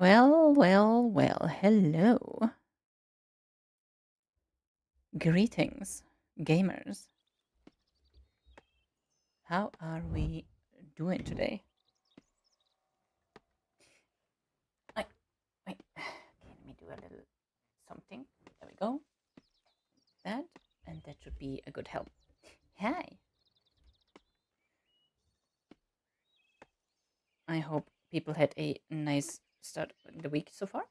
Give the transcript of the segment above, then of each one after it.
Well, hello. Greetings, gamers. How are we doing today? I, wait, okay, let me do a little something. There we go. That, and that should be a good help. Hi. I hope people had a nice start of the week so far.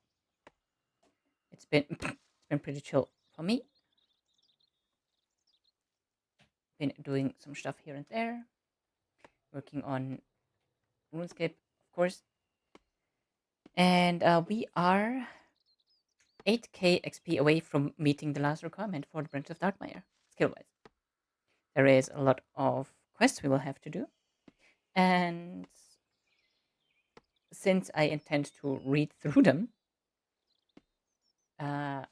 It's been it's been pretty chill for me. Been doing some stuff here and there, working on RuneScape, of course, and we are 8k XP away from meeting the last requirement for the Branch of Darkmire, skill-wise. There is a lot of quests we will have to do, and since I intend to read through them, uh,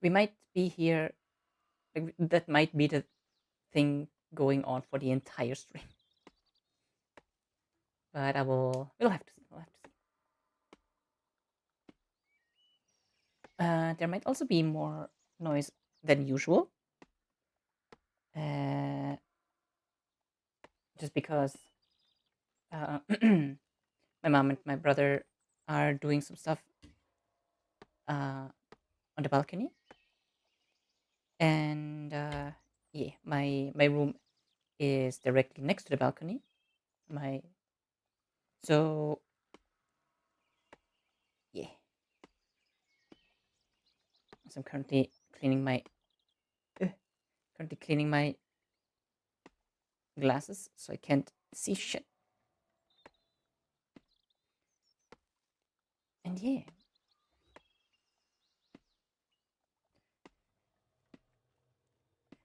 we might be here. That might be the thing going on for the entire stream. But we'll have to see. We'll have to see. There might also be more noise than usual. Just because my mom and my brother are doing some stuff on the balcony, and yeah, my room is directly next to the balcony. My so yeah, so I'm currently cleaning my glasses, so I can't see shit. And yeah,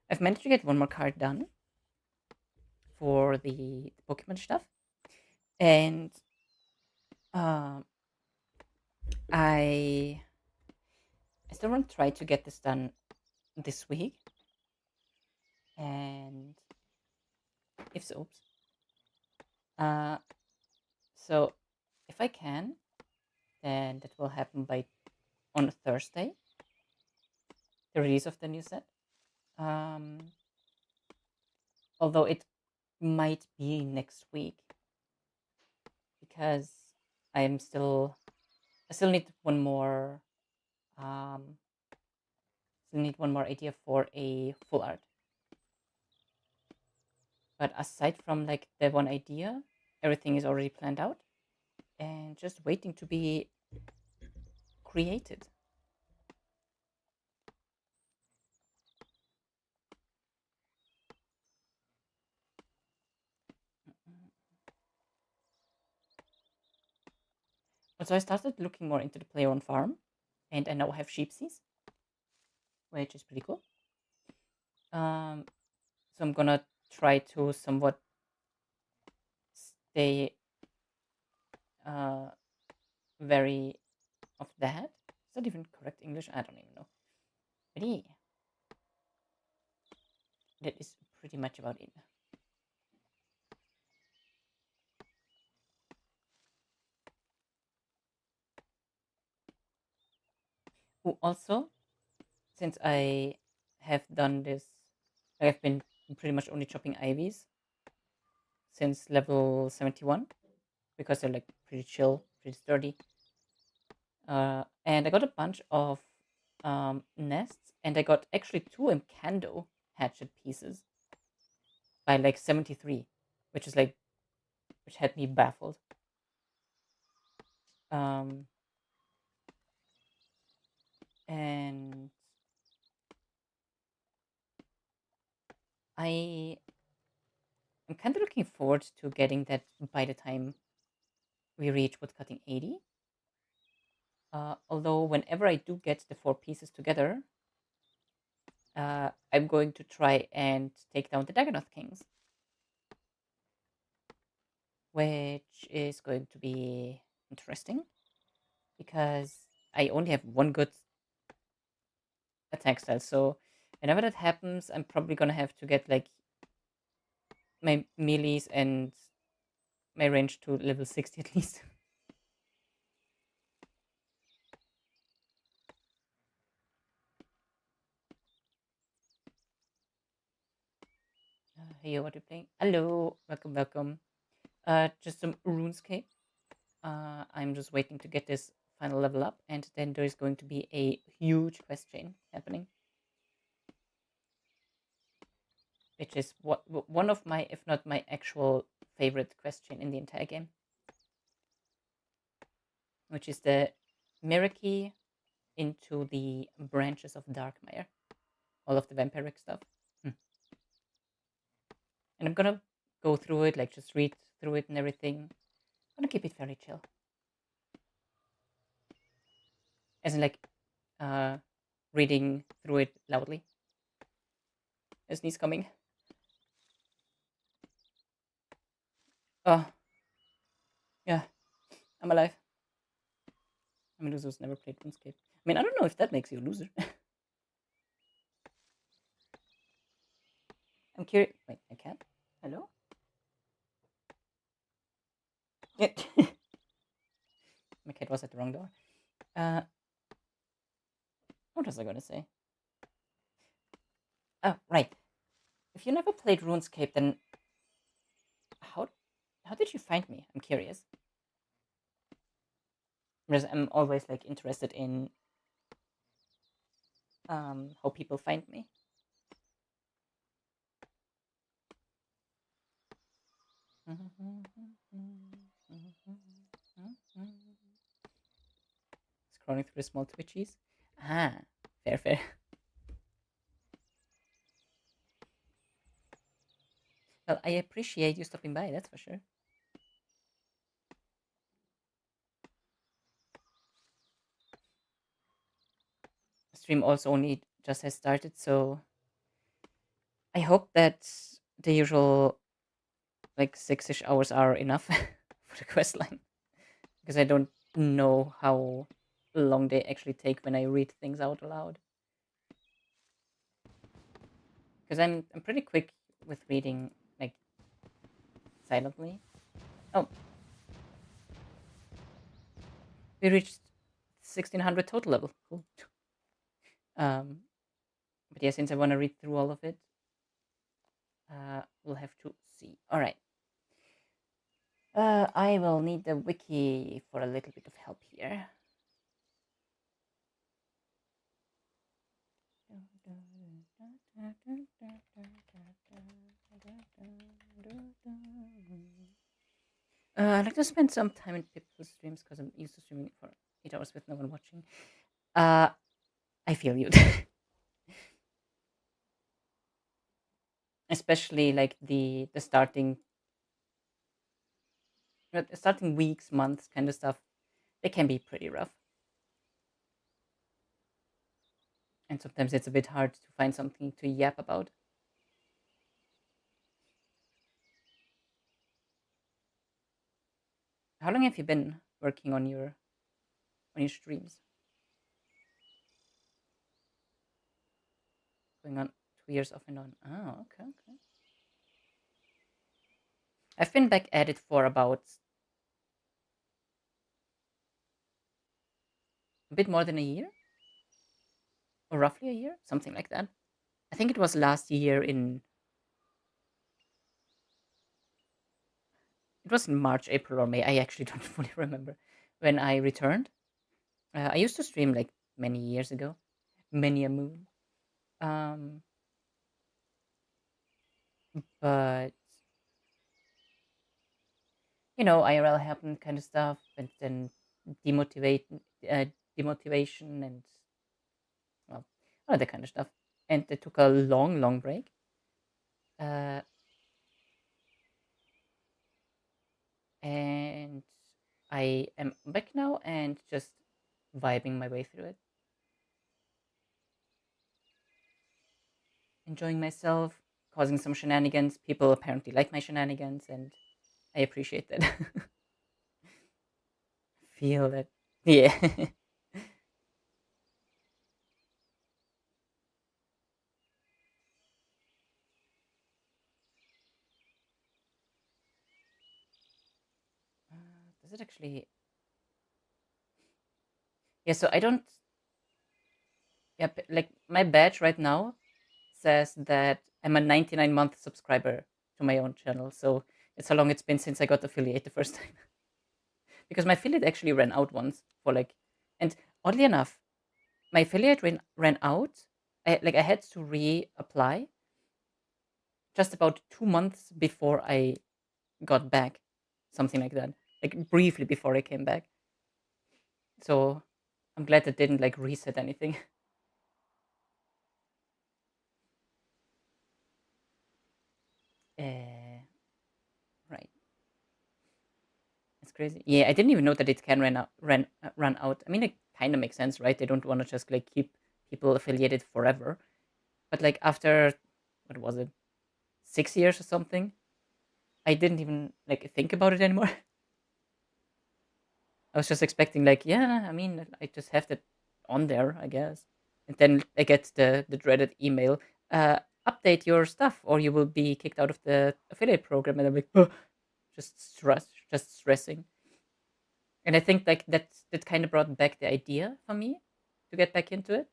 I've managed to get one more card done for the Pokemon stuff, and I still want to try to get this done this week, and if so, oops. So if I can, then that will happen on Thursday, the release of the new set. Although it might be next week because I still need one more idea for a full art. But aside from like the one idea, everything is already planned out and just waiting to be created. So I started looking more into the player on farm, and I now have sheepsies, which is pretty cool. So I'm gonna try to somewhat stay very of that. Is that even correct English? I don't even know. But yeah, that is pretty much about it. Oh, also, since I have done this, I've been pretty much only chopping ivies since level 71 because they're like pretty chill, pretty sturdy. And I got a bunch of nests, and I got actually 2 Emcando hatchet pieces by like 73, which had me baffled. And I'm kind of looking forward to getting that by the time we reach woodcutting 80. Although whenever I do get the 4 pieces together, I'm going to try and take down the Dagonoth Kings, which is going to be interesting because I only have one good attack style. So whenever that happens, I'm probably gonna have to get like my melees and my range to level 60 at least. hey, what are you playing? Hello, welcome. Just some RuneScape. I'm just waiting to get this final level up, and then there's going to be a huge quest chain happening, which is one of my, if not my actual favorite quest chain in the entire game, which is the mirror key into the branches of Darkmire, all of the vampiric stuff. And I'm gonna go through it, like just read through it and everything. I'm gonna keep it very chill. As in, like, reading through it loudly. A sneeze coming. Oh, yeah, I'm alive. I'm a loser who's never played RuneScape. I mean, I don't know if that makes you a loser. I'm curious. Wait, I can't? Hello? My cat was at the wrong door. What was I gonna say? Oh, right. If you never played RuneScape, then how did you find me? I'm curious. Because I'm always like interested in how people find me. Scrolling through the small twitchies. Ah, fair. Well, I appreciate you stopping by, that's for sure. Stream also only just has started, so I hope that the usual like 6-ish hours are enough for the quest line, because I don't know how long they actually take when I read things out aloud. Because I'm pretty quick with reading like silently. Oh, we reached 1600 total level. Cool. But yeah, since I want to read through all of it, we'll have to see. All right. I will need the wiki for a little bit of help here. I'd like to spend some time in people's streams because I'm used to streaming for 8 hours with no one watching. I feel you. Especially like the starting weeks, months kind of stuff. They can be pretty rough. And sometimes it's a bit hard to find something to yap about. How long have you been working on your streams? Going on 2 years off and on. Oh, okay. I've been back at it for about a bit more than a year, or roughly a year, something like that. I think it was last year it was in March, April, or May. I actually don't fully remember when I returned. I used to stream like many years ago, many a moon. But IRL happened kind of stuff, and then demotivate, demotivation, and well, all that kind of stuff. And it took a long break. And I am back now and just vibing my way through it. Enjoying myself, causing some shenanigans. People apparently like my shenanigans, and I appreciate that. Feel it. Yeah. Does it actually? Yeah, so I don't. Yeah, like my badge right now says that I'm a 99-month subscriber to my own channel. So it's how long it's been since I got affiliate the first time. Because my affiliate actually ran out once for like, and oddly enough, my affiliate ran out. I had to reapply just about 2 months before I got back, something like that, like briefly before I came back. So I'm glad that didn't like reset anything. uh, right, it's crazy. Yeah, I didn't even know that it can run out. I mean, it kind of makes sense, right? They don't want to just like keep people affiliated forever. But like after what was it, 6 years or something, I didn't even like think about it anymore. I was just expecting like, yeah, I mean, I just have that on there, I guess. And then I get the dreaded email, update your stuff or you will be kicked out of the affiliate program. And I'm like, "Ugh," just stressing. And I think like that kind of brought back the idea for me to get back into it.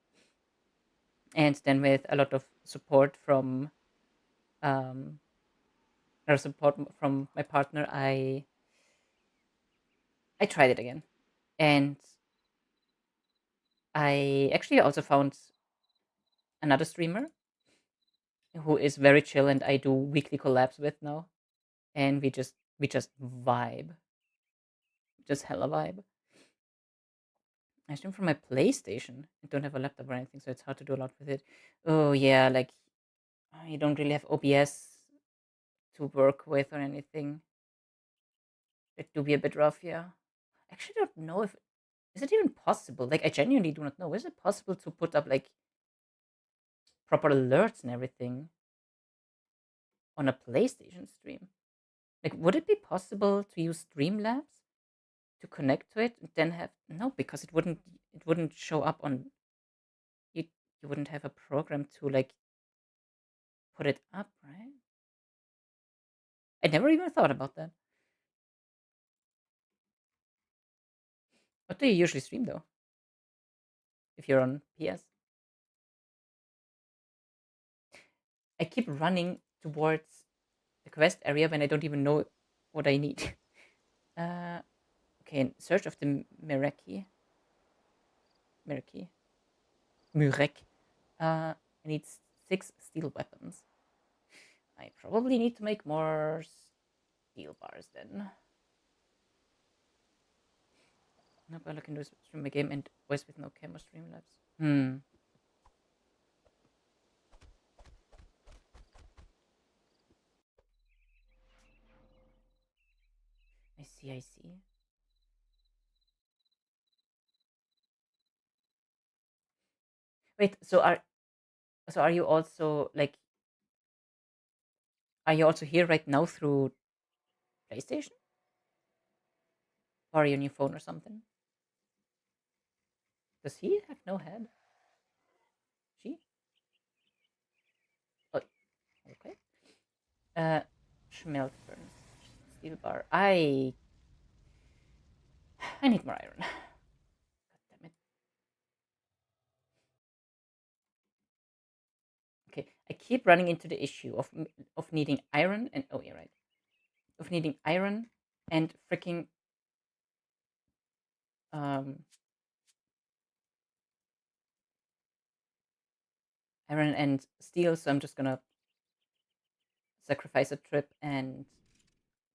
And then with a lot of support from um from my partner, I tried it again. And I actually also found another streamer who is very chill and I do weekly collabs with now. And we just vibe. Just hella vibe. I stream from my PlayStation. I don't have a laptop or anything, so it's hard to do a lot with it. Oh yeah, like you don't really have OBS to work with or anything. It do be a bit rough, yeah. I actually don't know if is it even possible. Like I genuinely do not know. Is it possible to put up like proper alerts and everything on a PlayStation stream? Like would it be possible to use Streamlabs to connect to it and then have no, because it wouldn't show up on you you wouldn't have a program to like put it up, right? I never even thought about that. What do you usually stream though? If you're on PS? I keep running towards the quest area when I don't even know what I need. uh okay, in search of the Miraki. Murek. I need 6 steel weapons. I probably need to make more steel bars then. Nope, all I can do is stream a game and voice with no camera streamlabs. I see, I see. Wait, so are you also like are you also here right now through PlayStation? Or are you on your phone or something? Does he have no head? She? Oh, okay. Uh, Schmelt furnace. Steel bar. I need more iron. God damn it. Okay, I keep running into the issue of needing iron and oh yeah, right. Of needing iron and freaking um iron and steel. So I'm just gonna sacrifice a trip and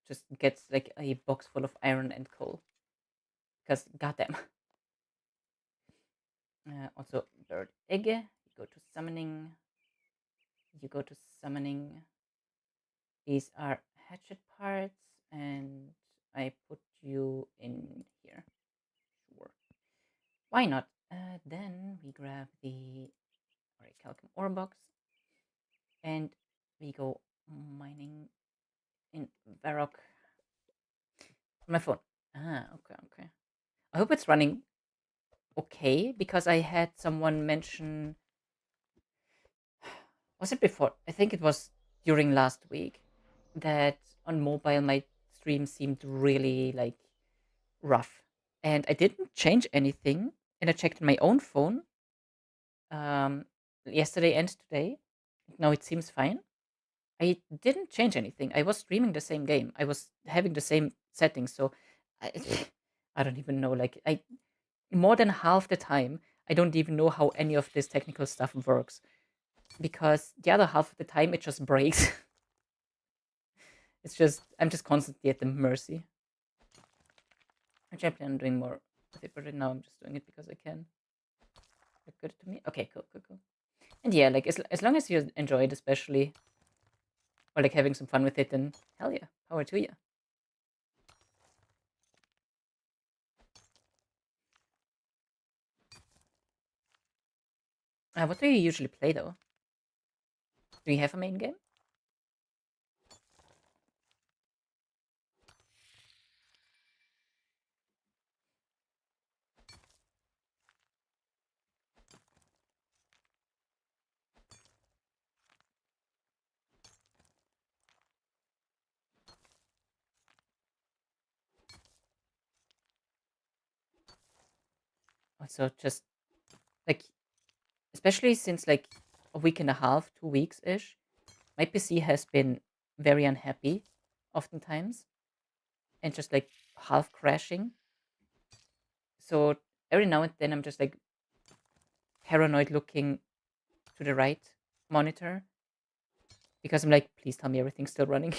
just get like a box full of iron and coal. Because goddamn. Also bird egg. You go to summoning. You go to summoning. These are hatchet parts, and I put you in here. Sure. Why not? Then we grab the Calcum ore box, and we go mining in Varrock on my phone. Okay, okay. I hope it's running okay because I had someone mention. Was it before? I think it was during last week that on mobile my stream seemed really like rough. And I didn't change anything. And I checked my own phone um, yesterday and today. No, it seems fine. I didn't change anything. I was streaming the same game. I was having the same settings. So I, I don't even know. Like I more than half the time, I don't even know how any of this technical stuff works because the other half of the time it just breaks. It's just I'm just constantly at the mercy. Actually, I plan on doing more with it, but right now I'm just doing it because I can. Look good to me. Okay, cool, cool, cool. And yeah, like as long as you enjoy it, especially or like having some fun with it, then hell yeah, power to you. What do you usually play though? Do you have a main game? Also, just like especially since like a week and a half, 2 weeks ish, my PC has been very unhappy, oftentimes, and just like half crashing. So every now and then I'm just like paranoid looking to the right monitor because I'm like, please tell me everything's still running.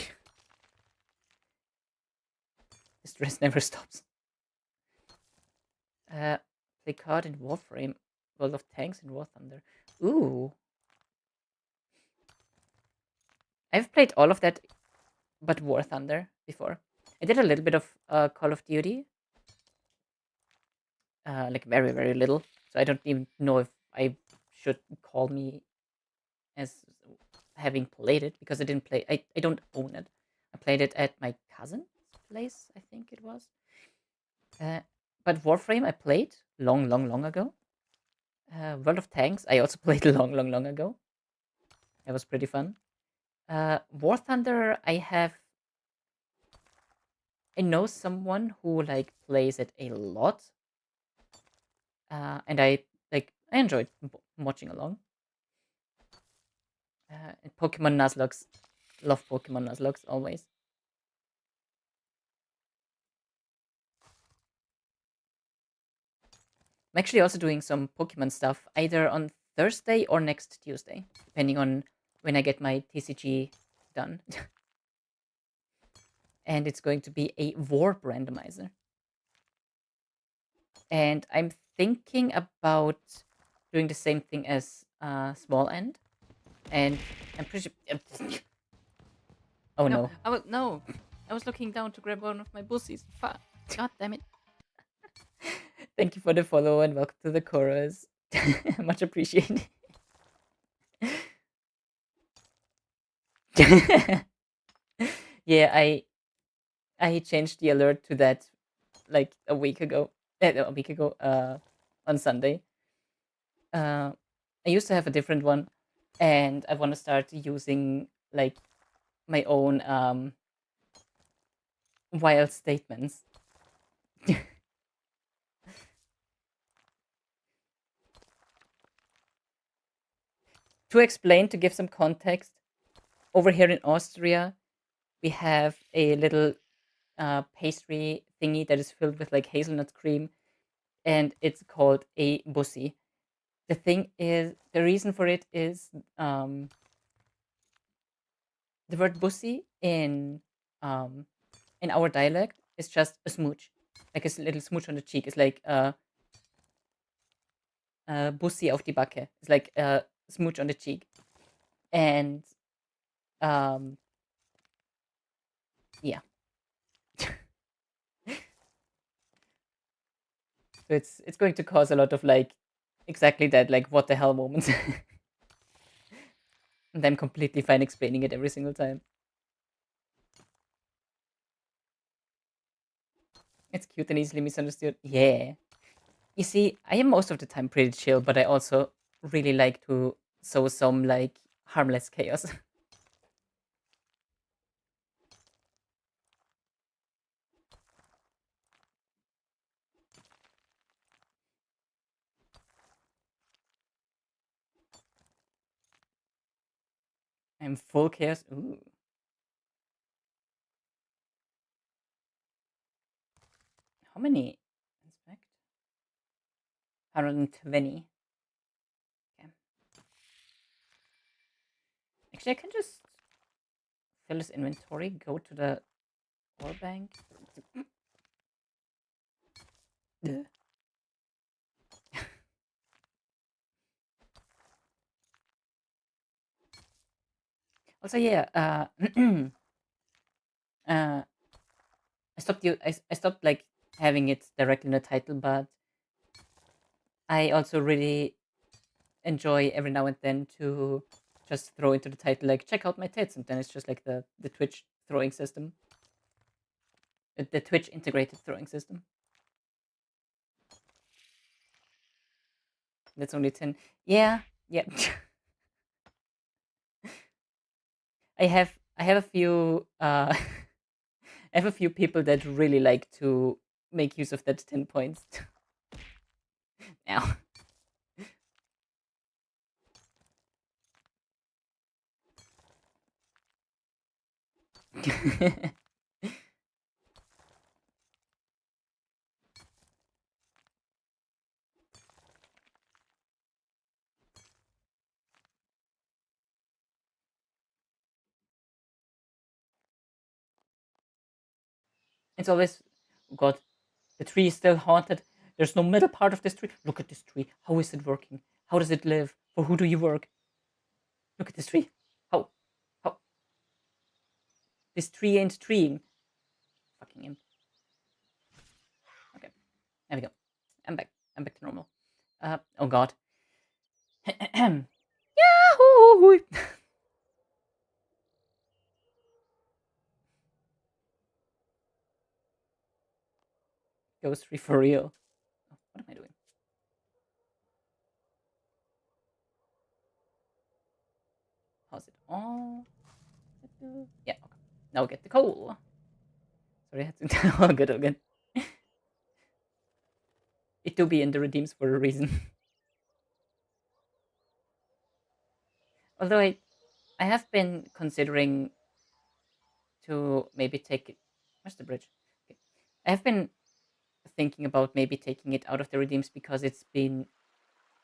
The stress never stops. Uh, play card in Warframe, World of Tanks and War Thunder. Ooh, I've played all of that, but War Thunder before. I did a little bit of Call of Duty, like very very little. So I don't even know if I should call me as having played it because I didn't play. I don't own it. I played it at my cousin's place, I think it was. Uh, but Warframe I played long, long, long ago. World of Tanks I also played long, long, long ago. It was pretty fun. War Thunder I know someone who like plays it a lot, and I enjoyed watching along. And Pokemon Nuzlocke, love Pokemon Nuzlocke always. I'm actually also doing some Pokemon stuff either on Thursday or next Tuesday, depending on when I get my TCG done. And it's going to be a Warp randomizer. And I'm thinking about doing the same thing as Small End. And I'm pretty sure. Oh no. No. I was looking down to grab one of my bussies. Fuck. God damn it. Thank you for the follow and welcome to the chorus. Much appreciated. Yeah, I changed the alert to that like a week ago. On Sunday. I used to have a different one, and I want to start using like my own wild statements. To explain, to give some context, over here in Austria, we have a little pastry thingy that is filled with like hazelnut cream, and it's called a bussi. The thing is, the reason for it is the word bussi um, in our dialect is just a smooch, like a little smooch on the cheek. It's like Bussi auf die Backe. It's like a smooch on the cheek. And um, yeah. So it's going to cause a lot of like exactly that, like what the hell moments. And I'm completely fine explaining it every single time. It's cute and easily misunderstood. Yeah. You see, I am most of the time pretty chill, but I also really like to sow some like harmless chaos. I'm full chaos. Ooh. How many? Inspect. 120. Okay. Actually, I can just fill this inventory, go to the ore bank. Duh. Also, yeah, uh, I stopped like having it directly in the title, but I also really enjoy every now and then to just throw into the title like check out my tits, and then it's just like the Twitch throwing system, the Twitch integrated throwing system. That's only 10. Yeah, yeah. I have a few I have a few people that really like to make use of that 10 points. Now. It's always, God, the tree is still haunted. There's no middle part of this tree. Look at this tree. How is it working? How does it live? For who do you work? Look at this tree. How? How? This tree ain't treeing. Fucking imp. Okay, there we go. I'm back. I'm back to normal. Oh God. Yahoo! Ghost free for real. Oh, what am I doing? Pause it all. Yeah, okay. Now get the coal. Sorry, I had to. All good, all good. It do be in the redeems for a reason. Although I have been considering to maybe take it. Where's the bridge? Okay. I have been thinking about maybe taking it out of the redeems because it's been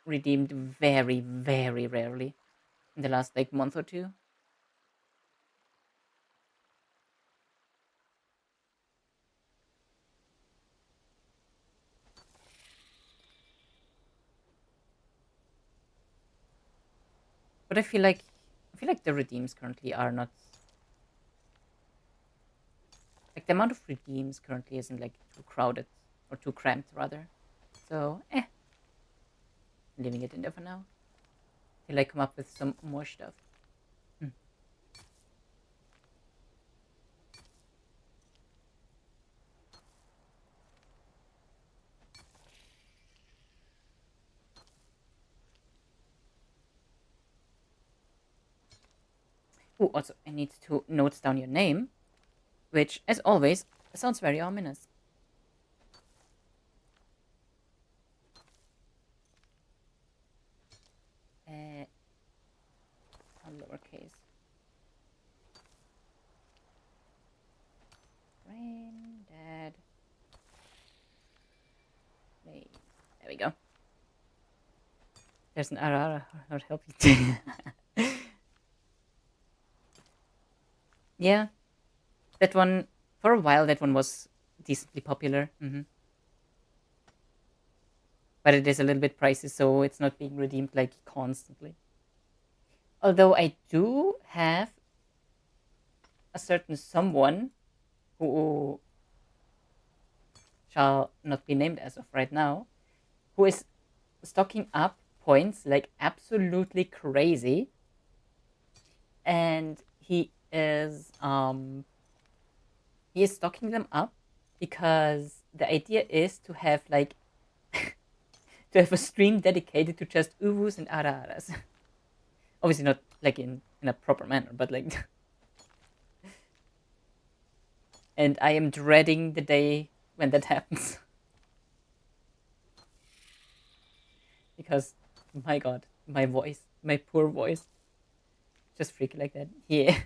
redeemed very, very rarely in the last like month or two. But I feel like the redeems currently are not like the amount of redeems currently isn't like too crowded or too cramped rather. So leaving it in there for now till I come up with some more stuff. Hmm. Oh, also I need to note down your name, which, as always, sounds very ominous. On lowercase. Granddad. Please. There we go. There's an error. Not help you. Yeah, that one for a while. That one was decently popular. But it is a little bit pricey, so it's not being redeemed like constantly. Although I do have a certain someone who shall not be named as of right now, who is stocking up points like absolutely crazy, and he is stocking them up because the idea is to have like to have a stream dedicated to just uwus and araras. Obviously not like in a proper manner, but like and I am dreading the day when that happens. Because my God, my voice, my poor voice. Just freaky like that. Yeah.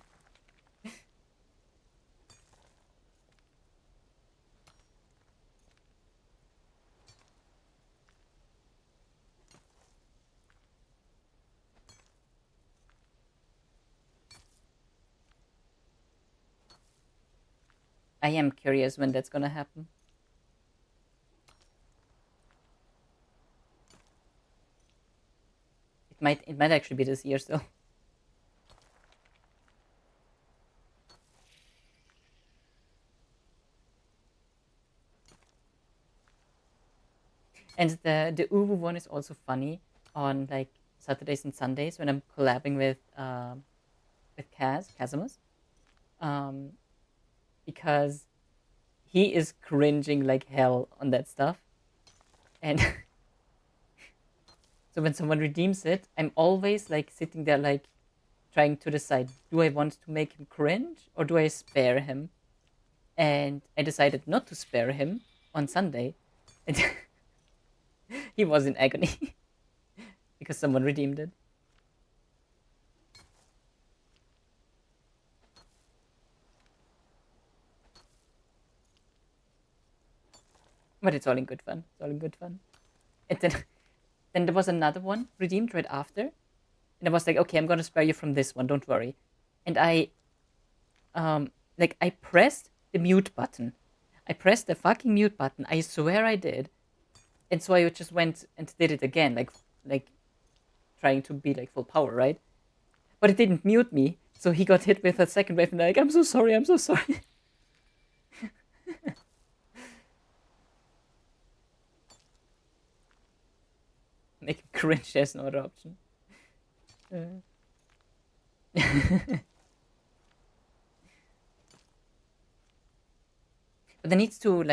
I am curious when that's gonna happen. It might actually be this year still. And the Uwu one is also funny on like Saturdays and Sundays when I'm collabing with Casimus, um, because he is cringing like hell on that stuff, and so when someone redeems it, I'm always like sitting there like trying to decide: do I want to make him cringe or do I spare him? And I decided not to spare him on Sunday, and he was in agony because someone redeemed it. But it's all in good fun. It's all in good fun. And then there was another one redeemed right after, and I was like, okay, I'm gonna spare you from this one. Don't worry. And I pressed the mute button. I pressed the fucking mute button. I swear I did. And so I just went and did it again, like trying to be like full power, right? But it didn't mute me, so he got hit with a second wave, and like, I'm so sorry, I'm so sorry. Make him cringe. There's no other option. But I need to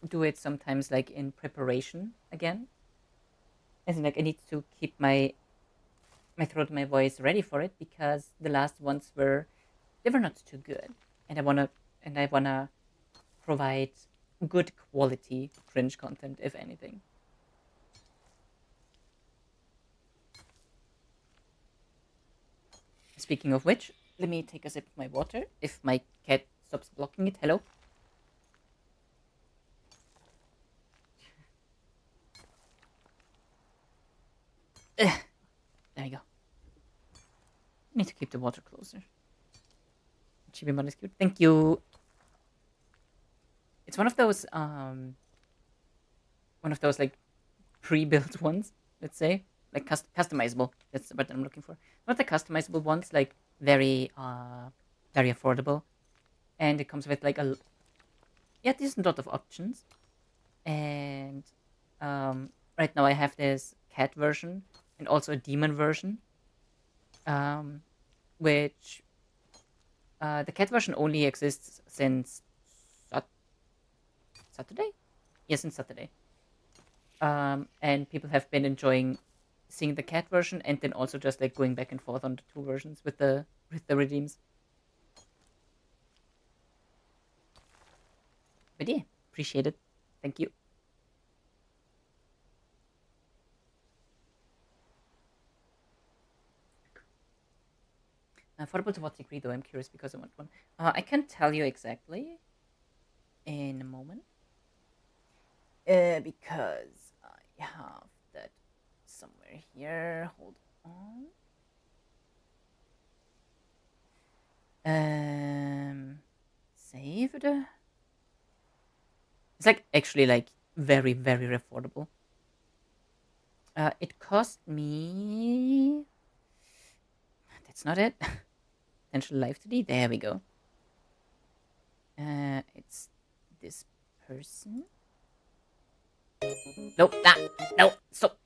do it sometimes like in preparation again. As in, like, I need to keep my throat and my voice ready for it because the last ones they were not too good, and I wanna provide good quality cringe content, if anything. Speaking of which, let me take a sip of my water. If my cat stops blocking it, hello. There we go. I need to keep the water closer. Chibi is cute. Thank you. It's one of those like pre-built ones, let's say, like customizable. That's what I'm looking for. Not the customizable ones, like very affordable, and it comes with like a decent lot of options. And right now I have this cat version and also a demon version, which the cat version only exists since Saturday. Yes, since Saturday. And people have been enjoying seeing the cat version and then also just like going back and forth on the two versions with the redeems. But yeah, appreciate it. Thank you. Affordable to what degree, though? I'm curious because I want one. I can't tell you exactly in a moment because I have that somewhere here. Hold on. Saved. It's like actually like very very affordable. It cost me. That's not it. Potential life today. There we go. It's this person. Nope. No. Stop.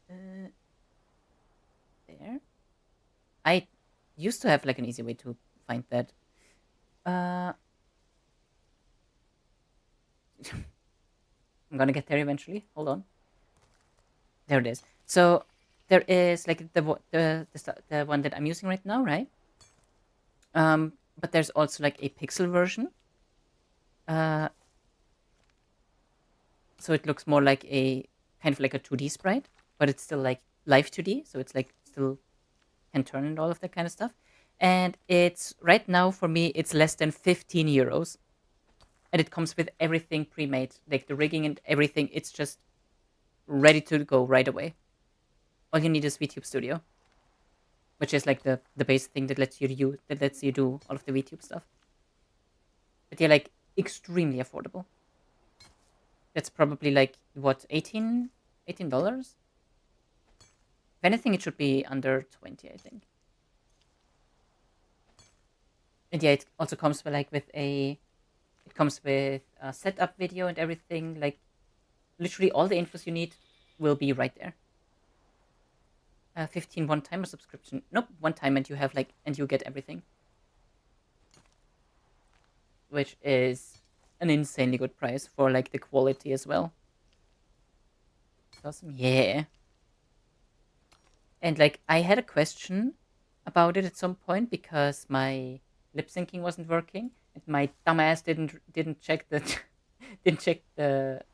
There. I used to have like an easy way to find that. I'm gonna get there eventually. Hold on. There it is. So there is like the one that I'm using right now, right? But there's also like a pixel version. Uh, so it looks more like a kind of like a 2D sprite. but it's still like live 2D, so it's like still can turn and all of that kind of stuff. And it's right now for me, it's less than 15 euros, and it comes with everything pre-made, like the rigging and everything. It's just ready to go right away. All you need is VTube Studio, which is like the base thing that lets you do all of the VTube stuff. But yeah, like extremely affordable. That's probably like what, $18? If anything, it should be under 20, I think. And yeah, it also comes with it comes with a setup video and everything. Like literally all the infos you need will be right there. 15 one-timer subscription. Nope, one time and you have and you get everything, which is an insanely good price for like the quality as well. Awesome, yeah. And like I had a question about it at some point because my lip syncing wasn't working, and my dumbass didn't check the didn't check the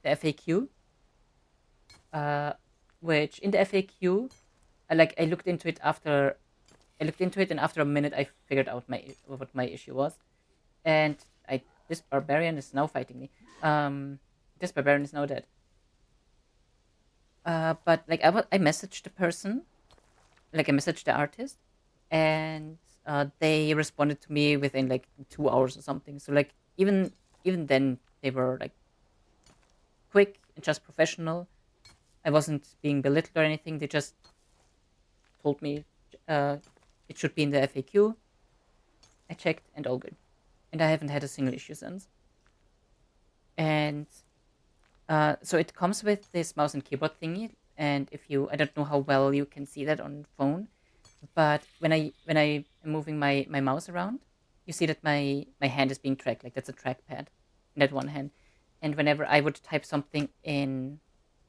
FAQ. Which in the FAQ, I looked into it and after a minute I figured out what my issue was, and this barbarian is now fighting me. This barbarian is now dead. But like I messaged the person, like I messaged the artist, and they responded to me within like 2 hours or something. So like even then they were like quick and just professional. I wasn't being belittled or anything. They just told me it should be in the FAQ. I checked and all good, and I haven't had a single issue since. And so it comes with this mouse and keyboard thingy, and I don't know how well you can see that on phone, but when I am moving my mouse around, you see that my hand is being tracked. Like that's a trackpad in that one hand, and whenever I would type something in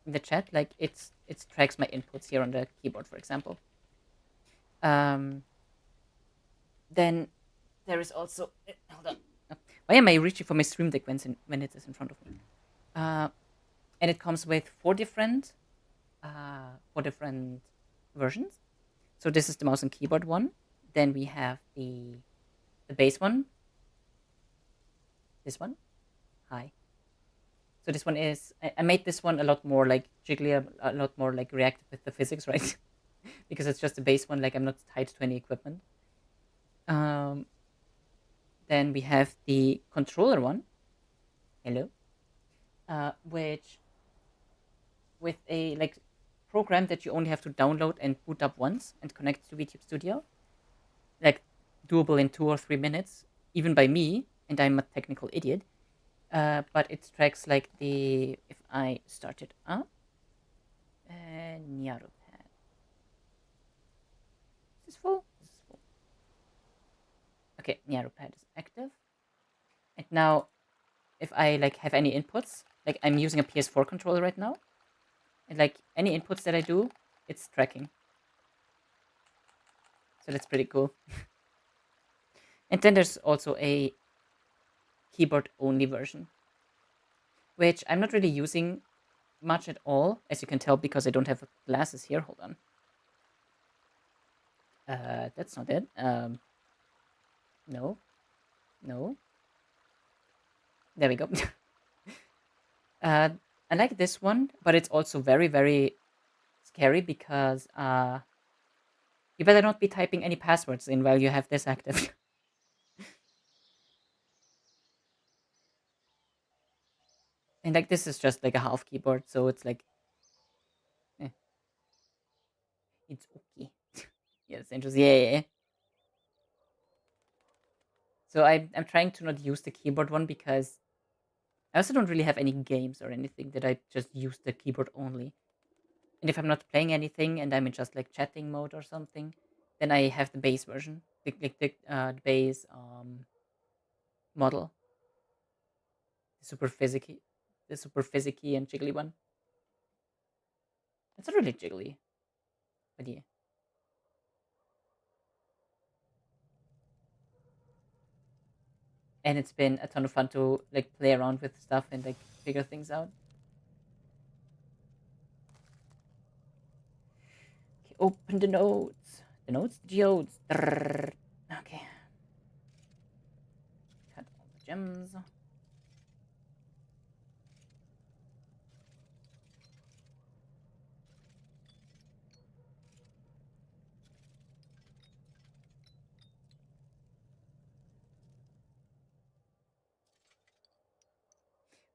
the chat, like it tracks my inputs here on the keyboard, for example. Then there is also hold on. Why am I reaching for my Stream Deck when it is in front of me? And it comes with four different versions. So this is the mouse and keyboard one. Then we have the base one. This one. Hi. So this one is I made this one a lot more like jiggly, a lot more like reactive with the physics, right? Because it's just the base one. Like I'm not tied to any equipment. Then we have the controller one. Hello. Which with a like program that you only have to download and boot up once and connect to VTube Studio, like doable in 2 or 3 minutes, even by me, and I'm a technical idiot. But it tracks like if I start it up, Nyarupad. Is this full? This is full. Okay, Nyarupad is active. And now, if I like have any inputs, like I'm using a PS4 controller right now, and like any inputs that I do, it's tracking. So that's pretty cool. And then there's also a keyboard only version, which I'm not really using much at all, as you can tell, because I don't have glasses here. Hold on. That's not it. No. There we go. I like this one, but it's also very, very scary because you better not be typing any passwords in while you have this active. And like this is just like a half keyboard, so it's like eh, it's okay. Yes, interesting. Yeah. So I'm trying to not use the keyboard one because I also don't really have any games or anything that I just use the keyboard only. And if I'm not playing anything and I'm in just like chatting mode or something, then I have the base version, the base model, the super physicky and jiggly one. It's not really jiggly, but yeah. And it's been a ton of fun to like play around with stuff and like figure things out. open the nodes. The nodes? The geodes. Okay. Cut all the gems.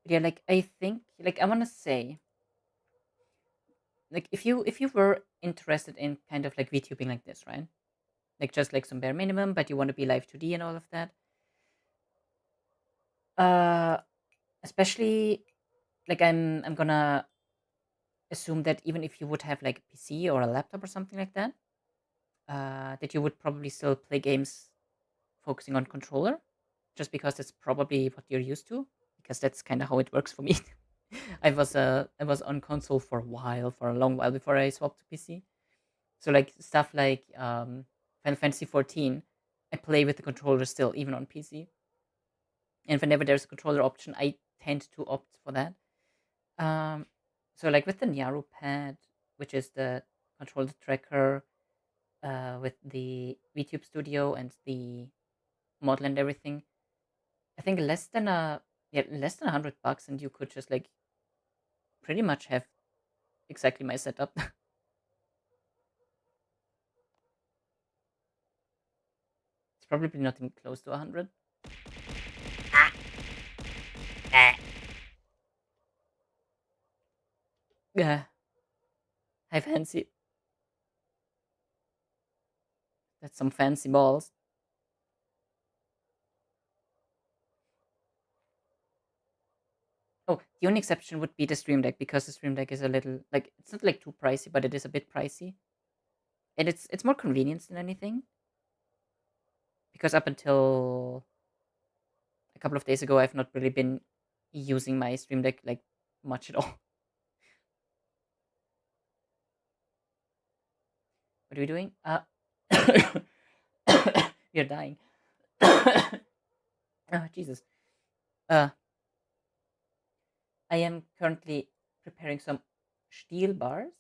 Yeah, like I think, like I want to say, like if you were interested in kind of like VTubing like this, right? Like just like some bare minimum, but you want to be live 2D and all of that. Uh, especially like I'm gonna assume that even if you would have like a PC or a laptop or something like that, that you would probably still play games focusing on controller, just because that's probably what you're used to. Because that's kind of how it works for me. I was on console for a while, for a long while before I swapped to PC. So like stuff like Final Fantasy 14, I play with the controller still, even on PC. And whenever there's a controller option, I tend to opt for that. Um, so like with the Nyaru pad, which is the controller tracker, with the VTube Studio and the model and everything, I think less than $100, and you could just like pretty much have exactly my setup. It's probably not even close to 100. Ah, ah. Yeah, I fancy. That's some fancy balls. Oh, the only exception would be the Stream Deck, because the Stream Deck is a little like, it's not like too pricey, but it is a bit pricey, and it's more convenience than anything. Because up until a couple of days ago, I've not really been using my Stream Deck like much at all. What are we doing? We are dying. Oh, Jesus. Uh, I am currently preparing some steel bars.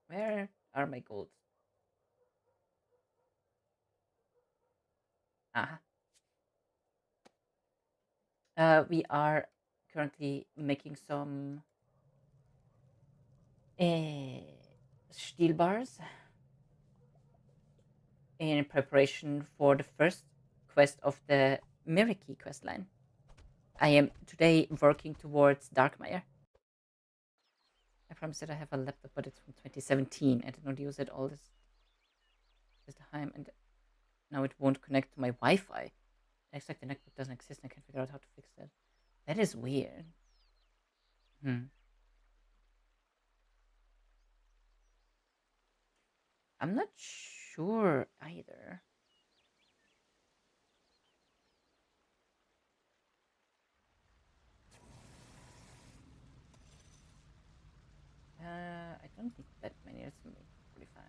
Where are my gold? Ah, we are currently making some uh, steel bars in preparation for the first quest of the Miriki quest line. I am today working towards Darkmire. I promise that I have a laptop, but it's from 2017. I did not use it all this time, and now it won't connect to my Wi-Fi. It's like the network doesn't exist, and I can't figure out how to fix that. That is weird. I'm not sure either. I don't think that many. It's maybe 45.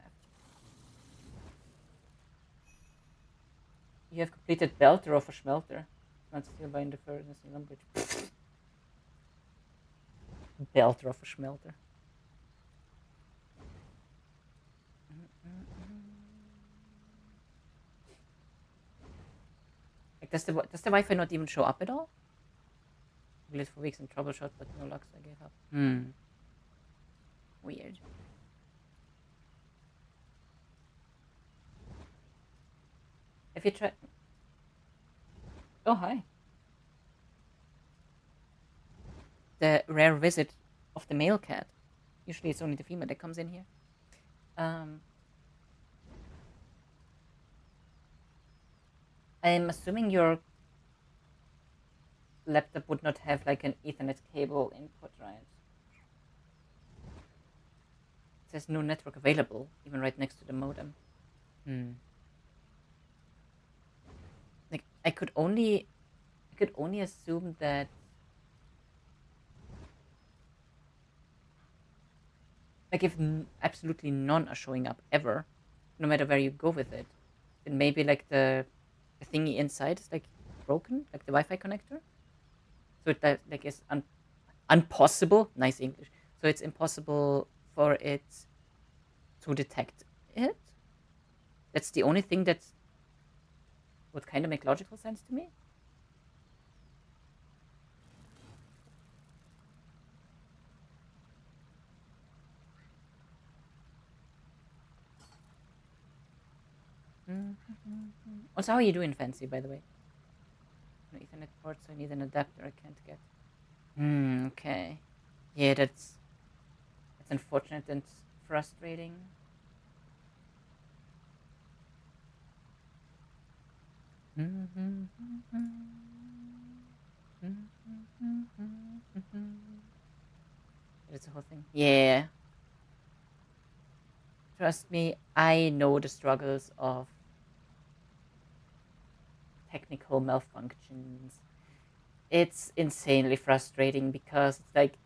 You have completed Belter of a Schmelter. Not still by the furnace in Lumbridge. Belter of a Schmelter. Like, does the Wi-Fi not even show up at all? I lived for weeks and troubleshot, but no luck, so I gave up. Weird. Have you tried? Oh, hi. The rare visit of the male cat. Usually it's only the female that comes in here. I'm assuming your laptop would not have like an Ethernet cable input, right? It says no network available, even right next to the modem. Like I could only assume that like if absolutely none are showing up ever, no matter where you go with it, then maybe like the thingy inside is like broken, like the Wi-Fi connector. So it like is impossible. Nice English. So it's impossible for it to detect it. That's the only thing that would kind of make logical sense to me. Also, how are you doing, Fancy, by the way? No Ethernet port, so I need an adapter I can't get. Okay. Yeah, that's unfortunate and frustrating. That's the whole thing. Yeah. Trust me, I know the struggles of technical malfunctions. It's insanely frustrating because it's like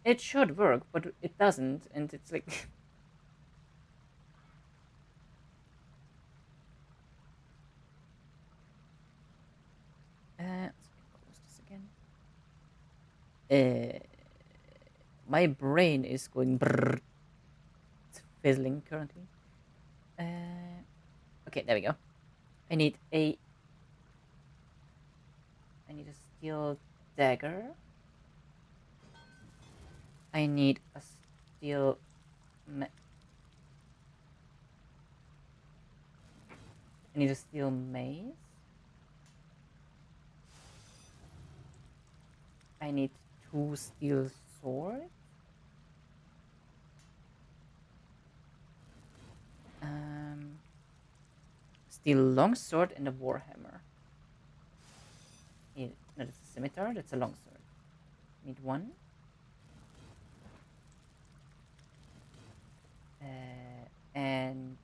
it should work, but it doesn't, and it's like let's close this again. My brain is going brrr. It's fizzling currently. Okay, there we go. I need a steel dagger. I need a steel I need a steel mace. I need 2 steel swords. Steel longsword and a warhammer. No, that's a scimitar. That's a longsword. Need 1. And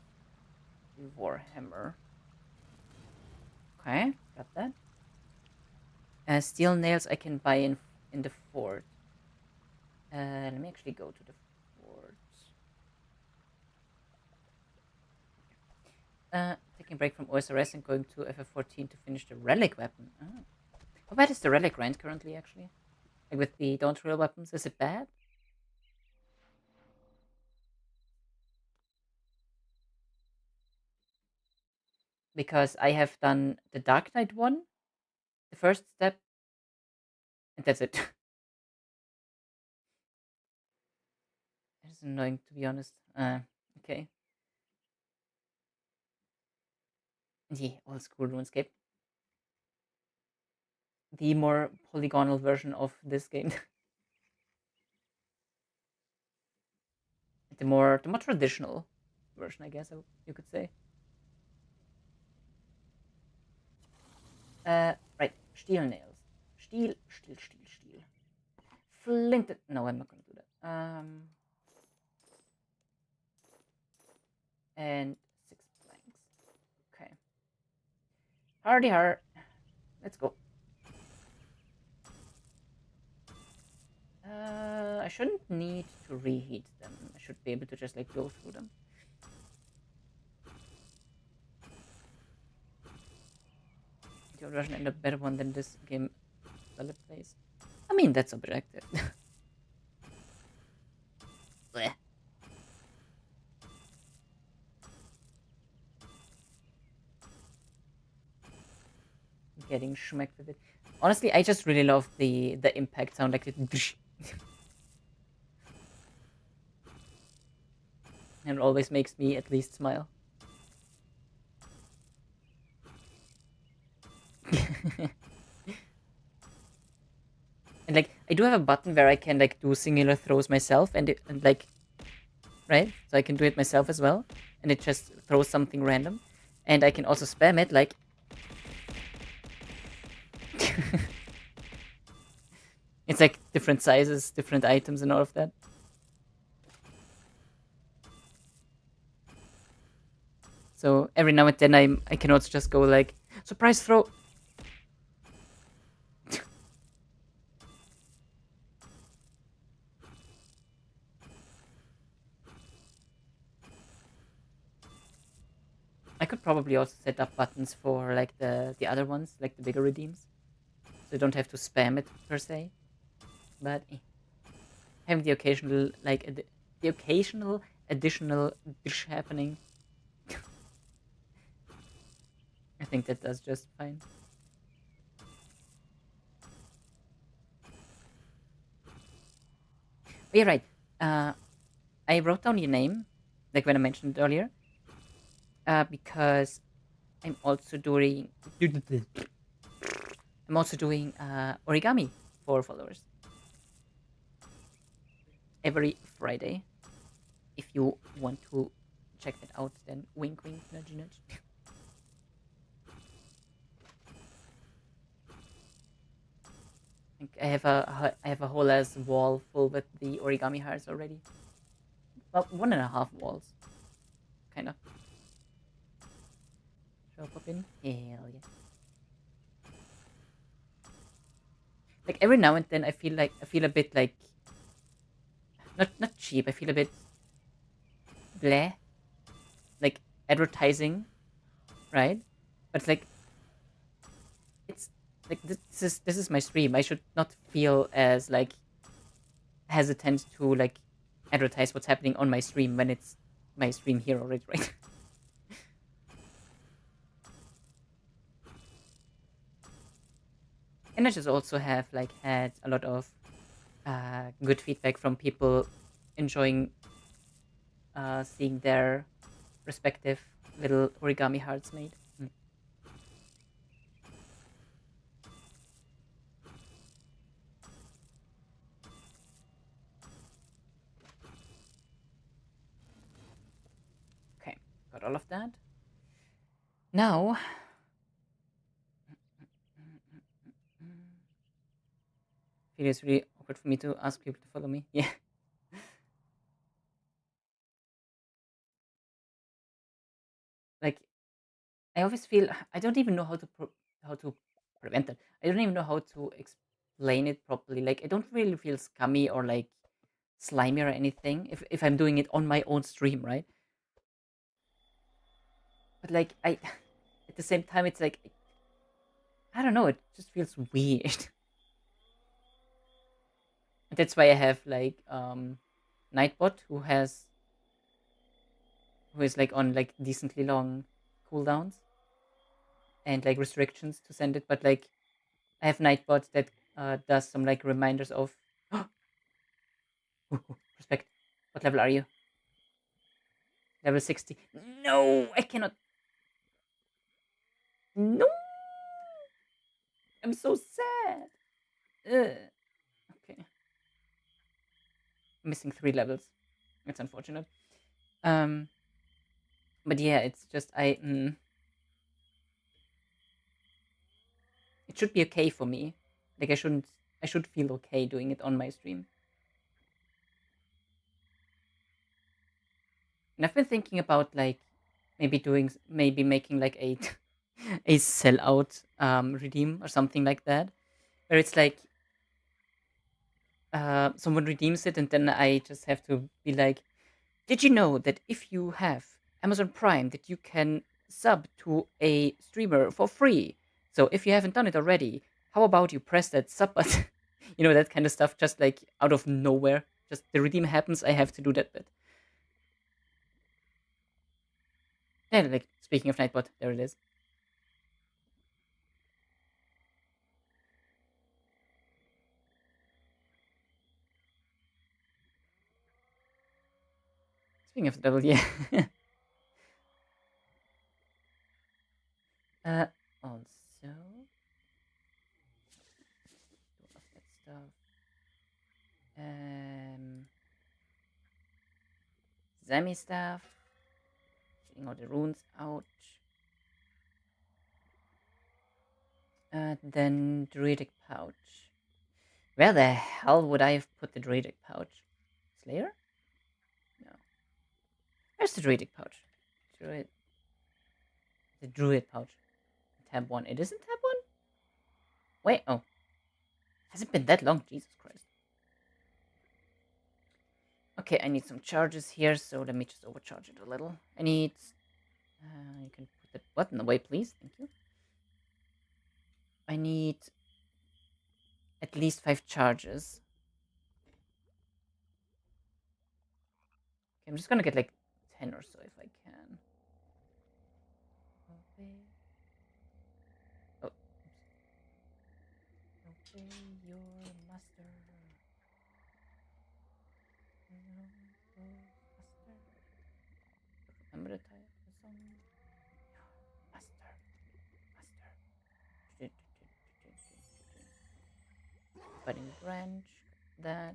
the warhammer. Okay, got that. Steel nails I can buy in the fort. Let me actually go to the fort. Taking a break from OSRS and going to FF14 to finish the relic weapon. Oh. How bad is the relic grind currently, actually? Like with the don't real weapons, is it bad? Because I have done the Dark Knight one, the first step, and that's it. It's annoying, to be honest. Okay. Yeah, old school RuneScape. The more polygonal version of this game. the more traditional version, I guess you could say. Right, steel nails. Steel. Flint. No, I'm not gonna do that. And 6 planks. Okay. Hardy har. Let's go. I shouldn't need to reheat them. I should be able to just like go through them. The old version ended up better one than this game solid plays. I mean, that's objective. Bleh. Getting schmecked with it. Honestly, I just really love the impact sound, like it. And it always makes me at least smile. And like I do have a button where I can like do singular throws myself, and like right, so I can do it myself as well, and it just throws something random, and I can also spam it like. It's like different sizes, different items, and all of that. So every now and then I can also just go like surprise throw. I could probably also set up buttons for like the other ones, like the bigger redeems, so you don't have to spam it per se. But having the occasional additional dish happening. I think that does just fine. But you're right. I wrote down your name, like when I mentioned it earlier, because I'm also doing origami for followers every Friday. If you want to check that out, then wink, wink, nudge, nudge. I have a whole ass wall full with the origami hearts already. Well, one and a half walls, kind of. Shall I pop in? Hell yeah! Like every now and then, I feel a bit like not cheap. I feel a bit bleh, like advertising, right? But it's like this is my stream. I should not feel as like hesitant to like advertise what's happening on my stream when it's my stream here already, right? And I just also have like had a lot of good feedback from people enjoying seeing their respective little origami hearts made. Okay, got all of that. Now, it is really awkward for me to ask people to follow me. Yeah. Like, I always feel I don't even know how to prevent that. I don't even know how to explain it properly. Like, I don't really feel scummy or like slimy or anything if I'm doing it on my own stream, right? But like, I at the same time, it's like I don't know. It just feels weird. That's why I have like Nightbot who is like on like decently long cooldowns and like restrictions to send it. But like I have Nightbot that does some like reminders of respect. What level are you? Level 60. No, I cannot. No, I'm so sad. Ugh. Okay, missing 3 levels. It's unfortunate. Um, but yeah, it's just it should be okay for me. Like I should feel okay doing it on my stream. And I've been thinking about like maybe making like a a sellout redeem or something like that, where it's like someone redeems it and then I just have to be like, did you know that if you have Amazon Prime that you can sub to a streamer for free? So if you haven't done it already, how about you press that sub button? That kind of stuff, just like out of nowhere. Just the redeem happens, I have to do that bit. Yeah, like speaking of Nightbot, there it is. Speaking of the devil, yeah. Also, all of that stuff. Um, Zami stuff. Getting all the runes out. Then druidic pouch. Where the hell would I have put the druidic pouch? Slayer? No. Where's the druidic pouch? Druid. The druid pouch. Tab 1. It isn't tab 1? Wait, oh. Has it been that long? Jesus Christ. Okay, I need some charges here, so let me just overcharge it a little. I need... you can put that button away, please. Thank you. I need at least 5 charges. I'm just gonna get like 10 or so if I can. Obey. Oh, oops. Obey your master. Master. Remember the song? Master. Master. Budding branch. That.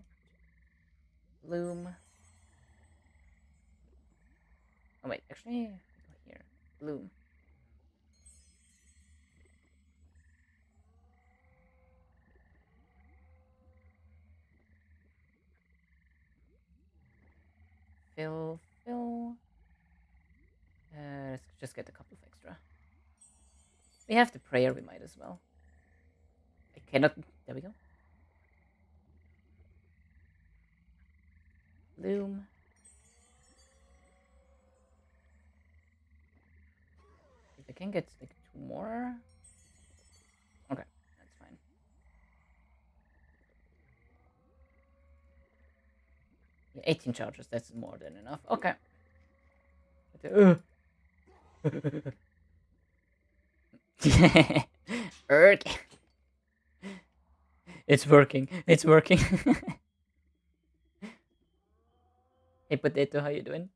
Bloom. Oh wait, actually, go here. Bloom. Fill. Let's just get a couple of extra. We have the prayer, we might as well. I cannot. There we go. Bloom. If I can get like 2 more. Okay, that's fine. Yeah, 18 charges, that's more than enough. Okay. Erg. It's working. It's working. Hey, Potato, how you doing?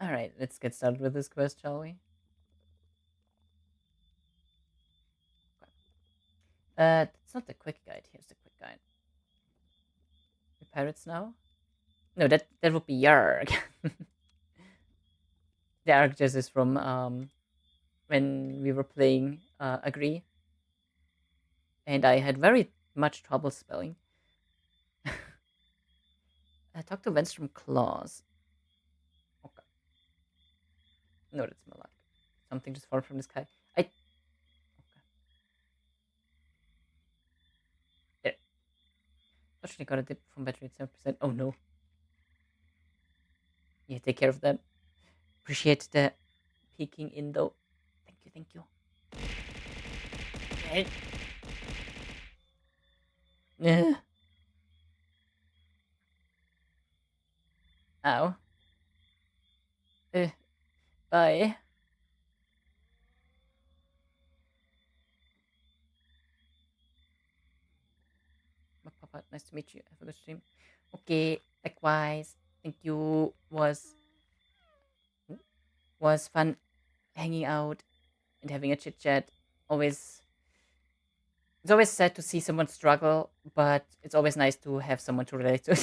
Alright, let's get started with this quest, shall we? It's not the quick guide. Here's the quick guide. We pirates now? No, that would be Yarg. The Arc just is from when we were playing Agree. And I had very much trouble spelling. I talked to Venstrom Claws. Okay. No, that's Malak. Something just fallen from the sky. Okay. There. Actually got a dip from battery at 7%. Oh no. Yeah, take care of that. Appreciate the peeking in though. Thank you. Okay. Yeah. Ow. Bye. Papa, nice to meet you. Have a good stream. Okay, likewise. Thank you. Was fun hanging out and having a chit chat. It's always sad to see someone struggle, but it's always nice to have someone to relate to.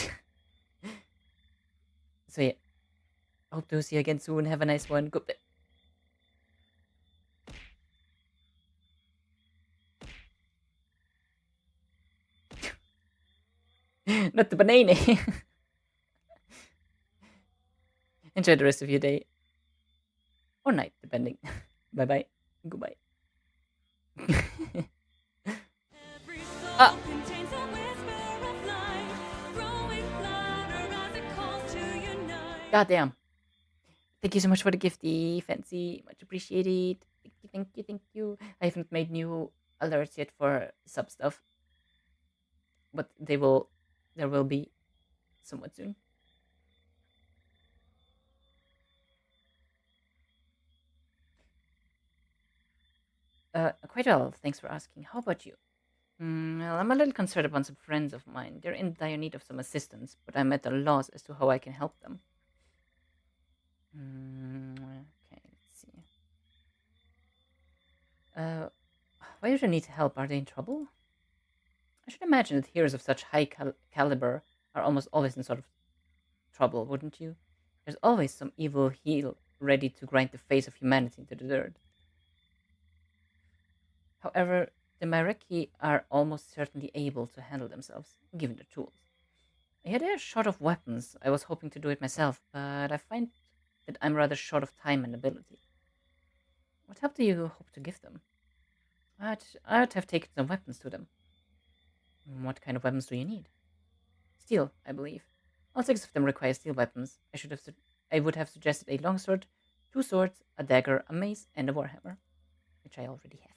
So yeah, hope to see you again soon. Have a nice one. Goodbye. Not the banana. Enjoy the rest of your day or night, depending. Bye bye. Goodbye. Ah. Goddamn. Thank you so much for the gifty, Fancy. Much appreciated. Thank you. I haven't made new alerts yet for sub stuff, but there will be somewhat soon. Quite well. Thanks for asking. How about you? Well, I'm a little concerned about some friends of mine. They're in dire need of some assistance, but I'm at a loss as to how I can help them. Okay, let's see. Why do they need help? Are they in trouble? I should imagine that heroes of such high caliber are almost always in sort of trouble, wouldn't you? There's always some evil heel ready to grind the face of humanity into the dirt. However, the Mareki are almost certainly able to handle themselves, given the tools. Yeah, they're short of weapons. I was hoping to do it myself, but I find that I'm rather short of time and ability. What help do you hope to give them? I'd have taken some weapons to them. What kind of weapons do you need? Steel, I believe. All 6 of them require steel weapons. I would have suggested a longsword, 2 swords, a dagger, a mace, and a warhammer. which I already have.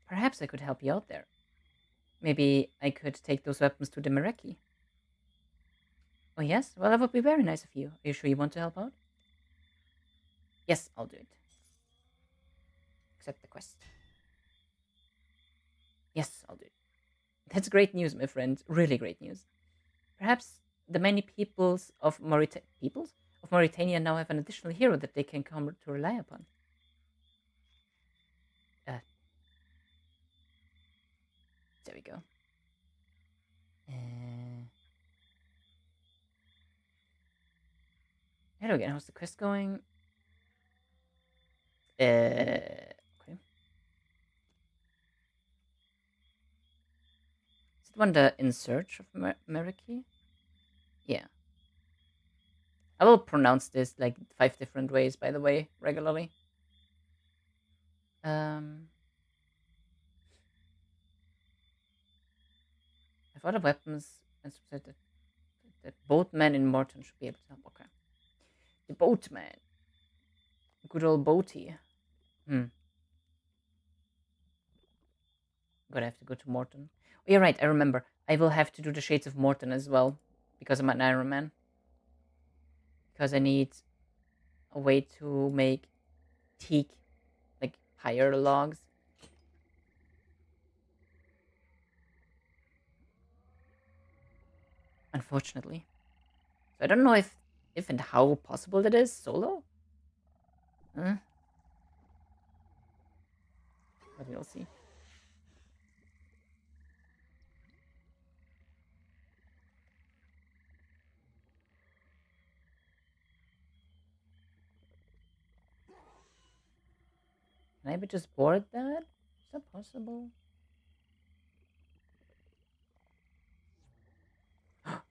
Perhaps I could help you out there. Maybe I could take those weapons to the Mereki. Oh, yes? Well, that would be very nice of you. Are you sure you want to help out? Yes, I'll do it. Accept the quest. Yes, I'll do it. That's great news, my friend. Really great news. Perhaps the many peoples of Mauritania now have an additional hero that they can come to rely upon. Uh, there we go. Hello again. How's the quest going? Okay. Is it one the In Search of Meriki? Yeah. I will pronounce this like 5 different ways, by the way, regularly. I've other weapons and said that the boatman in Morton should be able to help. Okay. The boatman. Good old boaty. Gonna have to go to Morton. Oh, you're right, I remember. I will have to do the Shades of Morton as well. Because I'm an Iron Man. Because I need a way to make teak, like, higher logs. Unfortunately. So I don't know if and how possible that is solo. But we'll see. Can I just board that? Is that possible?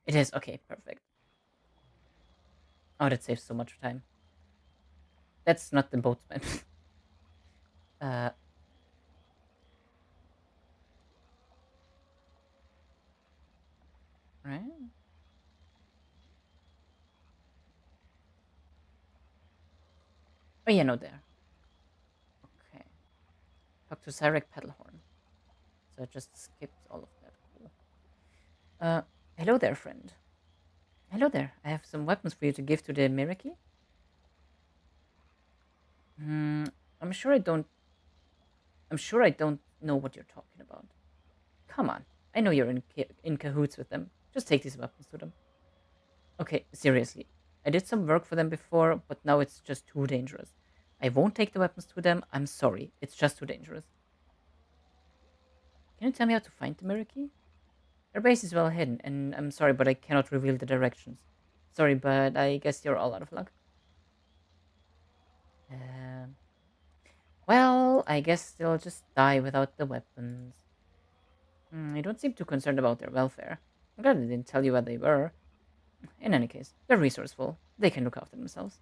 It is. Okay, perfect. Oh, that saves so much time. That's not the boatman. Right? Oh, yeah, no, there. Okay. Talk to Cyrek Paddlehorn. So I just skipped all of that. Cool. Hello there, friend. Hello there. I have some weapons for you to give to the Miraki. I'm sure I don't know what you're talking about. Come on. I know you're in cahoots with them. Just take these weapons to them. Okay, seriously. I did some work for them before, but now it's just too dangerous. I won't take the weapons to them. I'm sorry. It's just too dangerous. Can you tell me how to find the Miraki? Their base is well hidden, and I'm sorry, but I cannot reveal the directions. Sorry, but I guess you're all out of luck. Well, I guess they'll just die without the weapons. I don't seem too concerned about their welfare. I'm glad I didn't tell you what they were. In any case, they're resourceful. They can look after themselves.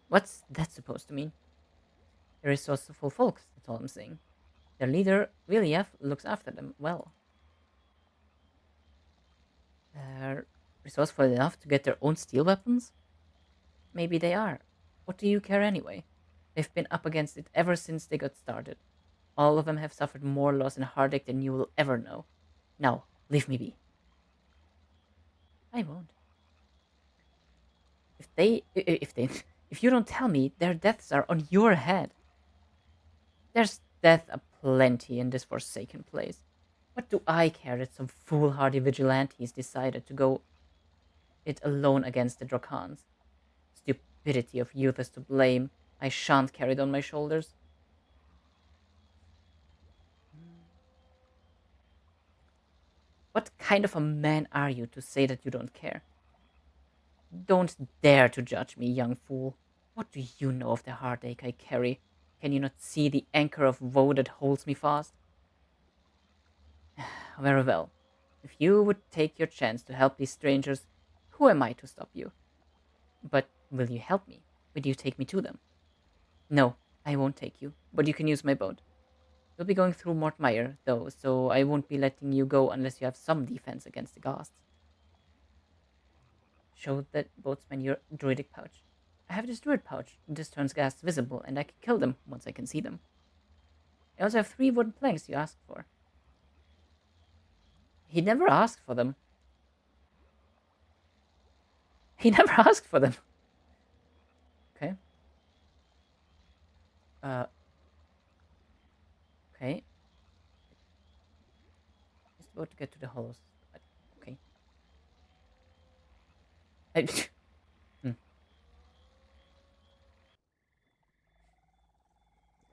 What's that supposed to mean? They're resourceful folks, that's all I'm saying. Their leader, Williaf, looks after them well. They're resourceful enough to get their own steel weapons? Maybe they are. What do you care anyway? They've been up against it ever since they got started. All of them have suffered more loss and heartache than you will ever know. Now, leave me be. I won't. If you don't tell me, their deaths are on your head. There's death aplenty in this forsaken place. What do I care that some foolhardy vigilantes decided to go it alone against the Drakans? Stupidity of youth is to blame. I shan't carry it on my shoulders. What kind of a man are you to say that you don't care? Don't dare to judge me, young fool. What do you know of the heartache I carry? Can you not see the anchor of woe that holds me fast? Very well. If you would take your chance to help these strangers, who am I to stop you? But will you help me? Will you take me to them? No, I won't take you, but you can use my boat. You'll be going through Mortmire, though, so I won't be letting you go unless you have some defense against the ghasts. Show the boatsman your druidic pouch. I have this druid pouch. This turns ghasts visible, and I can kill them once I can see them. I also have 3 wooden planks you asked for. He never asked for them. He never asked for them. Okay. Okay. Just about to get to the hollows. Okay. Hmm.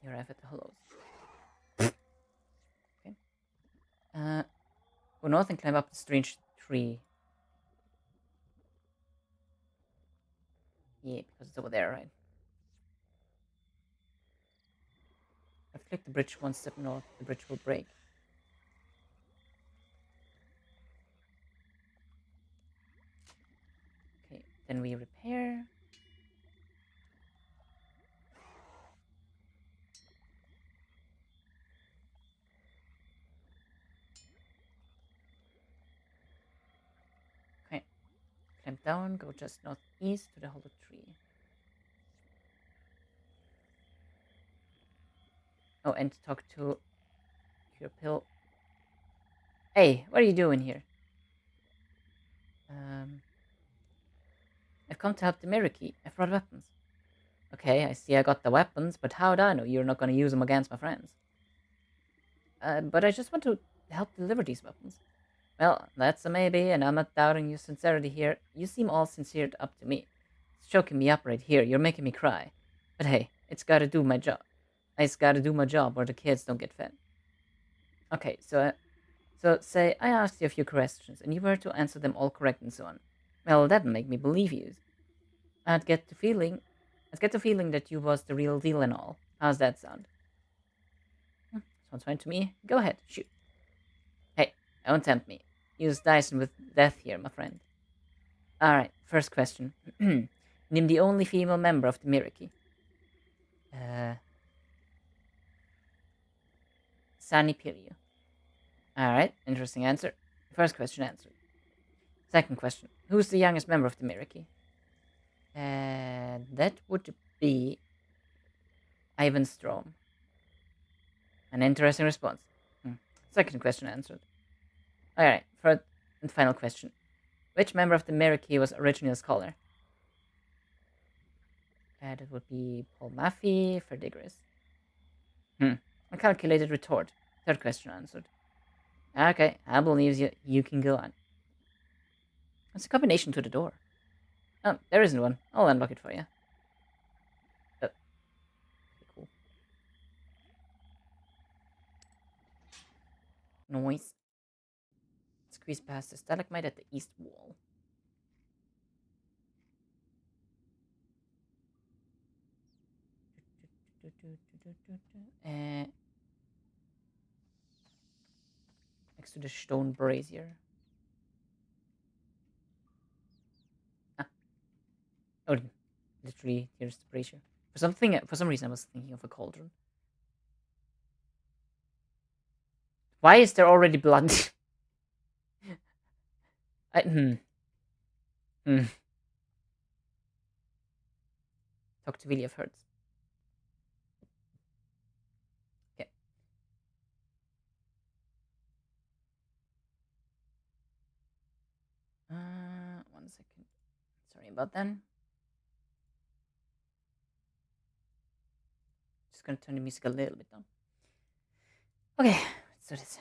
You arrive at the hollows. Okay. Go north and climb up the strange tree. Yeah, because it's over there, right? I've clicked the bridge 1 step north. The bridge will break. Okay, then we repair. Okay, climb down, go just northeast to the hollow tree. Oh, and talk to your pill. Hey, what are you doing here? I've come to help the Miraki. I've brought weapons. Okay, I see I got the weapons, but how'd I know you're not going to use them against my friends? But I just want to help deliver these weapons. Well, that's a maybe, and I'm not doubting your sincerity here. You seem all sincere up to me. It's choking me up right here. You're making me cry. But hey, it's gotta do my job. I just gotta do my job or the kids don't get fed. Okay, so say I asked you a few questions and you were to answer them all correct and so on. Well, that'd make me believe you. I'd get the feeling, I'd get the feeling that you was the real deal and all. How's that sound? Sounds fine to me. Go ahead, shoot. Hey, don't tempt me. Use Dyson with death here, my friend. Alright, first question. Name the only female member of the Miraki. Sani Piryu. Alright, interesting answer. First question answered. Second question. Who's the youngest member of the Miraki? That would be Ivan Strom. An interesting response. Second question answered. Alright, third and final question. Which member of the Miraki was originally a scholar? That would be Paul Maffei, Ferdigris. A calculated retort. Third question answered. Okay, I believe you. You can go on. What's the combination to the door? Oh, there isn't one. I'll unlock it for you. Oh, okay, cool. Noise. Squeeze past the stalagmite at the east wall. Next to the stone brazier. Ah. Oh, literally, here's the brazier. For some reason, I was thinking of a cauldron. Why is there already blood? Hmm. Talk to Vilja of Hertz. Okay. One second. Sorry about that. Just gonna turn the music a little bit down. Okay, let's do this.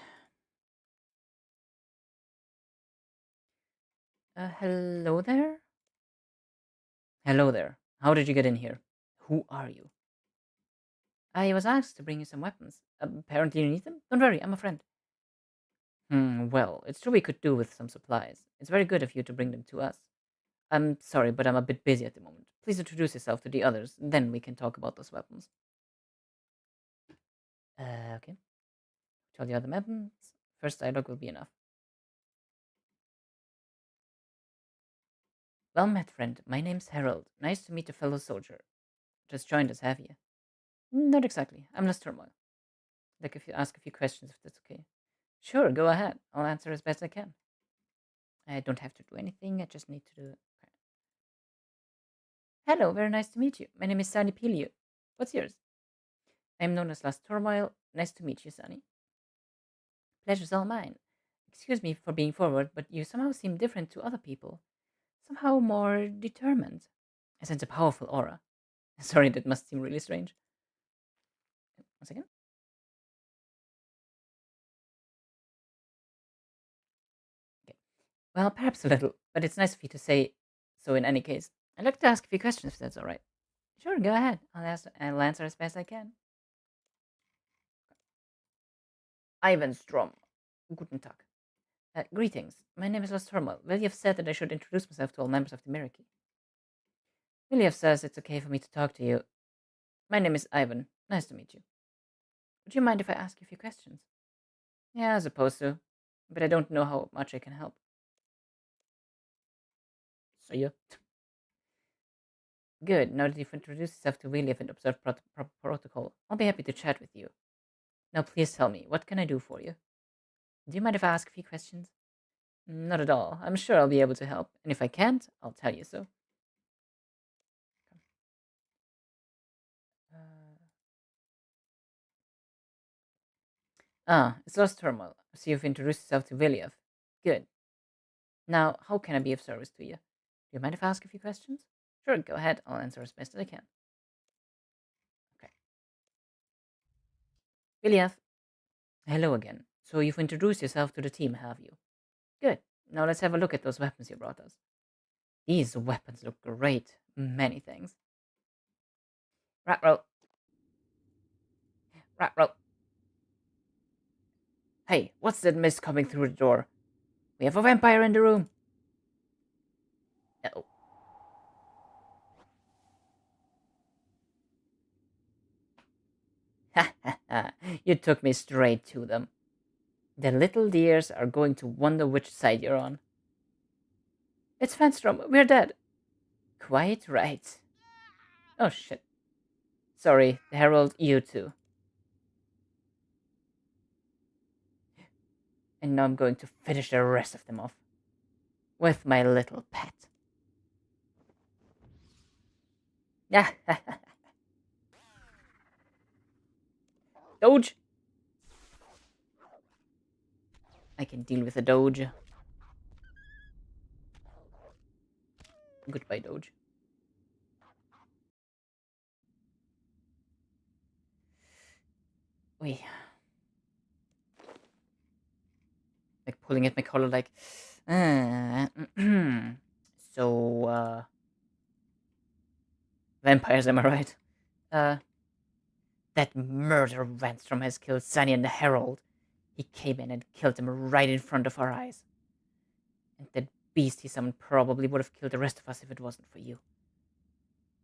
Hello there? Hello there. How did you get in here? Who are you? I was asked to bring you some weapons. Apparently you need them? Don't worry, I'm a friend. Well, it's true we could do with some supplies. It's very good of you to bring them to us. I'm sorry, but I'm a bit busy at the moment. Please introduce yourself to the others, then we can talk about those weapons. Okay. Tell the other weapons. First dialogue will be enough. Well met, friend. My name's Harold. Nice to meet a fellow soldier. Just joined us, have you? Not exactly. I'm less turmoil. Like if you ask a few questions, if that's okay. Sure, go ahead. I'll answer as best I can. I don't have to do anything. I just need to do. Hello, very nice to meet you. My name is Sunny Pilio. What's yours? I'm known as Last Turmoil. Nice to meet you, Sunny. Pleasure's all mine. Excuse me for being forward, but you somehow seem different to other people. Somehow more determined. I sense a powerful aura. Sorry, that must seem really strange. One second. Okay. Well, perhaps a little, but it's nice of you to say so in any case. I'd like to ask a few questions if that's all right. Sure, go ahead. I'll answer as best I can. Ivan Strom. Guten Tag. Greetings. My name is Last Turmoil. Viljev said that I should introduce myself to all members of the Miraki. Viljev says it's okay for me to talk to you. My name is Ivan. Nice to meet you. Would you mind if I ask you a few questions? Yeah, I suppose so. But I don't know how much I can help. So you? Good. Now that you've introduced yourself to Viljev and observed proper protocol, I'll be happy to chat with you. Now please tell me, what can I do for you? Do you mind if I ask a few questions? Not at all. I'm sure I'll be able to help. And if I can't, I'll tell you so. Uh, it's Lost Turmoil. So you've introduced yourself to Viljev. Good. Now, how can I be of service to you? Do you mind if I ask a few questions? Sure, go ahead. I'll answer as best as I can. Okay. Viljev. Hello again. So you've introduced yourself to the team, have you? Good. Now let's have a look at those weapons you brought us. These weapons look great. Many things. Rat roll. Rat roll. Hey, what's that mist coming through the door? We have a vampire in the room. Uh-oh. Ha ha ha. You took me straight to them. The little dears are going to wonder which side you're on. It's Fanstrom. We're dead. Quite right. Oh shit. Sorry, the Herald, you too. And now I'm going to finish the rest of them off. With my little pet. Yeah. Doge. I can deal with a Doge. Goodbye, Doge. Wait. Like pulling at my collar like... so, vampires, am I right? That murderer Ranstrom has killed Sunny and the Herald. He came in and killed them right in front of our eyes. And that beast he summoned probably would have killed the rest of us if it wasn't for you.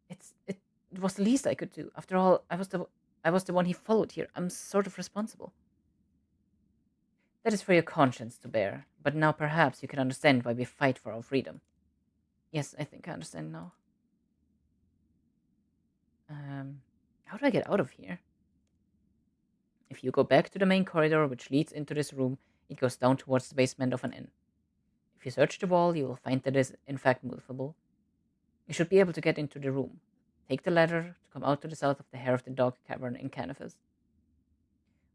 It was the least I could do. After all, I was the one he followed here. I'm sort of responsible. That is for your conscience to bear, but now perhaps you can understand why we fight for our freedom. Yes, I think I understand now. How do I get out of here? If you go back to the main corridor which leads into this room, it goes down towards the basement of an inn. If you search the wall, you will find that it is in fact movable. You should be able to get into the room. Take the ladder to come out to the south of the Hair of the Dog cavern in Canifus.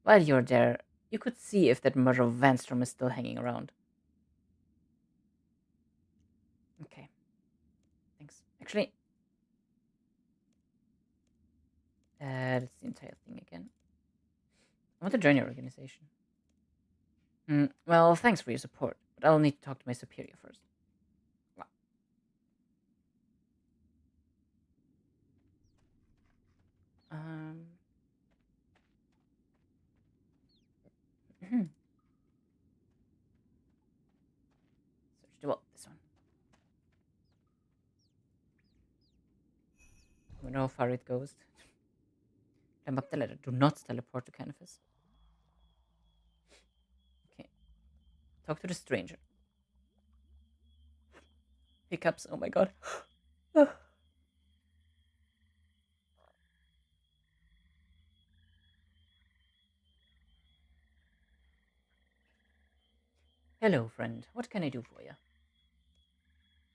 While you're there, you could see if that murder of Vanstrom is still hanging around. Okay. Thanks. Actually, that's the entire thing again. I want to join your organization. Well, thanks for your support, but I'll need to talk to my superior first. Wow. Search the wall. This one. I wonder how far it goes. Climb up the ladder. Do not teleport to Canifus. Okay. Talk to the stranger. Hiccups. Oh my god. Hello, friend. What can I do for you?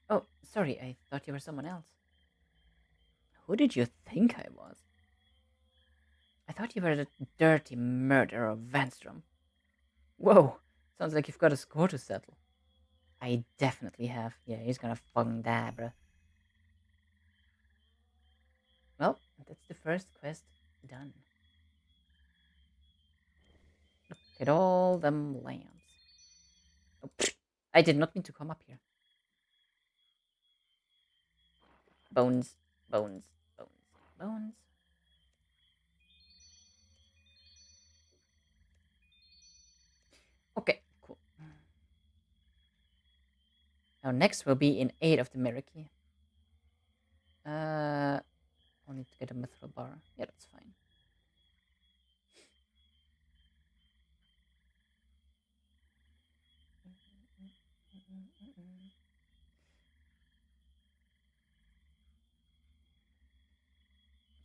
Oh, sorry. I thought you were someone else. Who did you think I was? I thought you were the dirty murderer of Vanstrom. Whoa, sounds like you've got a score to settle. I definitely have. Yeah, he's gonna fucking die, bruh. Well, that's the first quest done. Look at all them lambs. Oh, I did not mean to come up here. Bones, bones, bones, bones. Okay, cool. Now next will be in aid of the Meriki. I'll need to get a mithril bar. Yeah, that's fine.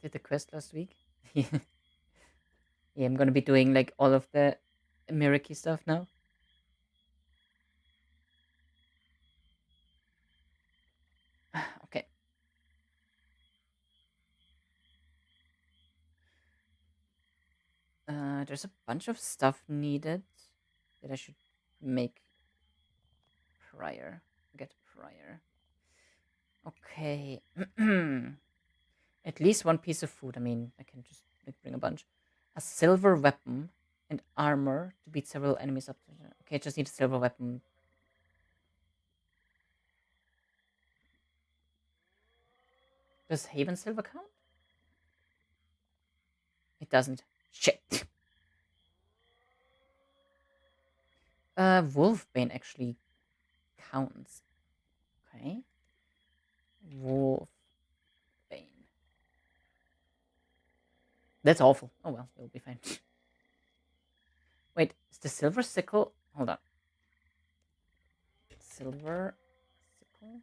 Did the quest last week? Yeah, I'm gonna be doing like all of the Meriki stuff now. Okay. There's a bunch of stuff needed that I should make prior. Get prior. Okay. At least one piece of food. I mean, I can just like, bring a bunch. A silver weapon and armor to beat several enemies up. Okay, I just need a silver weapon. Does Haven silver count? It doesn't. Shit. Wolfbane actually counts. Okay. Wolfbane. That's awful. Oh well, it'll be fine. Wait, is the silver sickle? Hold on. Silver sickle?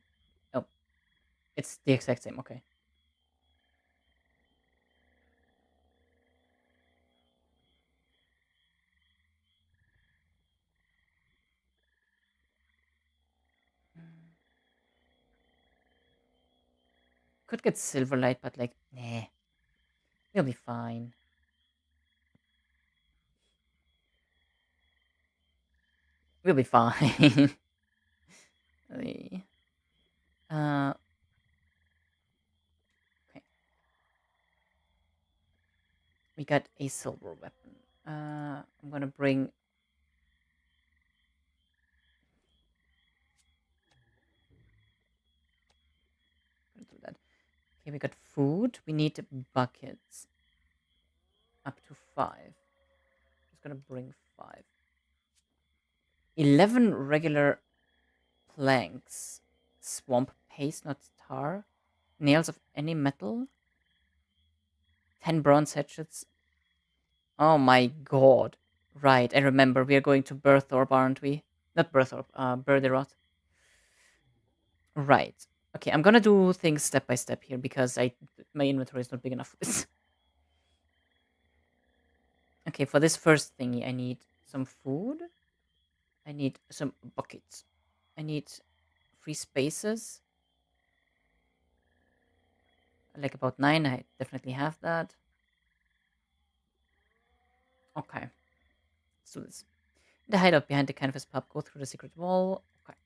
Oh, it's the exact same. Okay. Could get Silverlight, but like, nah. We'll be fine. We'll be fine. uh, okay. We got a silver weapon. I'm gonna bring. Do that. Okay, we got food. We need buckets. Up to 5. Just gonna bring 5. 11 regular planks. Swamp paste, not tar. Nails of any metal. 10 bronze hatchets. Oh my god. Right, I remember. We are going to Berthorpe, aren't we? Not Berthorpe, Berderot. Right. Okay, I'm gonna do things step by step here because my inventory is not big enough for this. Okay, for this first thingy, I need some food. I need some buckets. I need free spaces. Like about 9, I definitely have that. Okay. Let's do this. The hideout behind the canvas pub. Go through the secret wall. Okay.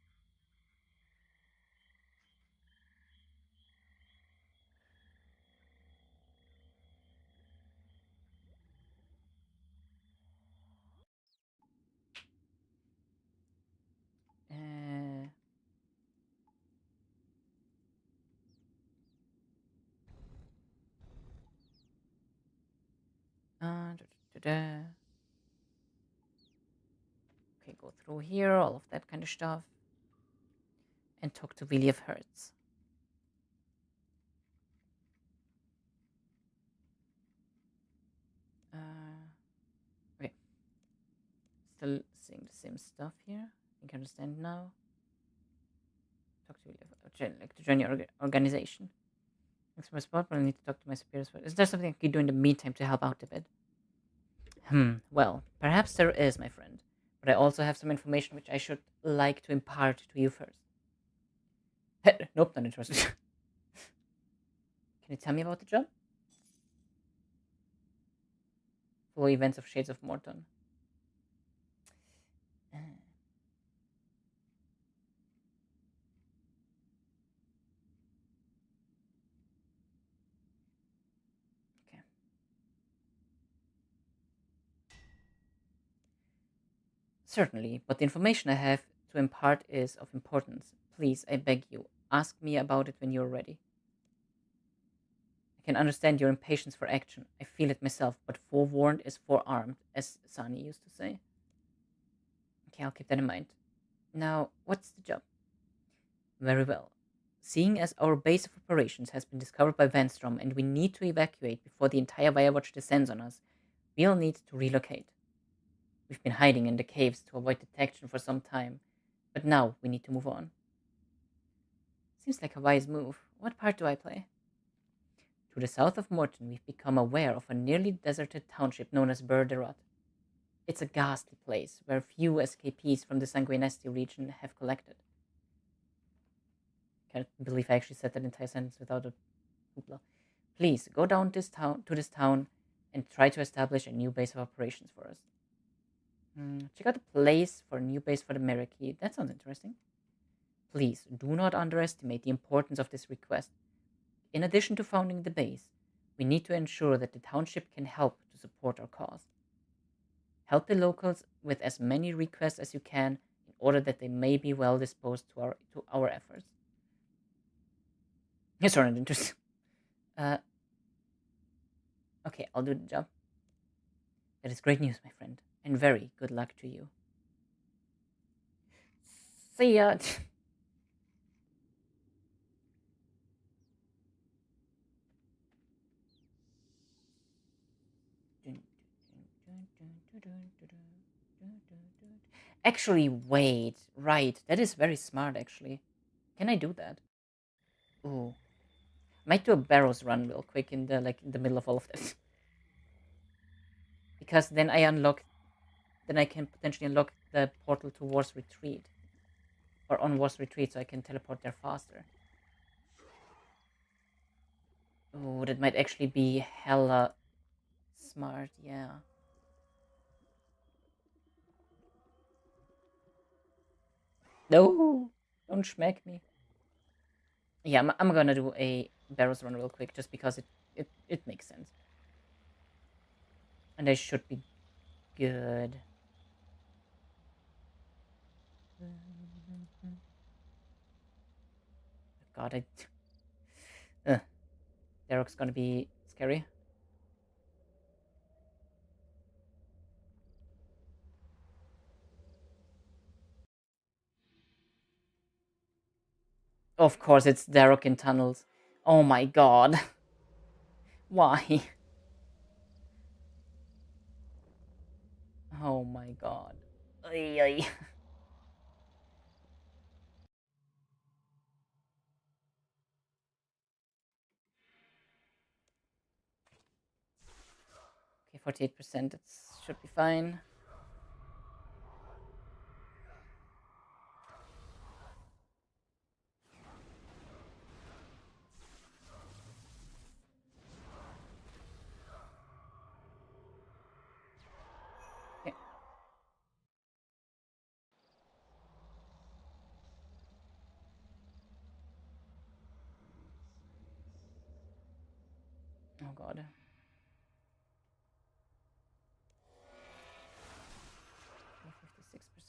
Uh, da, da, da, da. Okay, go through here, all of that kind of stuff. And talk to Willie of Hertz. Okay. Still seeing the same stuff here. I can understand now. Talk to Willie of Hertz. Like to join your organization. Thanks for my spot, but I need to talk to my superiors first. Is there something I can do in the meantime to help out a bit? Well, perhaps there is, my friend. But I also have some information which I should like to impart to you first. Nope, not interested. Can you tell me about the job? Full events of Shades of Morton. Uh, Okay. Certainly, but the information I have to impart is of importance. Please, I beg you, ask me about it when you're ready. I can understand your impatience for action. I feel it myself, but forewarned is forearmed, as Sani used to say. Okay, I'll keep that in mind. Now, what's the job? Very well. Seeing as our base of operations has been discovered by Vanstrom and we need to evacuate before the entire Firewatch descends on us, we'll need to relocate. We've been hiding in the caves to avoid detection for some time, but now we need to move on. Seems like a wise move. What part do I play? To the south of Morton, we've become aware of a nearly deserted township known as Burderot. It's a ghastly place where few escapees from the Sanguinesti region have collected. Can't believe I actually said that entire sentence without a hoopla. Please go down this town and try to establish a new base of operations for us. Check out the place for a new base for the Meriki. That sounds interesting. Please do not underestimate the importance of this request. In addition to founding the base, we need to ensure that the township can help to support our cause. Help the locals with as many requests as you can in order that they may be well disposed to our efforts. It's not interesting. Okay, I'll do the job. That is great news, my friend, and very good luck to you. See ya. Actually, wait. Right, that is very smart. Actually, can I do that? Ooh, might do a barrows run real quick in the middle of all of this, because then I unlock. Then I can potentially unlock the portal to War's Retreat, or on War's Retreat, so I can teleport there faster. Oh, that might actually be hella smart. Yeah. No, don't smack me. Yeah, I'm gonna do a barrows run real quick just because it makes sense. And I should be good. God, Derek's gonna be scary. Of course, it's Derek in tunnels. Oh my god. Why? Oh my god. Ay, ay. Okay, 48%. That should be fine. Okay. Oh god.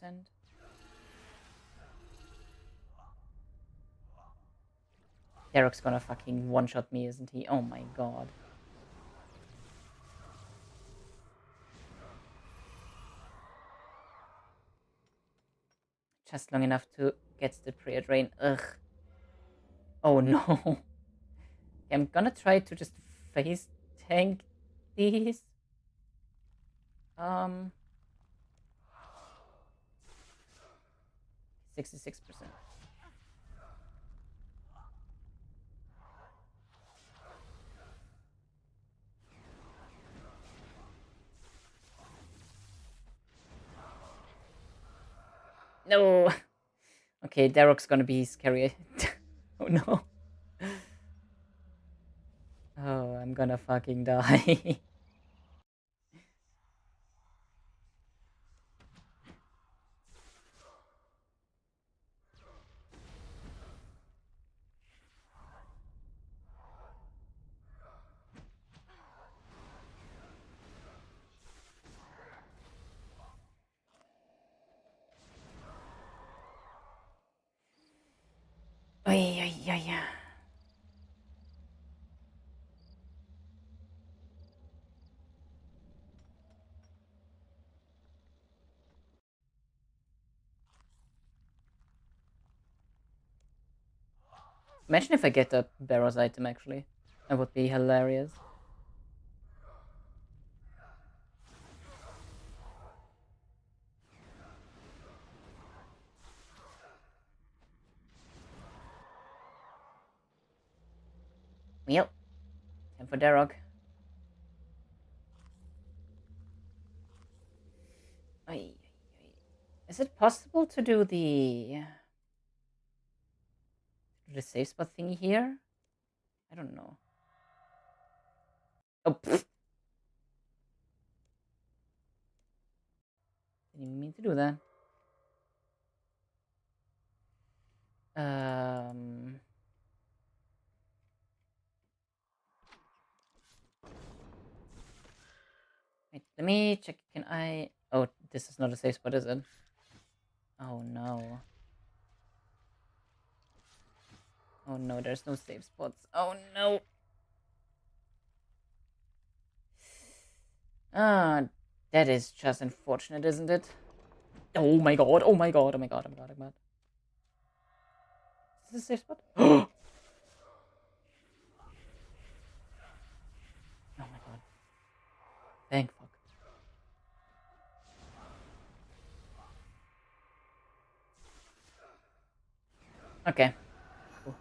56%. Derek's gonna fucking one-shot me, isn't he? Oh my god. Just long enough to get the prayer drain. Ugh. Oh no. I'm gonna try to just face tank these. 66%. No. Okay, Derek's gonna be scary. Oh no. Oh, I'm gonna fucking die. Ay, ay, ay, ay. Imagine if I get a Barrow's item, actually. That would be hilarious. Well, time for Darog. Ay, ay. Is it possible to do the safe spot thingy here? I don't know. Oh, pfft. Didn't even mean to do that. Um... Wait, let me check. Can I... Oh, this is not a safe spot, is it? Oh, no. Oh, no, there's no safe spots. Oh, no. Ah, that is just unfortunate, isn't it? Oh my god, oh my god, oh my god, oh my god, oh my god. Is this a safe spot? Oh my god. Thank fuck. Okay. Cool.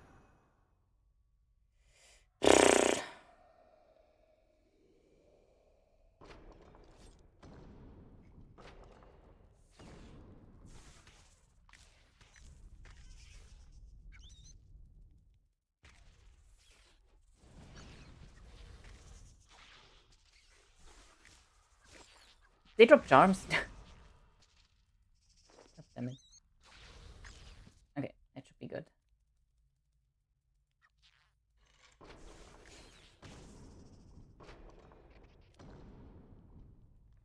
They drop charms. God damn it. Okay, that should be good.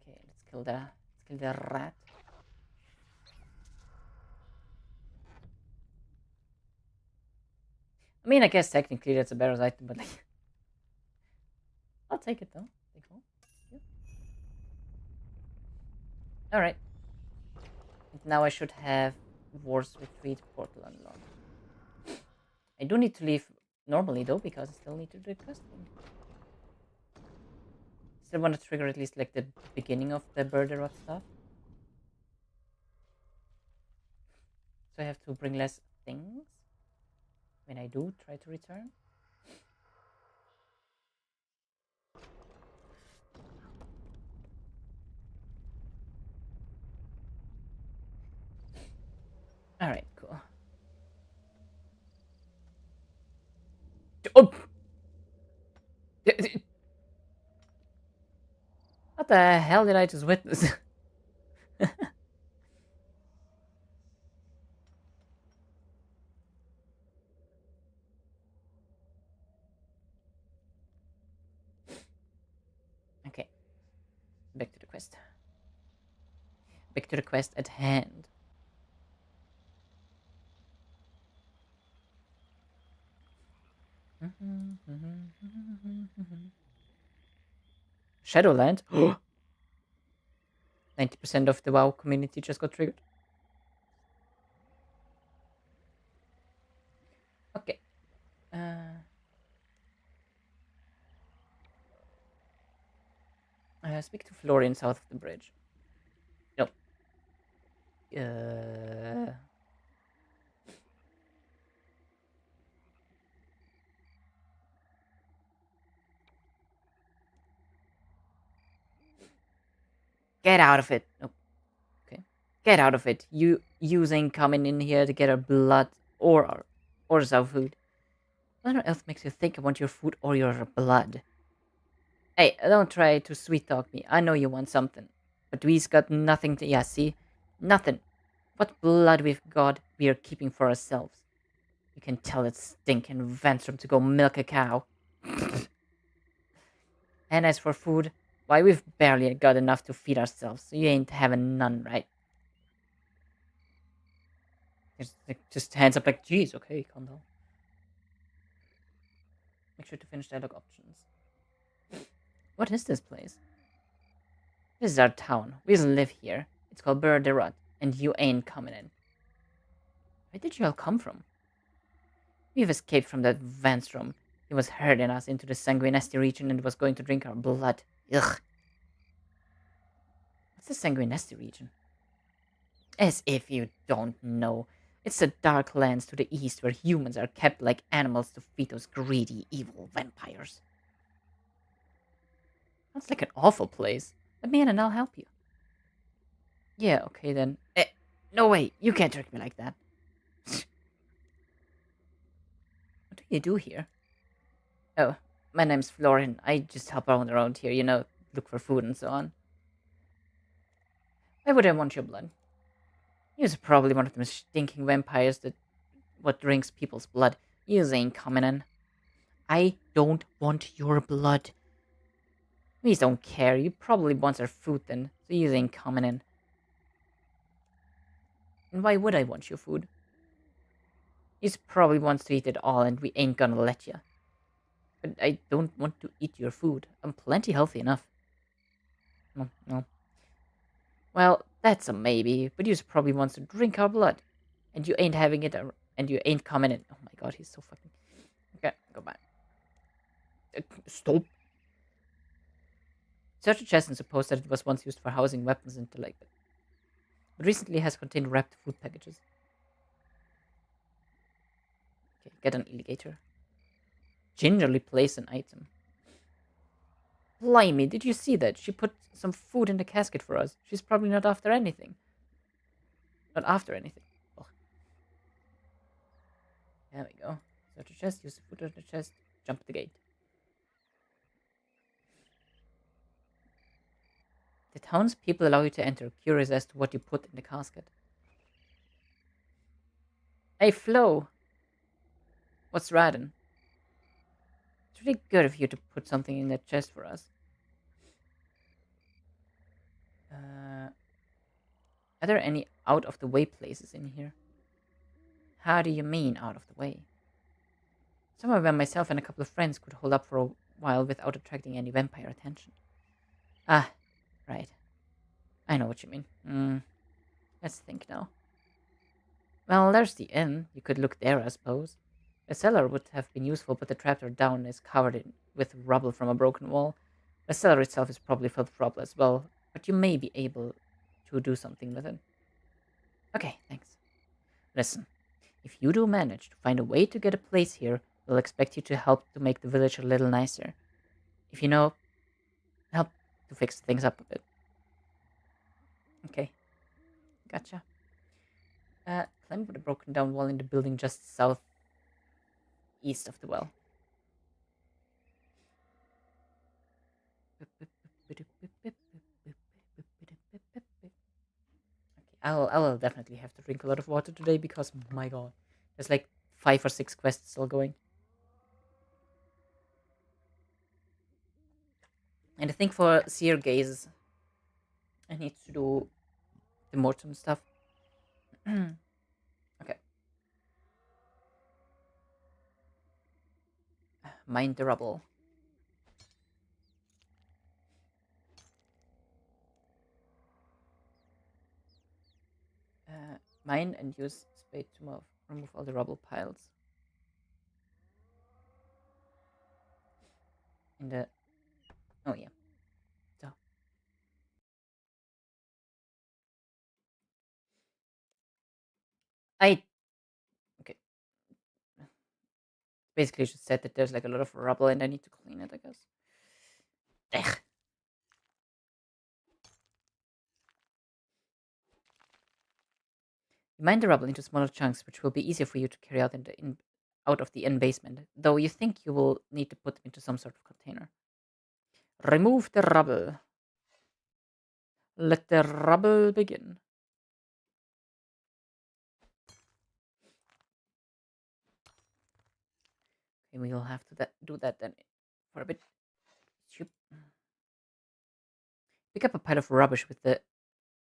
Okay, let's kill the rat. I mean, I guess technically that's a Barrow's item, but like, I'll take it though. Take home. Yeah. All right. And now I should have War's Retreat portal unlocked. I do need to leave normally though because I still need to do the quest thing. Still want to trigger at least like the beginning of the Birderot stuff. So I have to bring less things when I do try to return. Alright, cool. Oh! What the hell did I just witness? Okay. Back to the quest. Back to the quest at hand. Shadowland? 90% of the WoW community just got triggered. Okay. Speak to Florian south of the bridge. No. Get out of it. Oh, okay. Get out of it. You using coming in here to get our blood or our food. What on earth makes you think I want your food or your blood? Hey, don't try to sweet talk me. I know you want something. But we's got nothing to. Yeah, see? Nothing. What blood we've got, we are keeping for ourselves. You can tell it's stinking Ventrum to go milk a cow. And as for food, why, we've barely got enough to feed ourselves, so you ain't having none, right? Just hands up like, geez, okay, calm down. Make sure to finish dialogue options. What is this place? This is our town. We live here. It's called Burderot, and you ain't coming in. Where did you all come from? We've escaped from that Vanstrom. He was herding us into the Sanguinesti region and was going to drink our blood. Ugh. What's the Sanguinesti region? As if you don't know. It's the dark lands to the east where humans are kept like animals to feed those greedy, evil vampires. Sounds like an awful place. Let me in and I'll help you. Yeah, okay then. No way, you can't trick me like that. What do you do here? Oh, my name's Florian. I just help around here, look for food and so on. Why would I want your blood? You're probably one of them stinking vampires that what drinks people's blood. You ain't coming in. I don't want your blood. We don't care. You probably want our food then, so you ain't coming in. And why would I want your food? You probably wants to eat it all, and we ain't gonna let you. But I don't want to eat your food. I'm plenty healthy enough. No, no. Well, that's a maybe, but you probably wants to drink our blood. And you ain't having it, and you ain't coming in. Oh my god, he's so fucking... Okay, go back. Stop. Search a chest and suppose that it was once used for housing weapons and the like. But recently has contained wrapped food packages. Okay, get an alligator. Gingerly place an item. Blimey, did you see that? She put some food in the casket for us. She's probably not after anything. Not after anything. Ugh. There we go. Search a chest, use the food on the chest, jump the gate. The townspeople allow you to enter, curious as to what you put in the casket. Hey, Flo! What's riding? It's really good of you to put something in that chest for us. Are there any out-of-the-way places in here? How do you mean, out of the way? Somewhere where myself and a couple of friends could hold up for a while without attracting any vampire attention. Ah, right. I know what you mean. Let's think now. Well, there's the inn. You could look there, I suppose. The cellar would have been useful, but the trapdoor down is covered with rubble from a broken wall. The cellar itself is probably filled with rubble as well, but you may be able to do something with it. Okay, thanks. Listen, if you do manage to find a way to get a place here, we'll expect you to help to make the village a little nicer. If you know, help to fix things up a bit. Okay, gotcha. Climb over the broken down wall in the building just southeast of the well. I will definitely have to drink a lot of water today because, my god, there's like 5 or 6 quests still going. And I think for Seer Gaze, I need to do the Mortem stuff. Okay. Mind the rubble. Mine and use spade to remove all the rubble piles. In the... Oh, yeah. So. Okay. Basically, just said that there's like a lot of rubble and I need to clean it, I guess. Ugh. Mine the rubble into smaller chunks, which will be easier for you to carry out out of the inn basement, though you think you will need to put them into some sort of container. Remove the rubble. Let the rubble begin. Okay, we will have to do that then for a bit. Shoop. Pick up a pile of rubbish with the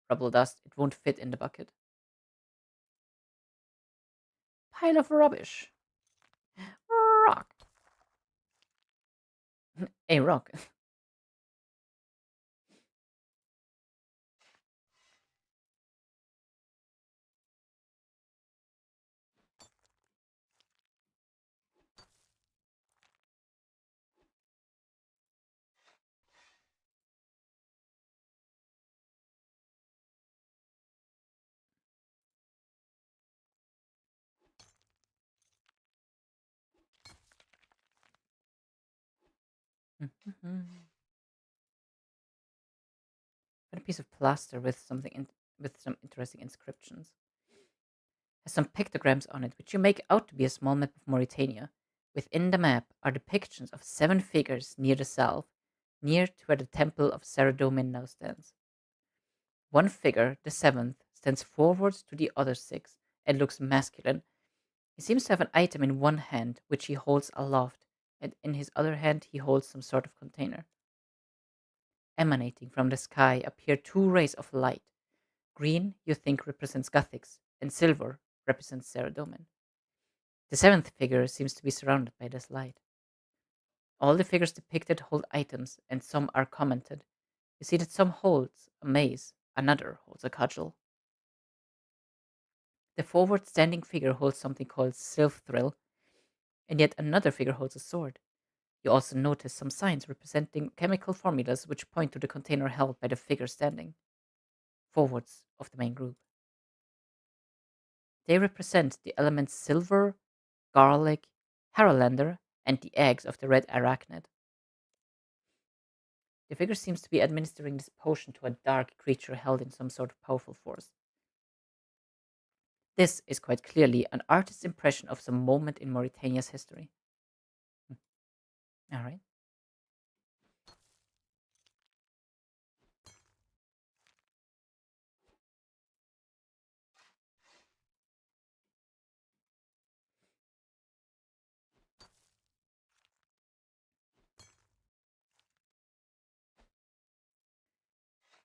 rubble dust. It won't fit in the bucket. Pile of rubbish. Rock. A rock. Find a piece of plaster with with some interesting inscriptions. Has some pictograms on it, which you make out to be a small map of Mauritania. Within the map are depictions of 7 figures near the south, near to where the temple of Saradomin now stands. One figure, the 7th, stands forwards to the other 6 and looks masculine. He seems to have an item in one hand, which he holds aloft, and in his other hand he holds some sort of container. Emanating from the sky appear 2 rays of light. Green, you think, represents Gothics, and silver represents Saradomin. The 7th figure seems to be surrounded by this light. All the figures depicted hold items, and some are commented. You see that some holds a mace, another holds a cudgel. The forward standing figure holds something called Sylph Thrill, and yet another figure holds a sword. You also notice some signs representing chemical formulas which point to the container held by the figure standing forwards of the main group. They represent the elements silver, garlic, haralander, and the eggs of the red arachnid. The figure seems to be administering this potion to a dark creature held in some sort of powerful force. This is quite clearly an artist's impression of some moment in Mauritania's history. All right.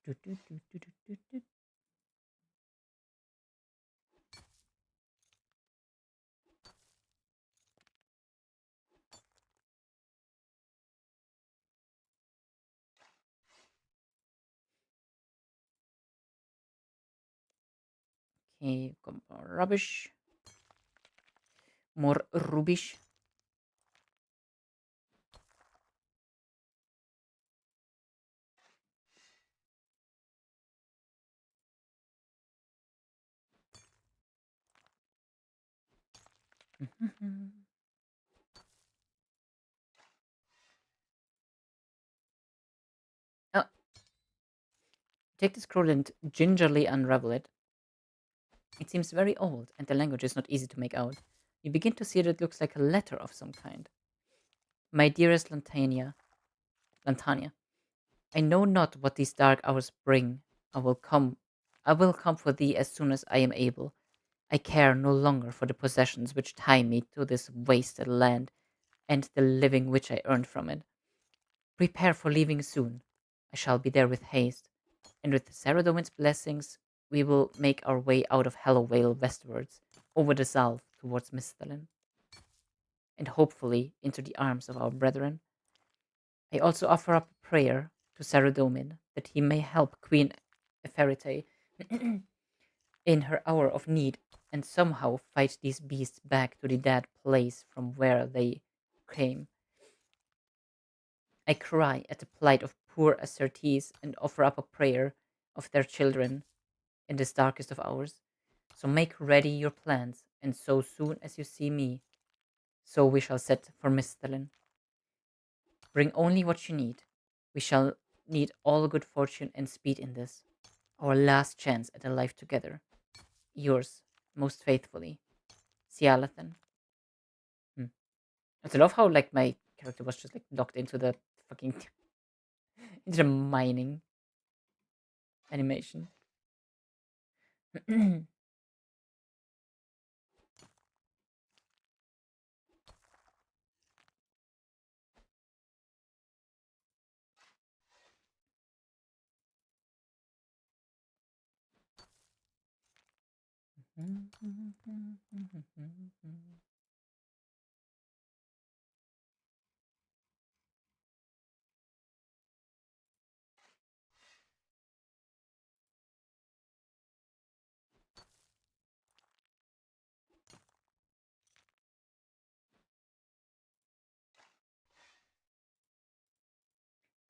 Do, do, do, do, do, do, do. Okay, more rubbish. More rubbish. Oh, take the scroll and gingerly unravel it. It seems very old, and the language is not easy to make out. You begin to see that it looks like a letter of some kind. My dearest Lantania, I know not what these dark hours bring. I will come. I will come for thee as soon as I am able. I care no longer for the possessions which tie me to this wasted land, and the living which I earned from it. Prepare for leaving soon. I shall be there with haste, and with Saradomin's blessings, we will make our way out of Hellowvale westwards, over the Zalf towards Mistalin, and hopefully into the arms of our brethren. I also offer up a prayer to Saradomin that he may help Queen Eferite in her hour of need and somehow fight these beasts back to the dead place from where they came. I cry at the plight of poor Acertes and offer up a prayer of their children in this darkest of hours. So make ready your plans, and so soon as you see me, so we shall set for Mistalin. Bring only what you need. We shall need all good fortune and speed in this, our last chance at a life together. Yours, most faithfully, Cialathan. I love how like my character was just like locked into the fucking into the mining animation.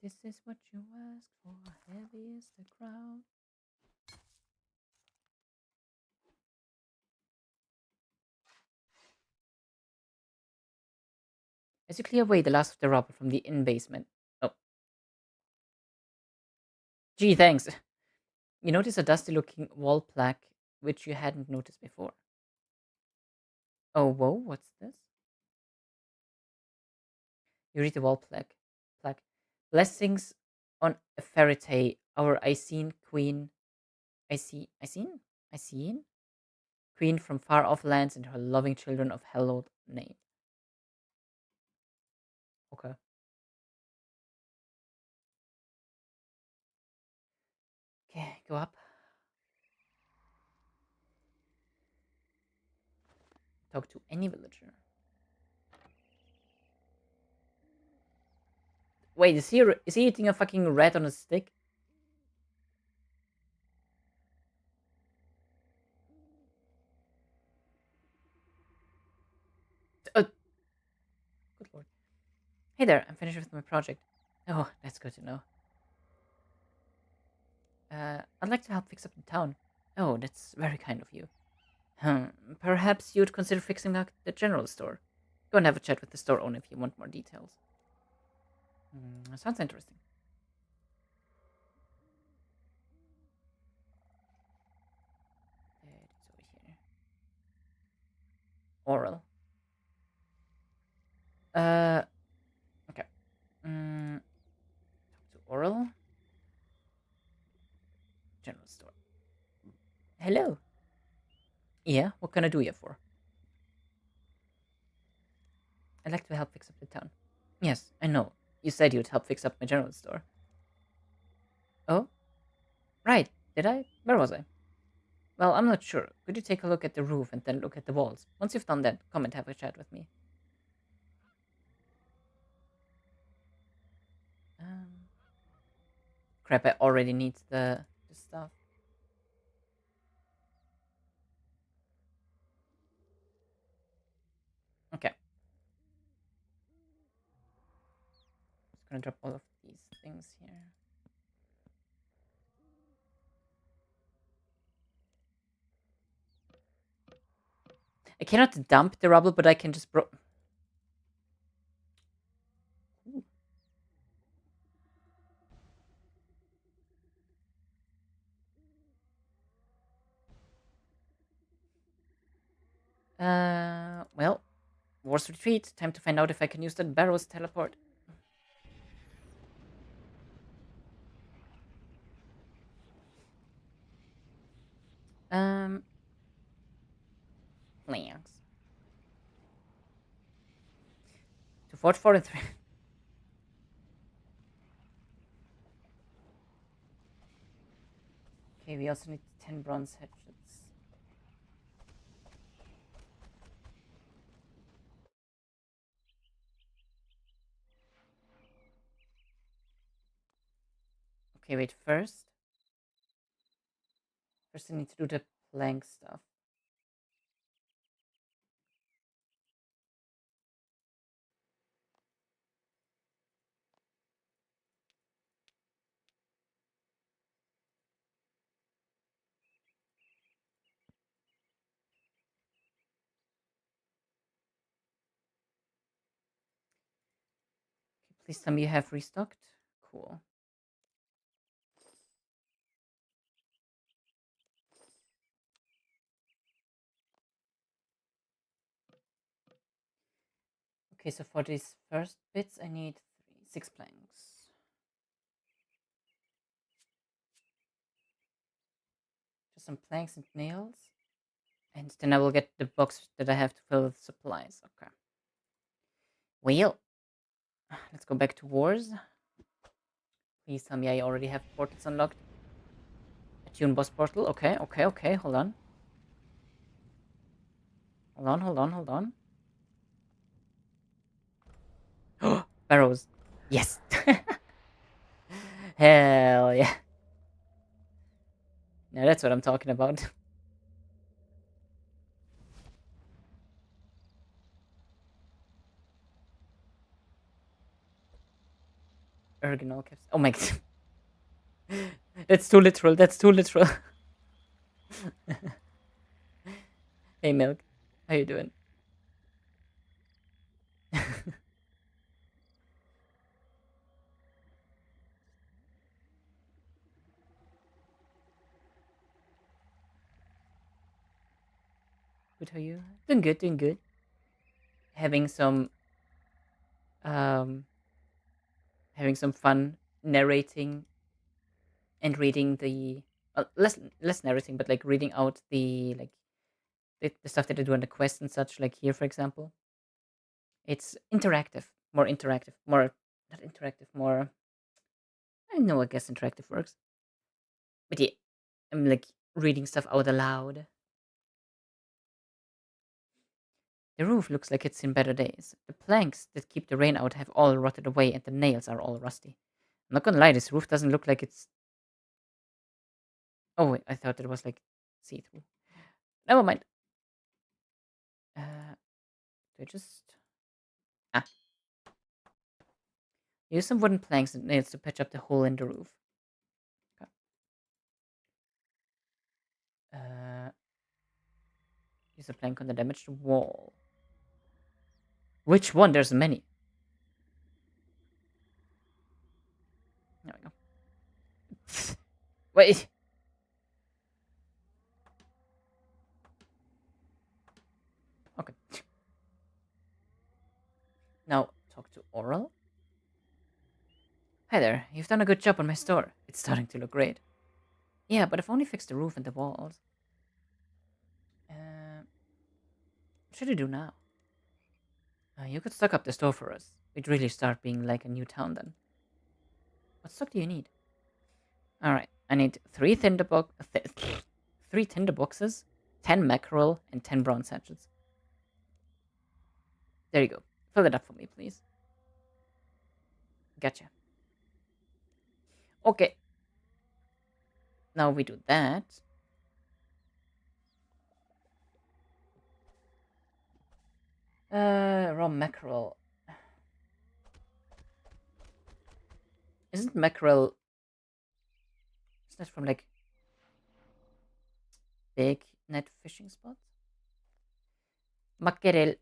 This is what you asked for. Heavy is the crowd. As you clear away the last of the rubble from the in basement. Oh, gee, thanks. You notice a dusty looking wall plaque which you hadn't noticed before. Oh, whoa, what's this? You read the wall plaque. Blessings on a Ferrite, our Icene queen. Icene? Icene? Queen from far off lands and her loving children of hallowed name. Okay. Okay, go up. Talk to any villager. Wait, is he eating a fucking rat on a stick? Good lord. Hey there, I'm finished with my project. Oh, that's good to know. I'd like to help fix up the town. Oh, that's very kind of you. Perhaps you'd consider fixing up the general store. Go and have a chat with the store owner if you want more details. Sounds interesting. It's over here. Oral. Uh, okay. Talk to Oral. General store. Hello. Yeah, what can I do you for? I'd like to help fix up the town. Yes, I know. You said you'd help fix up my general store. Oh, right. Did I? Where was I? Well, I'm not sure. Could you take a look at the roof and then look at the walls? Once you've done that, come and have a chat with me. Um, Crap, I already need the stuff. Okay. Just gonna drop all of these things here. I cannot dump the rubble, but I can just well, War's retreat. Time to find out if I can use that Barrow's teleport. Um, Thanks. To forge 4 and 3. Okay, we also need 10 bronze hatchets. Okay, wait, first I need to do the plank stuff. Okay, please tell me you have restocked. Cool. Okay, so for these first bits, I need 6 planks. Just some planks and nails. And then I will get the box that I have to fill with supplies. Okay. Well, let's go back to wars. Please tell me I already have portals unlocked. Attune boss portal. Okay, okay, okay. Hold on. Hold on, hold on, hold on. Barrows. Yes. Hell yeah. Now that's what I'm talking about. Ergonal caps. Oh my god. That's too literal. That's too literal. Hey, Milk. How you doing? Good, how are you? Doing good, doing good. Having some um having some fun narrating and reading the less narrating, but like reading out the like the stuff that I do on the quest and such. Like here, for example, it's interactive, more not interactive, more. I know, I guess interactive works, but yeah, I'm like reading stuff out aloud. The roof looks like it's in better days. The planks that keep the rain out have all rotted away, and the nails are all rusty. I'm not gonna lie, this roof doesn't look like it's. Oh wait, I thought it was like see through. Never mind. Do I just ah use some wooden planks and nails to patch up the hole in the roof? Okay. Use a plank on the damaged wall. Which one? There's many. There we go. Wait. Okay. Now talk to Oral. Hi there. You've done a good job on my store. It's starting to look great. Yeah, but I've only fixed the roof and the walls. What should I do now? You could stock up the store for us. We'd really start being like a new town then. What stock do you need? All right, I need 3 tinder boxes, 10 mackerel, and 10 bronze sachets. There you go. Fill it up for me, please. Gotcha. Okay. Now we do that. Raw mackerel. Isn't mackerel? Is that from like big net fishing spots? Mackerel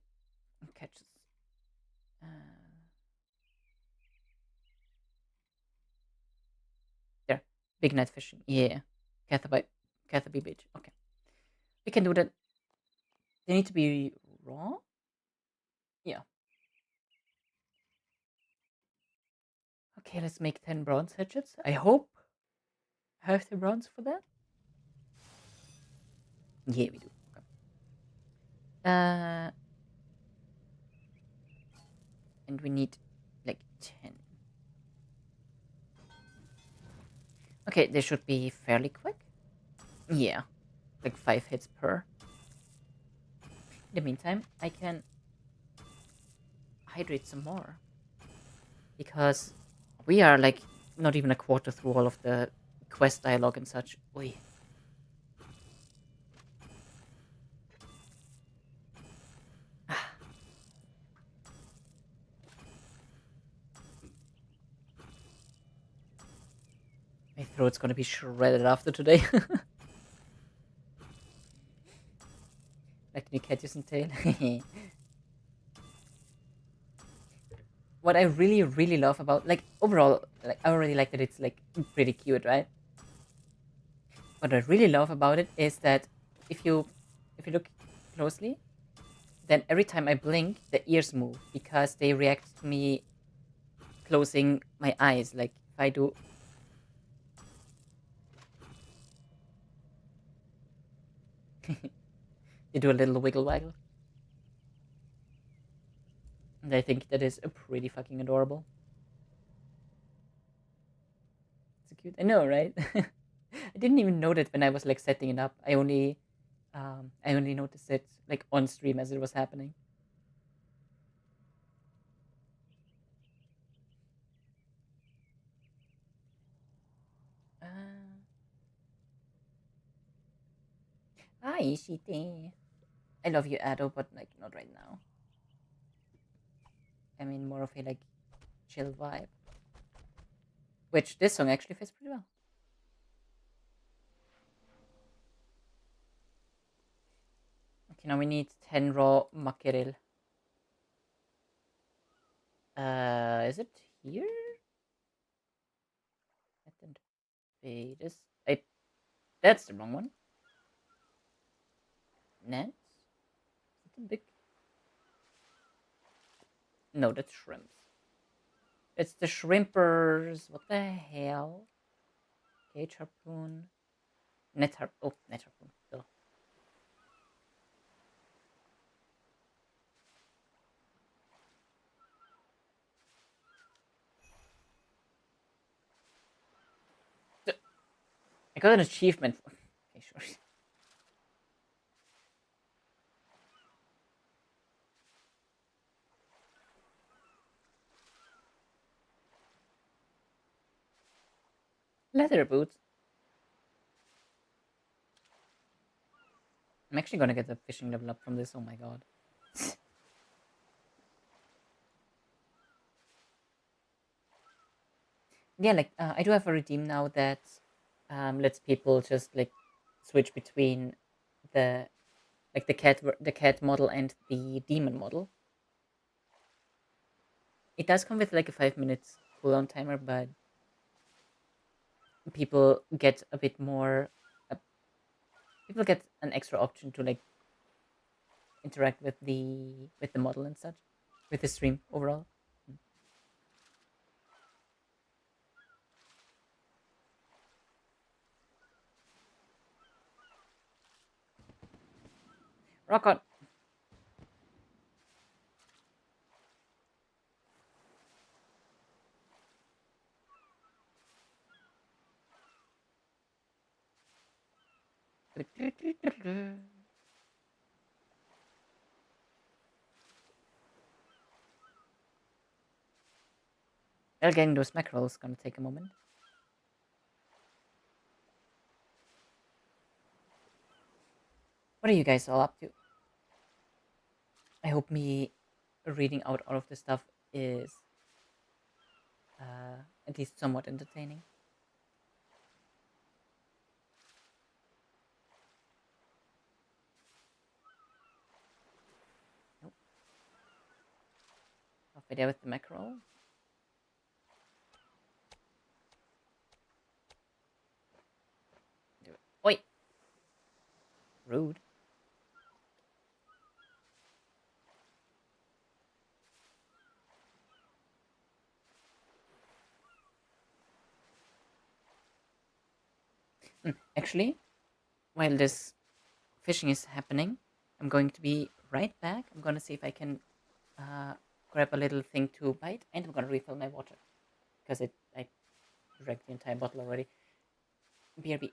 catches. There, big net fishing. Yeah, Catherby Beach. Okay, we can do that. They need to be raw. Yeah. Okay, let's make 10 bronze hatchets. I hope I have the bronze for that. Yeah, we do. Okay. And we need like 10. Okay, they should be fairly quick. Yeah, like 5 hits per. In the meantime, I can hydrate some more. Because we are like not even a quarter through all of the quest dialogue and such. Oi. My throat's gonna be shredded after today. Like the new Catches and Tail. What I really, really love about, like, overall, like, I already like that it's, like, pretty cute, right? What I really love about it is that if you look closely, then every time I blink, the ears move because they react to me closing my eyes. Like if I do. They do a little wiggle waggle. And I think that is pretty fucking adorable. It's cute. I know, right? I didn't even know that when I was like setting it up. I only noticed it like on stream as it was happening. Uh, Hi, Shite. I love you, Ado, but like not right now. I mean, more of a like chill vibe. Which this song actually fits pretty well. Okay, now we need 10 raw mackerel. Is it here? Let them be this. That's the wrong one. Nets? Is it a big? No, that's shrimps. It's the shrimpers. What the hell? Cage harpoon. Net harpoon. Oh, net harpoon. Duh. I got an achievement. Okay, sure. Leather boots. I'm actually gonna get a fishing level up from this. Oh my god. Yeah, like I do have a redeem now that lets people just like switch between the the cat model and the demon model. It does come with like a 5 minutes cooldown timer, but people get a bit more. Uh, People get an extra option to like interact with the model and such, with the stream overall. Rock on. Well, getting those mackerels is gonna take a moment. What are you guys all up to? I hope me reading out all of this stuff is at least somewhat entertaining. Nope. Halfway there with the mackerel. Do it. Oi! Rude. Actually, while this fishing is happening, I'm going to be right back. I'm gonna see if I can uh, grab a little thing to bite, and I'm gonna refill my water because I drank the entire bottle already. BRB.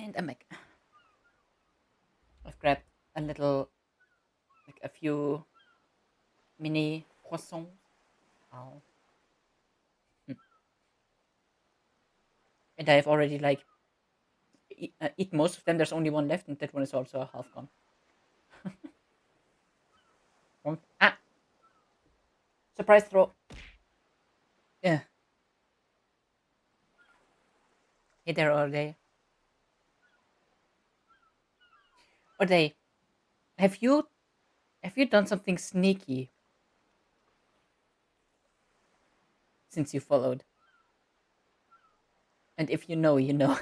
And a Mac. I've grabbed a little, like a few mini croissants. Oh. And I've already like eat most of them. There's only one left, and that one is also half gone. Ah, surprise throw. Yeah. Hey there, Or they. Have you done something sneaky since you followed? And if you know, you know.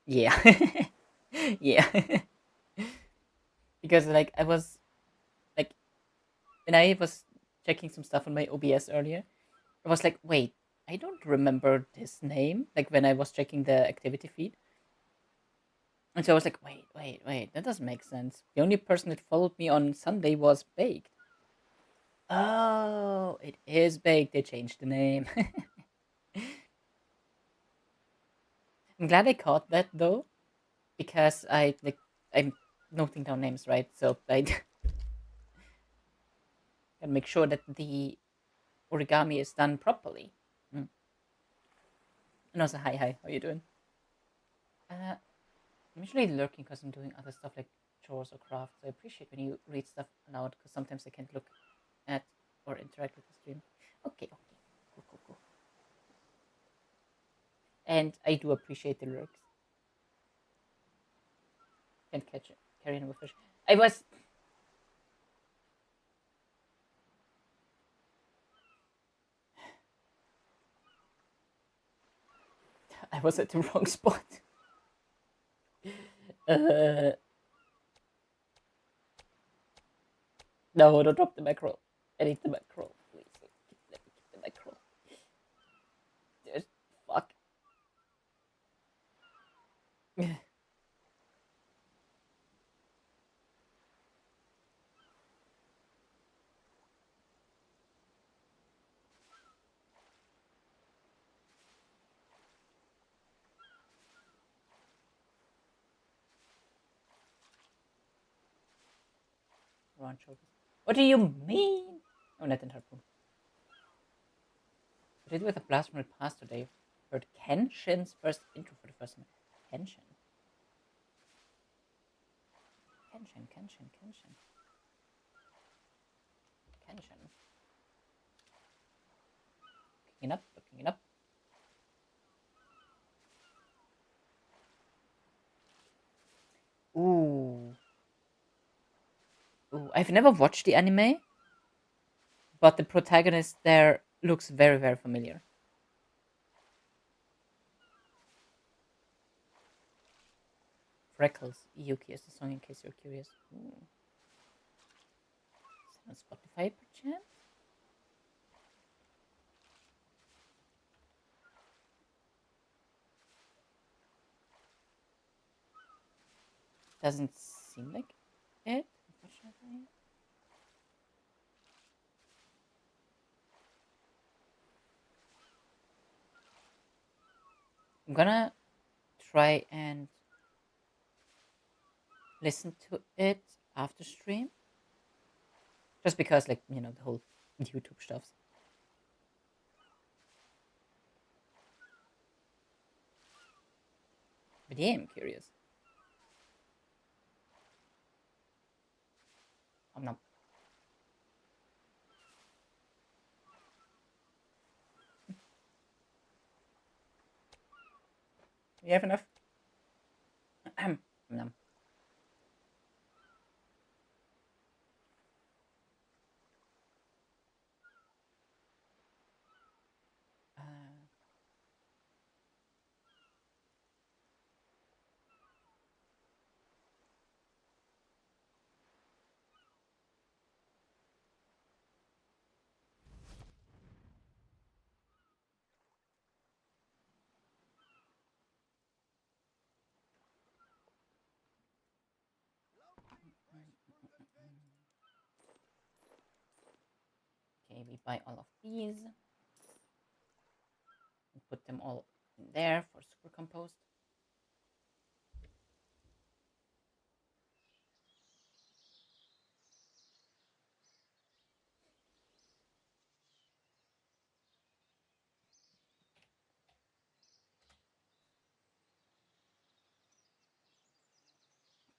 Yeah. Yeah. Because like I was like when I was checking some stuff on my OBS earlier, I was like, wait, I don't remember this name. Like when I was checking the activity feed. And so I was like, wait, that doesn't make sense. The only person that followed me on Sunday was Baked. Oh, it is Baked. They changed the name. I'm glad I caught that though, because I'm noting down names, right? So I gotta make sure that the origami is done properly. Mm. And also, hi, how you doing? I'm usually lurking because I'm doing other stuff like chores or crafts. I appreciate when you read stuff aloud because sometimes I can't look at or interact with the stream. Okay, cool. And I do appreciate the lurks. Can't catch it. Carry on with fish. I was at the wrong spot. Uh, no, don't drop the mackerel. I need the mackerel, please. Let me keep the mackerel. Just fuck. Round shoulders. What do you mean? Oh, net and harpoon. What did with a blast from the past today? Heard Kenshin's first intro for the first time. Kenshin. Kenshin. Looking it up. Ooh. I've never watched the anime, but the protagonist there looks very, very familiar. Freckles, Yuki is the song in case you're curious. Ooh. Is it on Spotify perchance? Doesn't seem like it, unfortunately. I'm gonna try and listen to it after stream. Just because, like, the whole YouTube stuff. But yeah, I'm curious. I'm not. You have enough? No. Uh, okay, we buy all of these and put them all in there for super compost.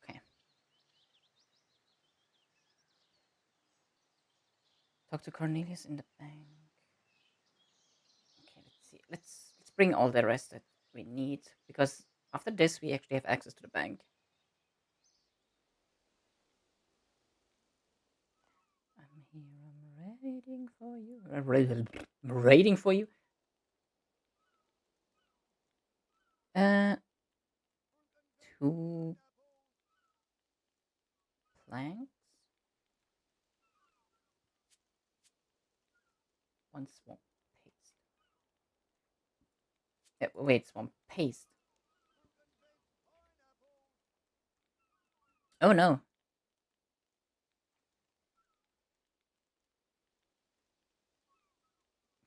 Okay. Talk to Cornelius in the bank. Okay, let's see. Let's bring all the rest that we need because after this we actually have access to the bank. I'm here. I'm waiting for you. Raiding for you. Uh, 2 planks. 1 swamp paste. Wait, swamp paste. Oh no.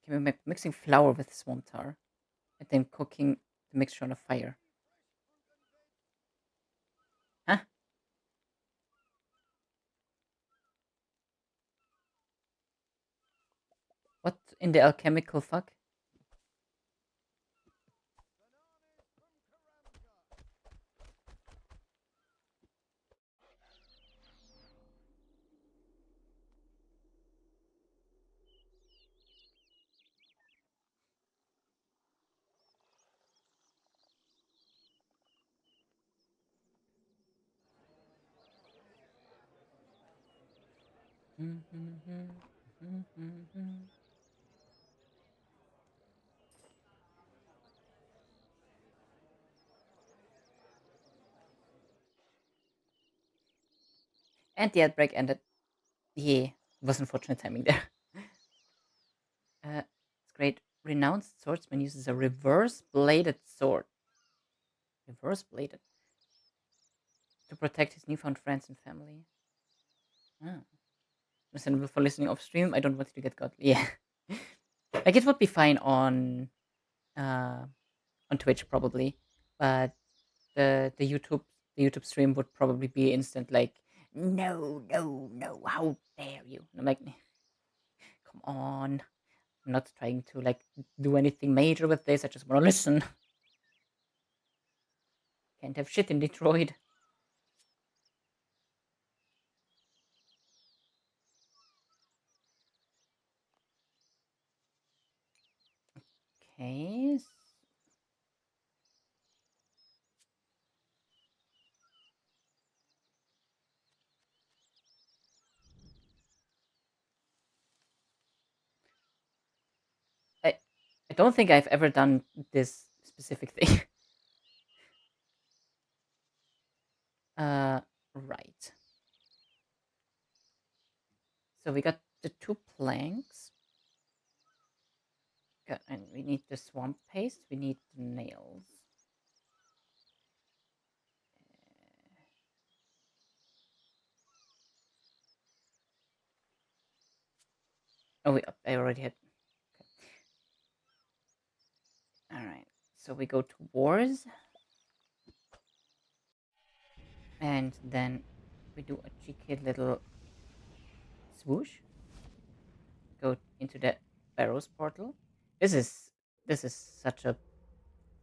Okay, we're mixing flour with swamp tar and then cooking the mixture on a fire. Huh? What in the alchemical fuck? And the outbreak ended. Yeah, was unfortunate timing there. It's great. Renounced swordsman uses a reverse bladed sword. Reverse bladed. To protect his newfound friends and family. Ah. Understandable for listening off stream. I don't want you to get godly. Yeah. Like it would be fine uh on Twitch probably, but the YouTube stream would probably be instant like no, no, no, how dare you? And I'm like, come on. I'm not trying to like do anything major with this. I just want to listen. Can't have shit in Detroit. Okay. I I don't think I've ever done this specific thing. Right. So we got the 2 planks. And we need the swamp paste. We need the nails. Oh, I already had. Okay. All right. So we go to wars, and then we do a cheeky little swoosh. Go into the Barrows portal. This is such a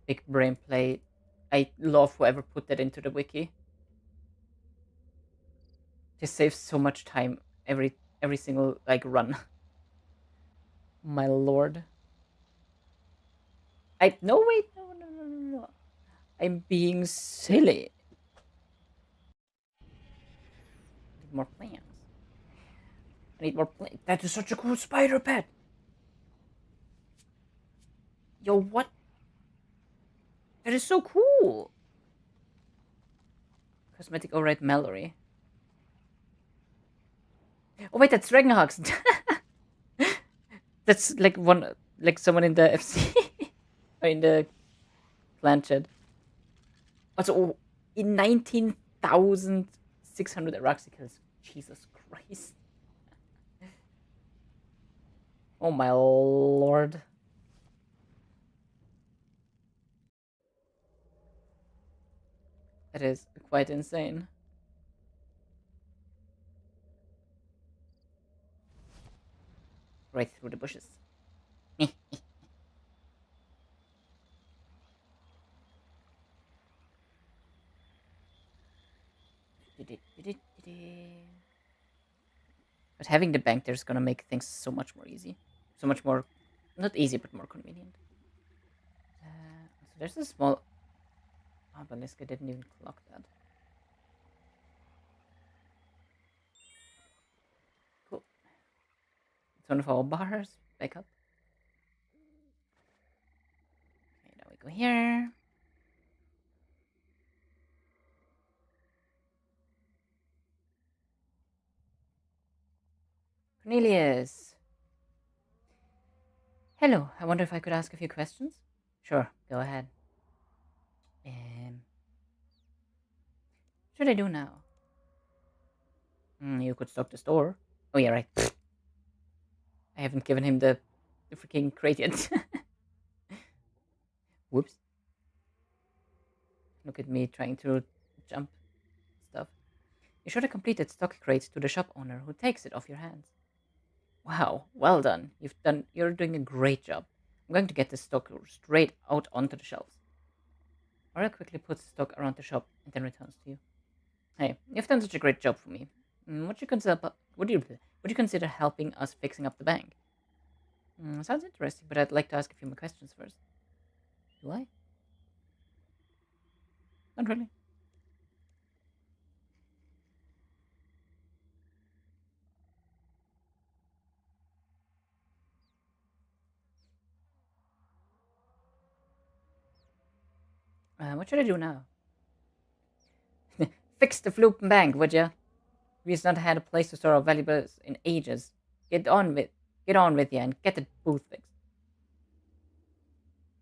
big brain play. I love whoever put that into the wiki. Just saves so much time every single like run. My lord. I no wait no no no no no. I'm being silly. I need more plants. I need more plants. That is such a cool spider pet. Yo, what? That is so cool. Cosmetic Alright Mallory. Oh wait, that's Dragonhawks. That's like someone in the FC or in the clan chat. Also, in 19,600 Araxicals. Jesus Christ. Oh my lord. That is quite insane. Right through the bushes. But having the bank there is gonna make things so much more easy. So much more, not easy, but more convenient. So there's a small. Oh, Baliska didn't even clock that. Cool. It's one of our bars. Back up. Okay, now we go here. Cornelius. Hello. I wonder if I could ask a few questions. Sure. Go ahead. Um, what should I do now? You could stock the store. Oh yeah, right. I haven't given him the freaking crate yet. Whoops. Look at me trying to jump stuff. You should have completed stock crate to the shop owner who takes it off your hands. Wow, well done. You're doing a great job. I'm going to get this stock straight out onto the shelves. Aura quickly puts the stock around the shop and then returns to you. Hey, you've done such a great job for me. Would you consider helping us fixing up the bank? Sounds interesting, but I'd like to ask a few more questions first. Do I? Not really. What should I do now? Fix the floop bank, would ya? We've not had a place to store our valuables in ages. Get on with, get on with ya and get the booth fixed.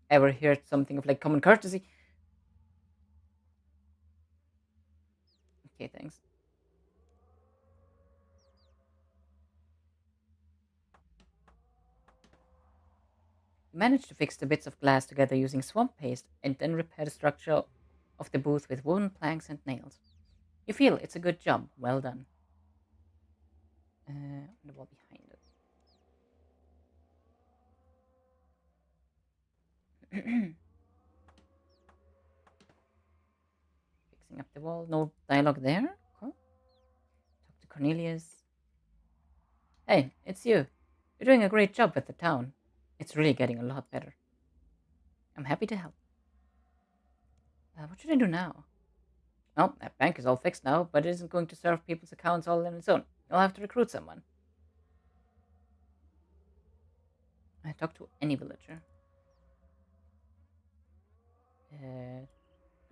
Ever heard something of like common courtesy? Okay, thanks. You managed to fix the bits of glass together using swamp paste and then repair the structure of the booth with wooden planks and nails. You feel it's a good job. Well done. On the wall behind it. Fixing up the wall. No dialogue there. Huh? Talk to Cornelius. Hey, it's you. You're doing a great job with the town. It's really getting a lot better. I'm happy to help. What should I do now? Well, that bank is all fixed now, but it isn't going to serve people's accounts all on its own. You'll have to recruit someone. I talk to any villager. Uh,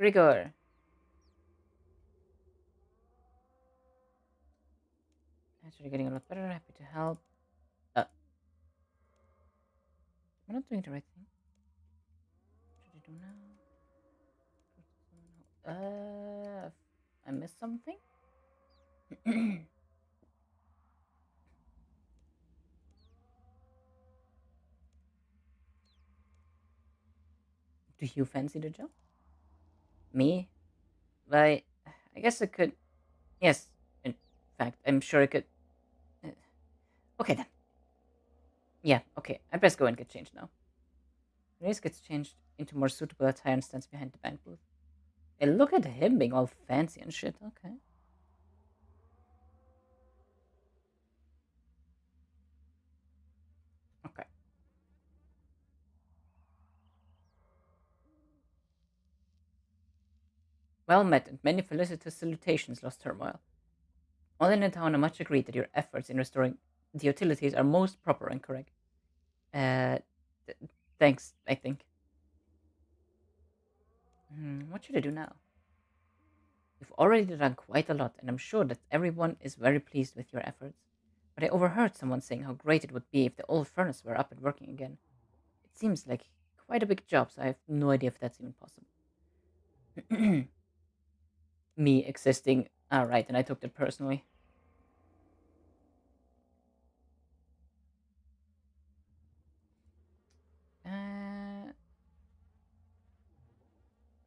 Grigor. Actually getting a lot better. Happy to help. I'm not doing the right thing. What should I do now? I missed something? Do you fancy the job? Me? Why, I guess I could. Yes, in fact, I'm sure I could. Uh, okay then. Yeah, okay. I best go and get changed now. Grace gets changed into more suitable attire and stands behind the bank booth. Hey, look at him being all fancy and shit. Okay. Okay. Well met, and many felicitous salutations, Lost Turmoil. All in the town are much agreed that your efforts in restoring the utilities are most proper and correct. Uh, th- thanks, I think. What should I do now? You've already done quite a lot, and I'm sure that everyone is very pleased with your efforts. But I overheard someone saying how great it would be if the old furnace were up and working again. It seems like quite a big job, so I have no idea if that's even possible. Me existing. Alright, and I took that personally.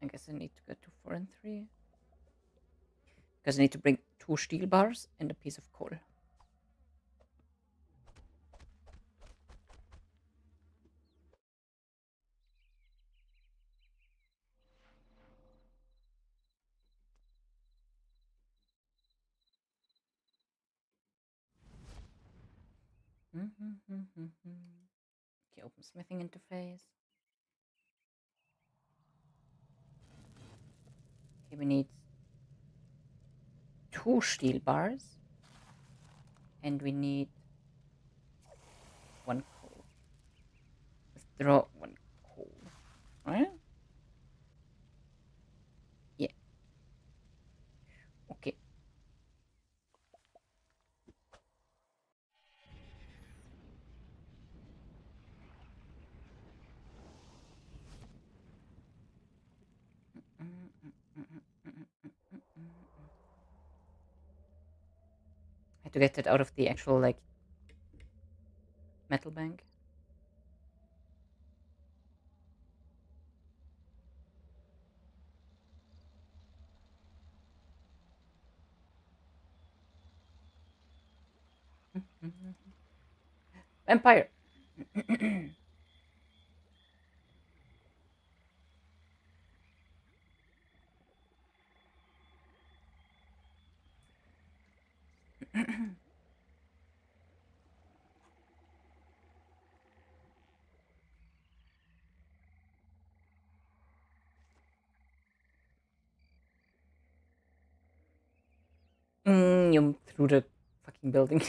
I guess I need to go to 4 and 3. because I need to bring 2 steel bars and a piece of coal. Okay, open smithing interface. Okay, we need 2 steel bars. And we need 1 coal. Let's draw 1 coal. Right? Yeah. Okay. I had to get that out of the actual, like, metal bank. Vampire! You through the fucking building.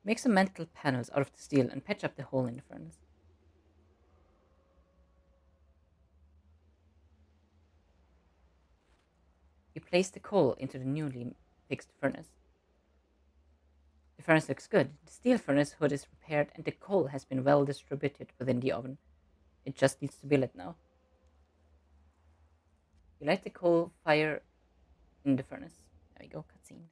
Make some metal panels out of the steel and patch up the hole in the furnace. You place the coal into the newly fixed furnace. The furnace looks good. The steel furnace hood is repaired and the coal has been well distributed within the oven. It just needs to be lit now. You light the coal fire in the furnace. There we go, cutscene.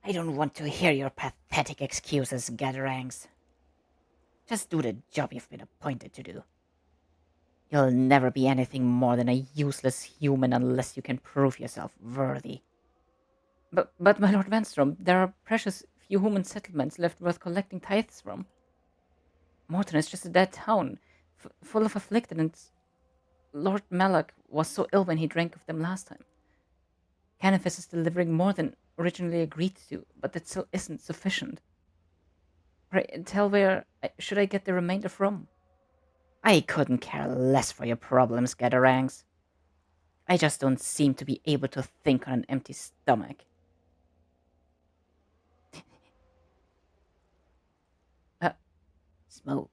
I don't want to hear your pathetic excuses, Gatarangs. Just do the job you've been appointed to do. You'll never be anything more than a useless human unless you can prove yourself worthy. But my Lord Vanstrom, there are precious few human settlements left worth collecting tithes from. Morton is just a dead town, full of afflicted, and Lord Malak was so ill when he drank of them last time. Canifis is delivering more than originally agreed to, but that still isn't sufficient. Pray, tell where should I get the remainder from? I couldn't care less for your problems, Gatarangs. I just don't seem to be able to think on an empty stomach. Uh, Smoke.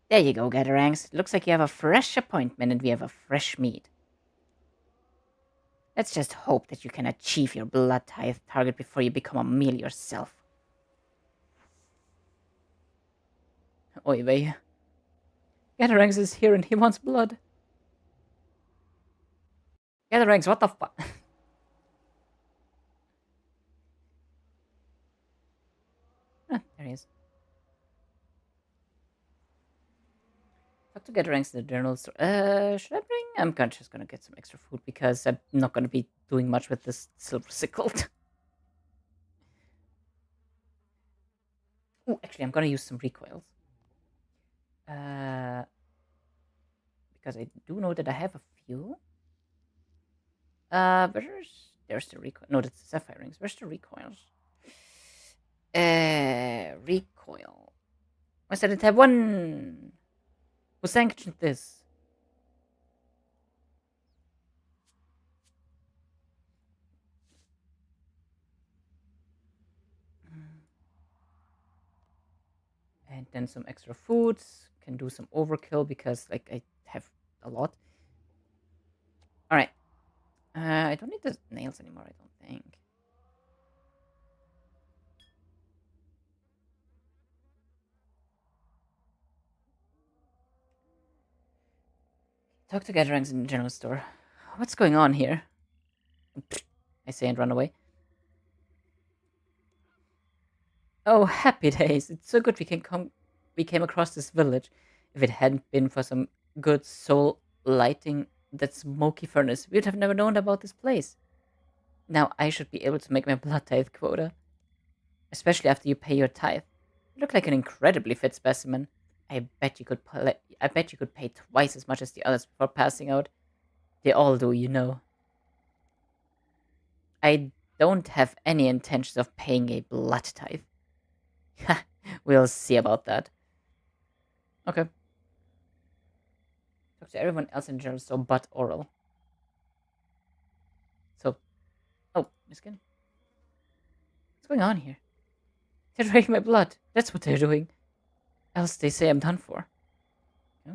There you go, Gatarangs. Looks like you have a fresh appointment and we have a fresh meat. Let's just hope that you can achieve your blood tithe target before you become a meal yourself. Oy vey. Gatarangs is here and he wants blood. Gatarangs, what the fuck? Ah, there he is. Talk to Gatarangs in the journal store. Should I bring? I'm just gonna get some extra food because I'm not gonna be doing much with this silver sickle. Oh, actually, I'm gonna use some recoils. Because I do know that I have a few. There's the recoil. No, that's the sapphire rings. Where's the recoils? Recoil. I said it have one. Who sanctioned this? And then some extra foods. Can do some overkill because like I have a lot. All right. I don't need the nails anymore. I don't think. Talk to Gatherings in the general store. What's going on here? I say and run away. Oh, happy days. It's so good we came across this village. If it hadn't been for some good soul lighting that smoky furnace, we'd have never known about this place. Now I should be able to make my blood tithe quota. Especially after you pay your tithe. You look like an incredibly fit specimen. I bet you could pay twice as much as the others before passing out. They all do, you know. I don't have any intentions of paying a blood tithe. We'll see about that. Okay. Talk to everyone else in general, so but oral. So, oh, Miskin. What's going on here? They're drinking my blood. That's what they're doing. Else they say I'm done for. Yeah?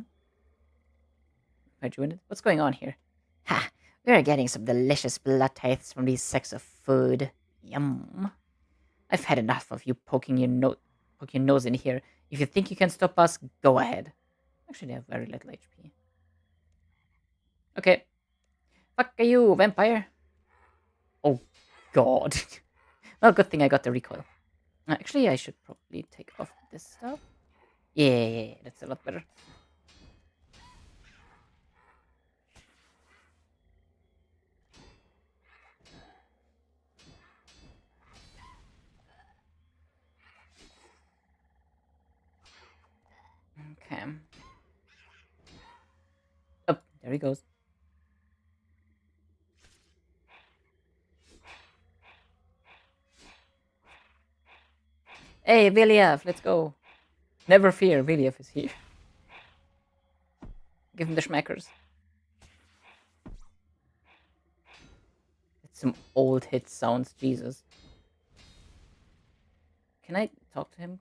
Why'd you win it? What's going on here? Ha! We're getting some delicious blood tithes from these sacks of food. Yum. I've had enough of you poking your nose in here. If you think you can stop us, go ahead. Actually, they have very little HP. Okay. Fuck you, vampire. Oh, God. Well, good thing I got the recoil. Actually, I should probably take off this stuff. Yeah, that's a lot better. Okay. Oh, there he goes. Hey, Viliev, let's go. Never fear, Viliev is here. Give him the schmackers. It's some old hit sounds, Jesus. Can I talk to him?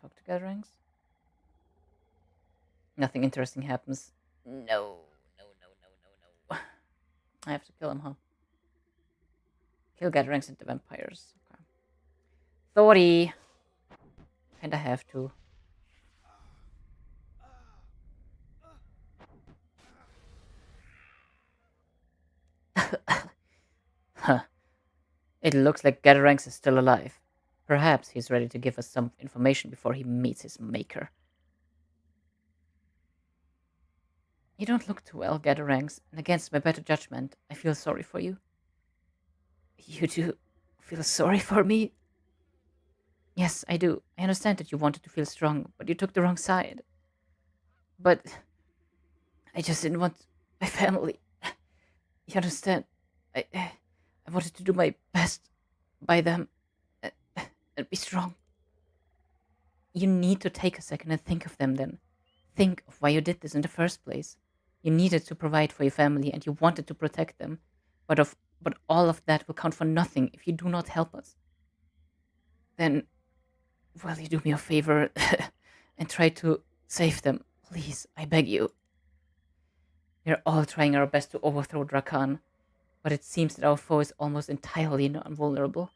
Talk to Gatherings? Nothing interesting happens. No. I have to kill him, huh? Kill Gatherings and the vampires. Okay. Sorry. And I have to. Huh. It looks like Gatherings is still alive. Perhaps he's ready to give us some information before he meets his maker. You don't look too well, Gatherings, and against my better judgment, I feel sorry for you. You do feel sorry for me? Yes, I do. I understand that you wanted to feel strong, but you took the wrong side. But I just didn't want my family. You understand? I wanted to do my best by them and be strong. You need to take a second and think of them then. Think of why you did this in the first place. You needed to provide for your family and you wanted to protect them. But all of that will count for nothing if you do not help us. Then, will you do me a favor and try to save them? Please, I beg you. We're all trying our best to overthrow Drakan, but it seems that our foe is almost entirely non-vulnerable.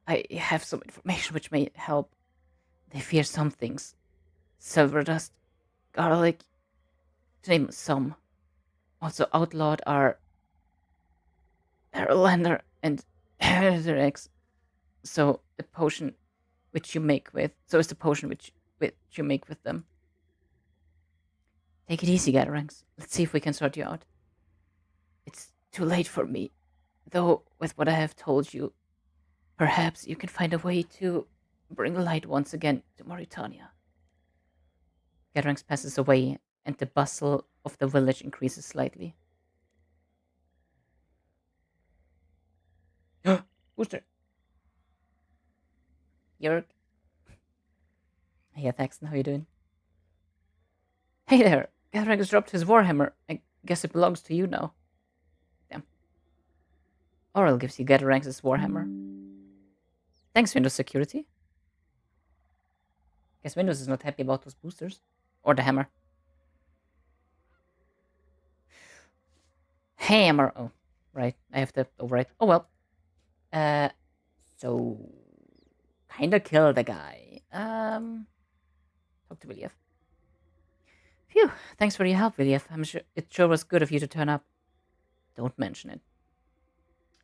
I have some information which may help. They fear some things. Silver dust, garlic, to name some. Also outlawed are Erlander and Heretics. So is the potion which you make with them. Take it easy, Gatherings. Let's see if we can sort you out. It's too late for me. Though, with what I have told you, perhaps you can find a way to bring light once again to Mauritania. Gatherings passes away, and the bustle of the village increases slightly. Who's there? Jörg. Hey, Thaxton, how you doing? Hey there! Gatherings dropped his warhammer. I guess it belongs to you now. Damn. Oral gives you Gatherings' warhammer. Thanks, Windows Security. Guess Windows is not happy about those boosters. Or the hammer. Hammer! Oh, right. I have to overwrite. Oh well. So... Kinda kill the guy. Talk to Viliev. Phew, thanks for your help, Viliev. I'm sure it sure was good of you to turn up. Don't mention it.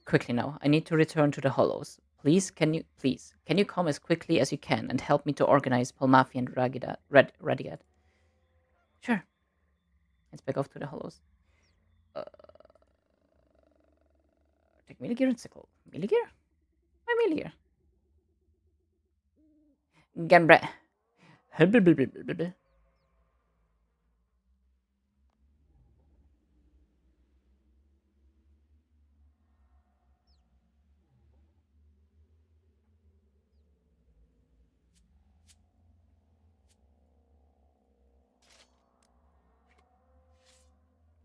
Quickly now, I need to return to the Hollows. Please, can you come as quickly as you can and help me to organize Palmafi and Radigat? Sure. Let's back off to the Hollows. Uh, take Milligear and Sickle. Milligear? Why Milligear? Gambre.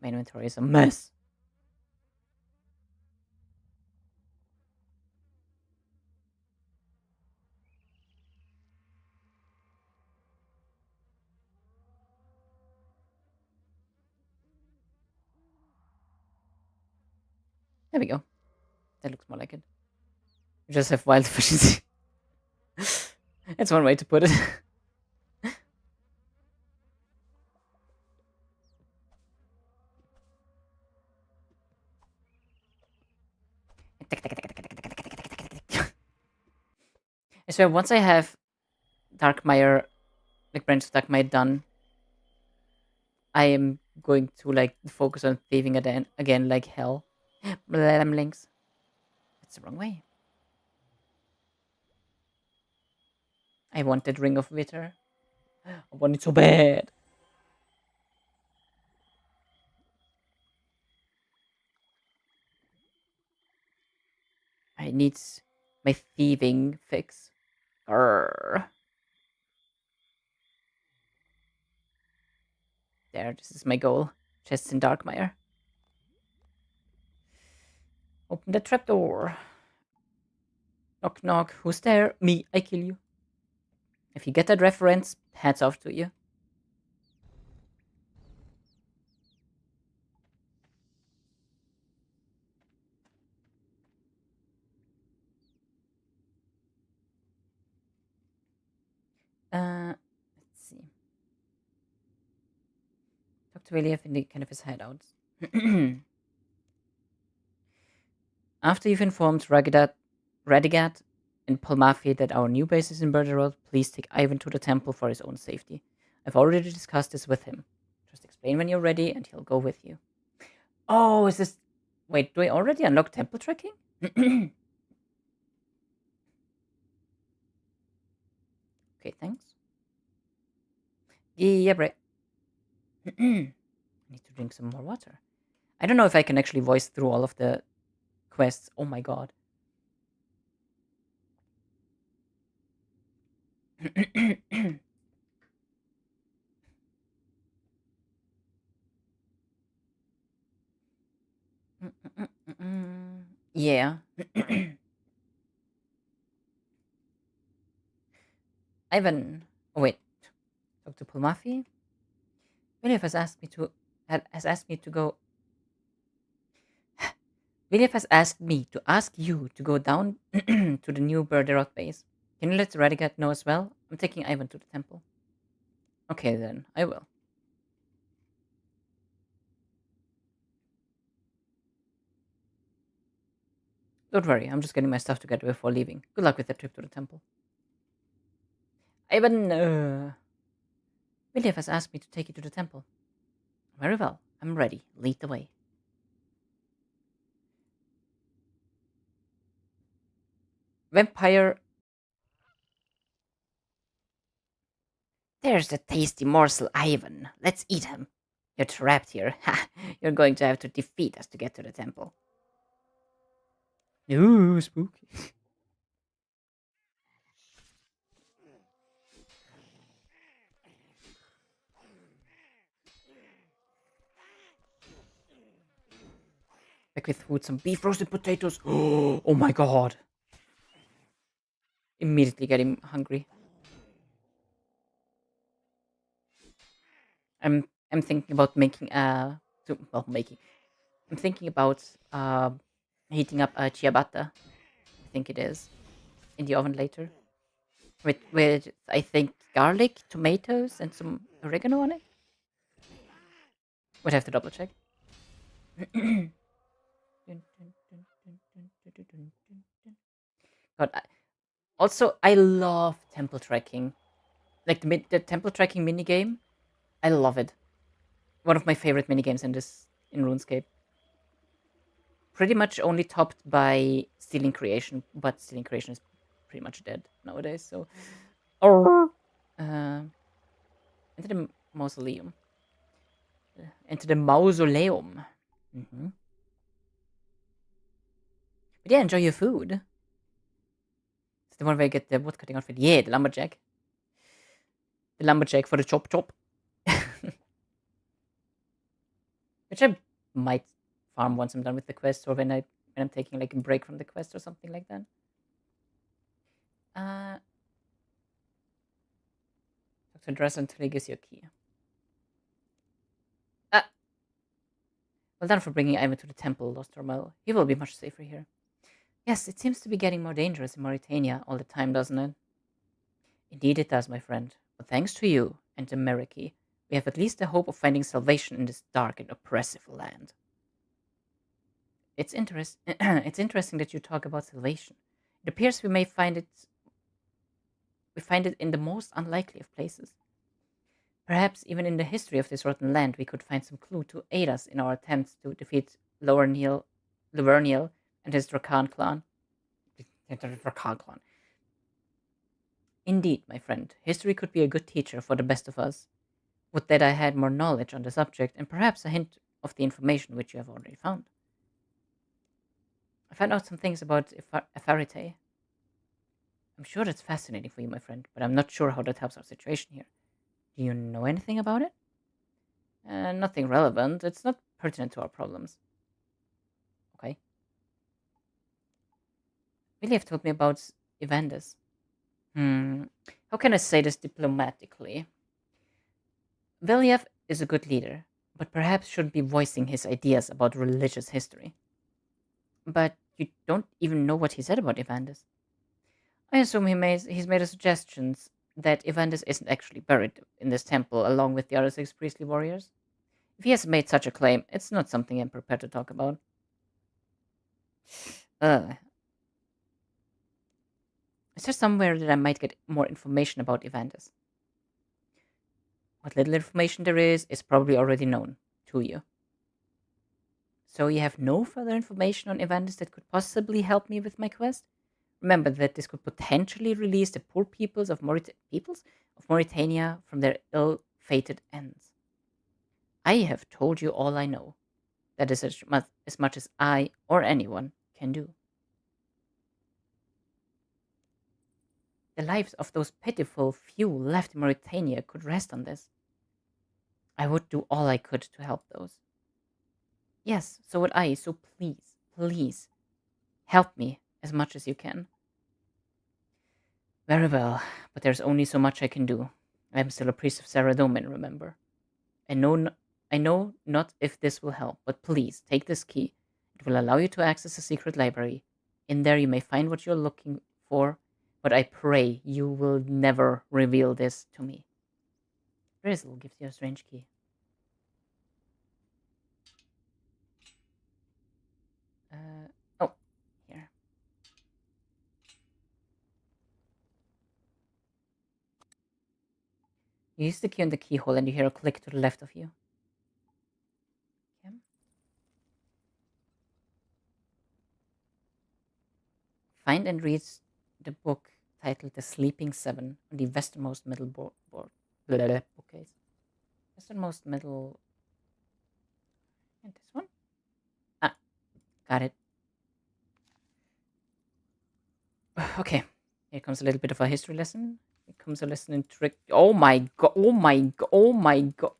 My inventory is a mess. There we go. That looks more like it. You just have wild efficiency. That's one way to put it. I swear, once I have Darkmire, like Branch of Darkmire done, I am going to like focus on thieving again like hell. Links. That's the wrong way. I wanted Ring of Wither. I want it so bad. I need my thieving fix. Grrr. There, this is my goal. Chests in Darkmire. Open the trapdoor. Knock knock. Who's there? Me. I kill you. If you get that reference, hats off to you. Let's see. Talk to Eliav in the kind of his hideouts. After you've informed Radigat and Palmafi that our new base is in Bergerod, please take Ivan to the temple for his own safety. I've already discussed this with him. Just explain when you're ready and he'll go with you. Oh, is this... Wait, do I already unlock temple tracking? Okay, thanks. Yeah, right. I need to drink some more water. I don't know if I can actually voice through all of the quests. Oh my god. Yeah. Ivan. Oh wait. Talk to Pulmafi. William has asked me to go. William has asked me to ask you to go down to the new Berderot base. Can you let Radigat know as well? I'm taking Ivan to the temple. Okay then, I will. Don't worry, I'm just getting my stuff together before leaving. Good luck with the trip to the temple. Ivan, William has asked me to take you to the temple. Very well, I'm ready. Lead the way. Vampire. There's the tasty morsel, Ivan. Let's eat him. You're trapped here. Ha! You're going to have to defeat us to get to the temple. Ooh, spooky. Back with food, some beef roasted potatoes. Oh my god. Immediately getting hungry. I'm thinking about making I'm thinking about heating up a ciabatta. I think it is in the oven later. With I think garlic, tomatoes, and some oregano on it. Would have to double check. God, also, I love temple tracking. Like the temple tracking minigame. I love it. One of my favorite minigames in RuneScape. Pretty much only topped by Stealing Creation, but Stealing Creation is pretty much dead nowadays. So, uh, into the mausoleum. Into the mausoleum. But yeah, enjoy your food. It's the one where I get the wood cutting outfit. Yeah, the lumberjack. The lumberjack for the chop chop. Which I might farm once I'm done with the quest, or when I'm taking like a break from the quest or something like that. Talk to Dress until he gives you a key. Ah, well done for bringing Ivan to the temple, Lost Hormel. He will be much safer here. Yes, it seems to be getting more dangerous in Mauritania all the time, doesn't it? Indeed it does, my friend. But thanks to you and to Meriki, we have at least the hope of finding salvation in this dark and oppressive land. It's it's interesting that you talk about salvation. It appears we find it in the most unlikely of places. Perhaps even in the history of this rotten land we could find some clue to aid us in our attempts to defeat Luverniel and his Drakan clan. The Drakan clan. Indeed, my friend, history could be a good teacher for the best of us. Would that I had more knowledge on the subject and perhaps a hint of the information which you have already found. I found out some things about Efarite. I'm sure that's fascinating for you, my friend, but I'm not sure how that helps our situation here. Do you know anything about it? Nothing relevant. It's not pertinent to our problems. Okay. Really have told me about Evander. How can I say this diplomatically? Veliev is a good leader, but perhaps shouldn't be voicing his ideas about religious history. But you don't even know what he said about Evander. I assume he's made a suggestions that Evander isn't actually buried in this temple along with the other six priestly warriors. If he has made such a claim, it's not something I'm prepared to talk about. Uh, is there somewhere that I might get more information about Evander? What little information there is probably already known to you. So you have no further information on Evander that could possibly help me with my quest? Remember that this could potentially release the poor peoples of Mauritania from their ill-fated ends. I have told you all I know. That is as much as I or anyone can do. The lives of those pitiful few left in Mauritania could rest on this. I would do all I could to help those. Yes, so would I, so please, please, help me as much as you can. Very well, but there's only so much I can do. I am still a priest of Saradomin, remember. I know, I know not if this will help, but please take this key. It will allow you to access a secret library. In there you may find what you're looking for, but I pray you will never reveal this to me. Drizzle gives you a strange key. Oh, here. You use the key on the keyhole and you hear a click to the left of you. Okay. Find and read the book titled The Sleeping Seven on the westernmost middle bookcase. Westernmost middle. And this one? Ah, got it. Okay. Here comes a little bit of a history lesson. Here comes a lesson in trick. Oh my god. Oh my god. Oh my god.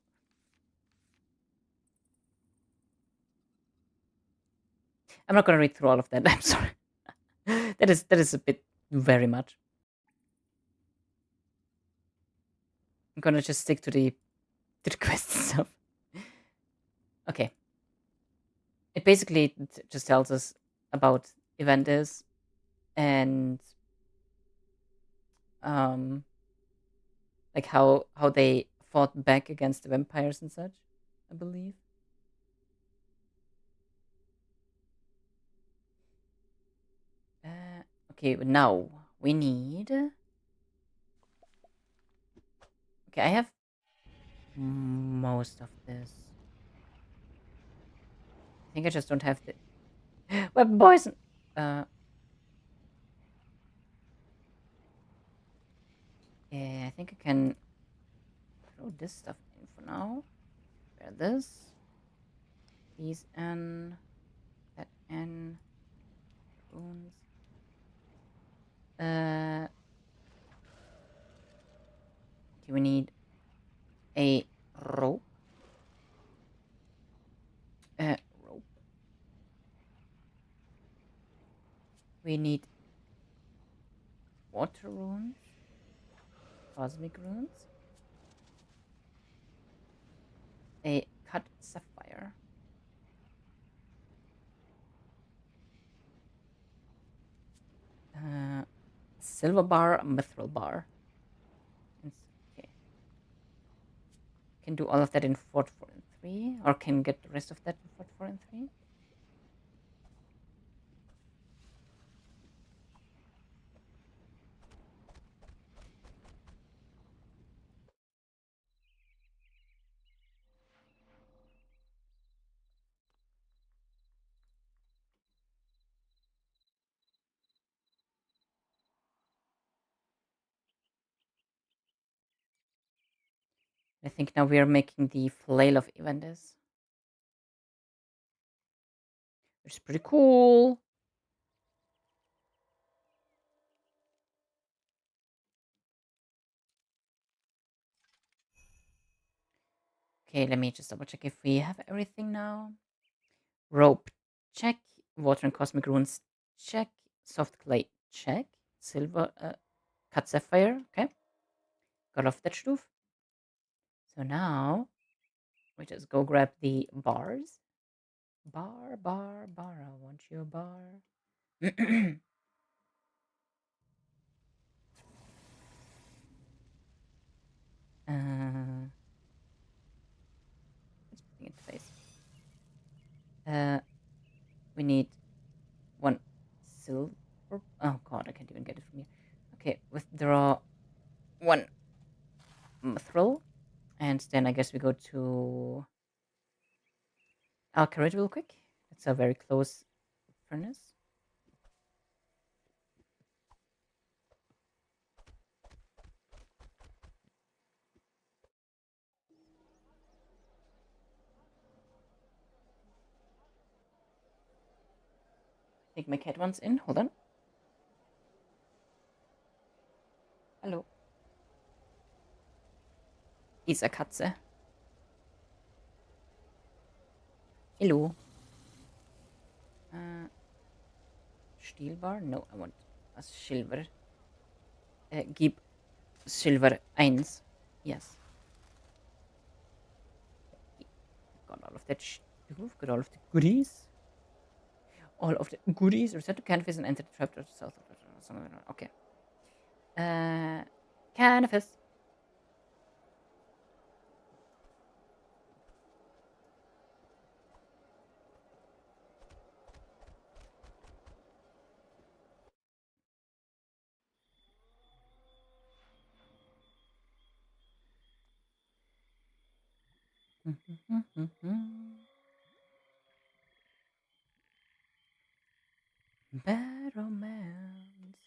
I'm not gonna read through all of that. I'm sorry. That is a bit very much. I'm gonna just stick to the quest stuff. Okay. It basically just tells us about Evandes and um like how they fought back against the vampires and such, I believe. Okay, now we need. Okay, I have most of this. I think I just don't have the weapon poison. Yeah, I think I can throw this stuff in for now. Where this, these N, that N, runes. Okay, we need a rope. Rope. We need water runes, cosmic runes, a cut sapphire, silver bar, mithril bar. Okay, can do all of that in Fort 4 and 3, or can get the rest of that in Fort 4 and 3. I think now we are making the flail of Evandes, which is pretty cool. Okay, let me just double check if we have everything now. Rope, check. Water and cosmic runes, check. Soft clay, check. Silver, cut sapphire, okay. Got off that stuff. So now we just go grab the bars. Bar, I want you a bar. Let's bring it to face. We need one silver. Oh god, I can't even get it from here. Okay, withdraw one mithril, and then I guess we go to Alcarid real quick. It's a very close furnace. I think my cat wants in. Hold on. Hallo. Isa Katze. Hello. Steel bar? No, I want a silver. Gib silver 1. Yes. Got all of that stuff. Got all of the goodies. All of the goodies. Reset to canvas and enter the trap to the south. Okay. Canvas. Bad romance.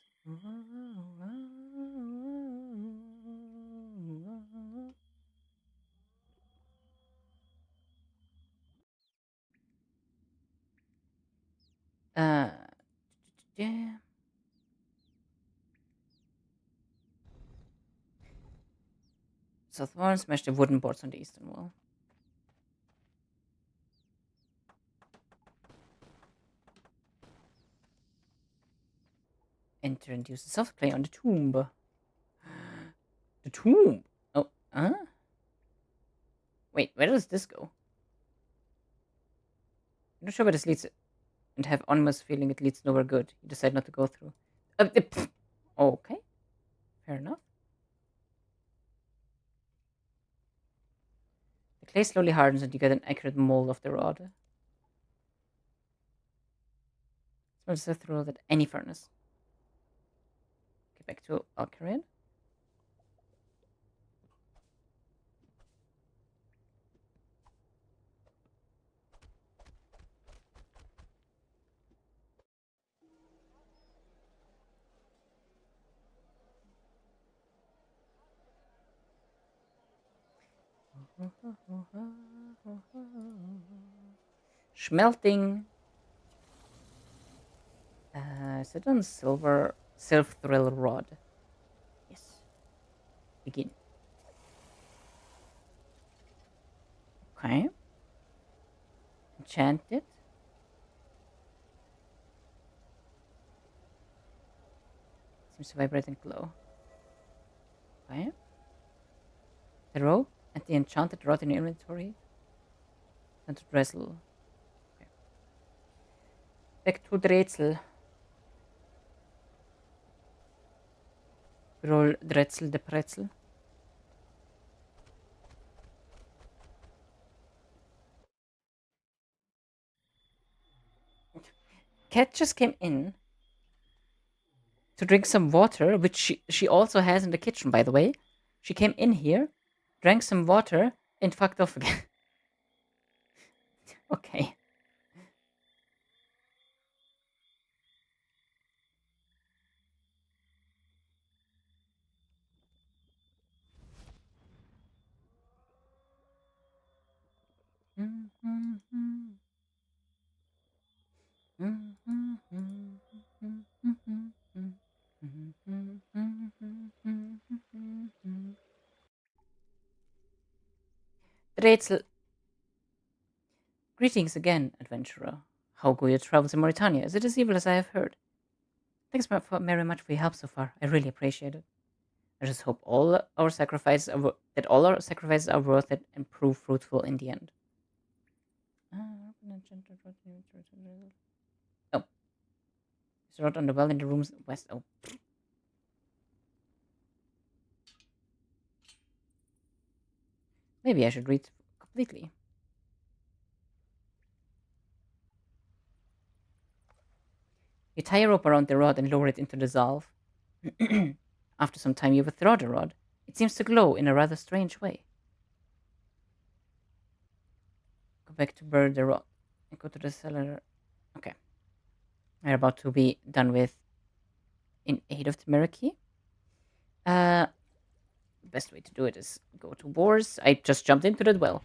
Yeah. South wall, smash the wooden boards on the eastern wall. Enter and use the soft clay on the tomb. The tomb? Oh, huh? Wait, where does this go? I'm not sure where this leads, and have almost feeling it leads nowhere good. You decide not to go through. Okay, fair enough. The clay slowly hardens and you get an accurate mold of the rod. Smells so through at any furnace. back to Alcarid. Smelting. Is it on silver? Silver thrill rod. Yes. Begin. Okay. Enchant it. Seems to vibrate and glow. Okay. The rope and the enchanted rod in your inventory. And to Dressel. Okay. Back to Dretzel. Roll Dretzel the pretzel. Cat just came in to drink some water, which she also has in the kitchen, by the way. She came in here, drank some water, and fucked off again. Okay. Rätsel. Greetings again, adventurer. How go your travels in Mauritania? Is it as evil as I have heard? Thanks very much for your help so far. I really appreciate it. I just hope that all our sacrifices are worth it and prove fruitful in the end. Oh, it's not on the well in the rooms west. Oh, maybe I should read completely. You tie a rope around the rod and lower it into the valve. After some time, you withdraw the rod. It seems to glow in a rather strange way. Go back to burn the rod and go to the cellar. Okay. We're about to be done with In Aid of Temerity. Best way to do it is go to wars. I just jumped into that well.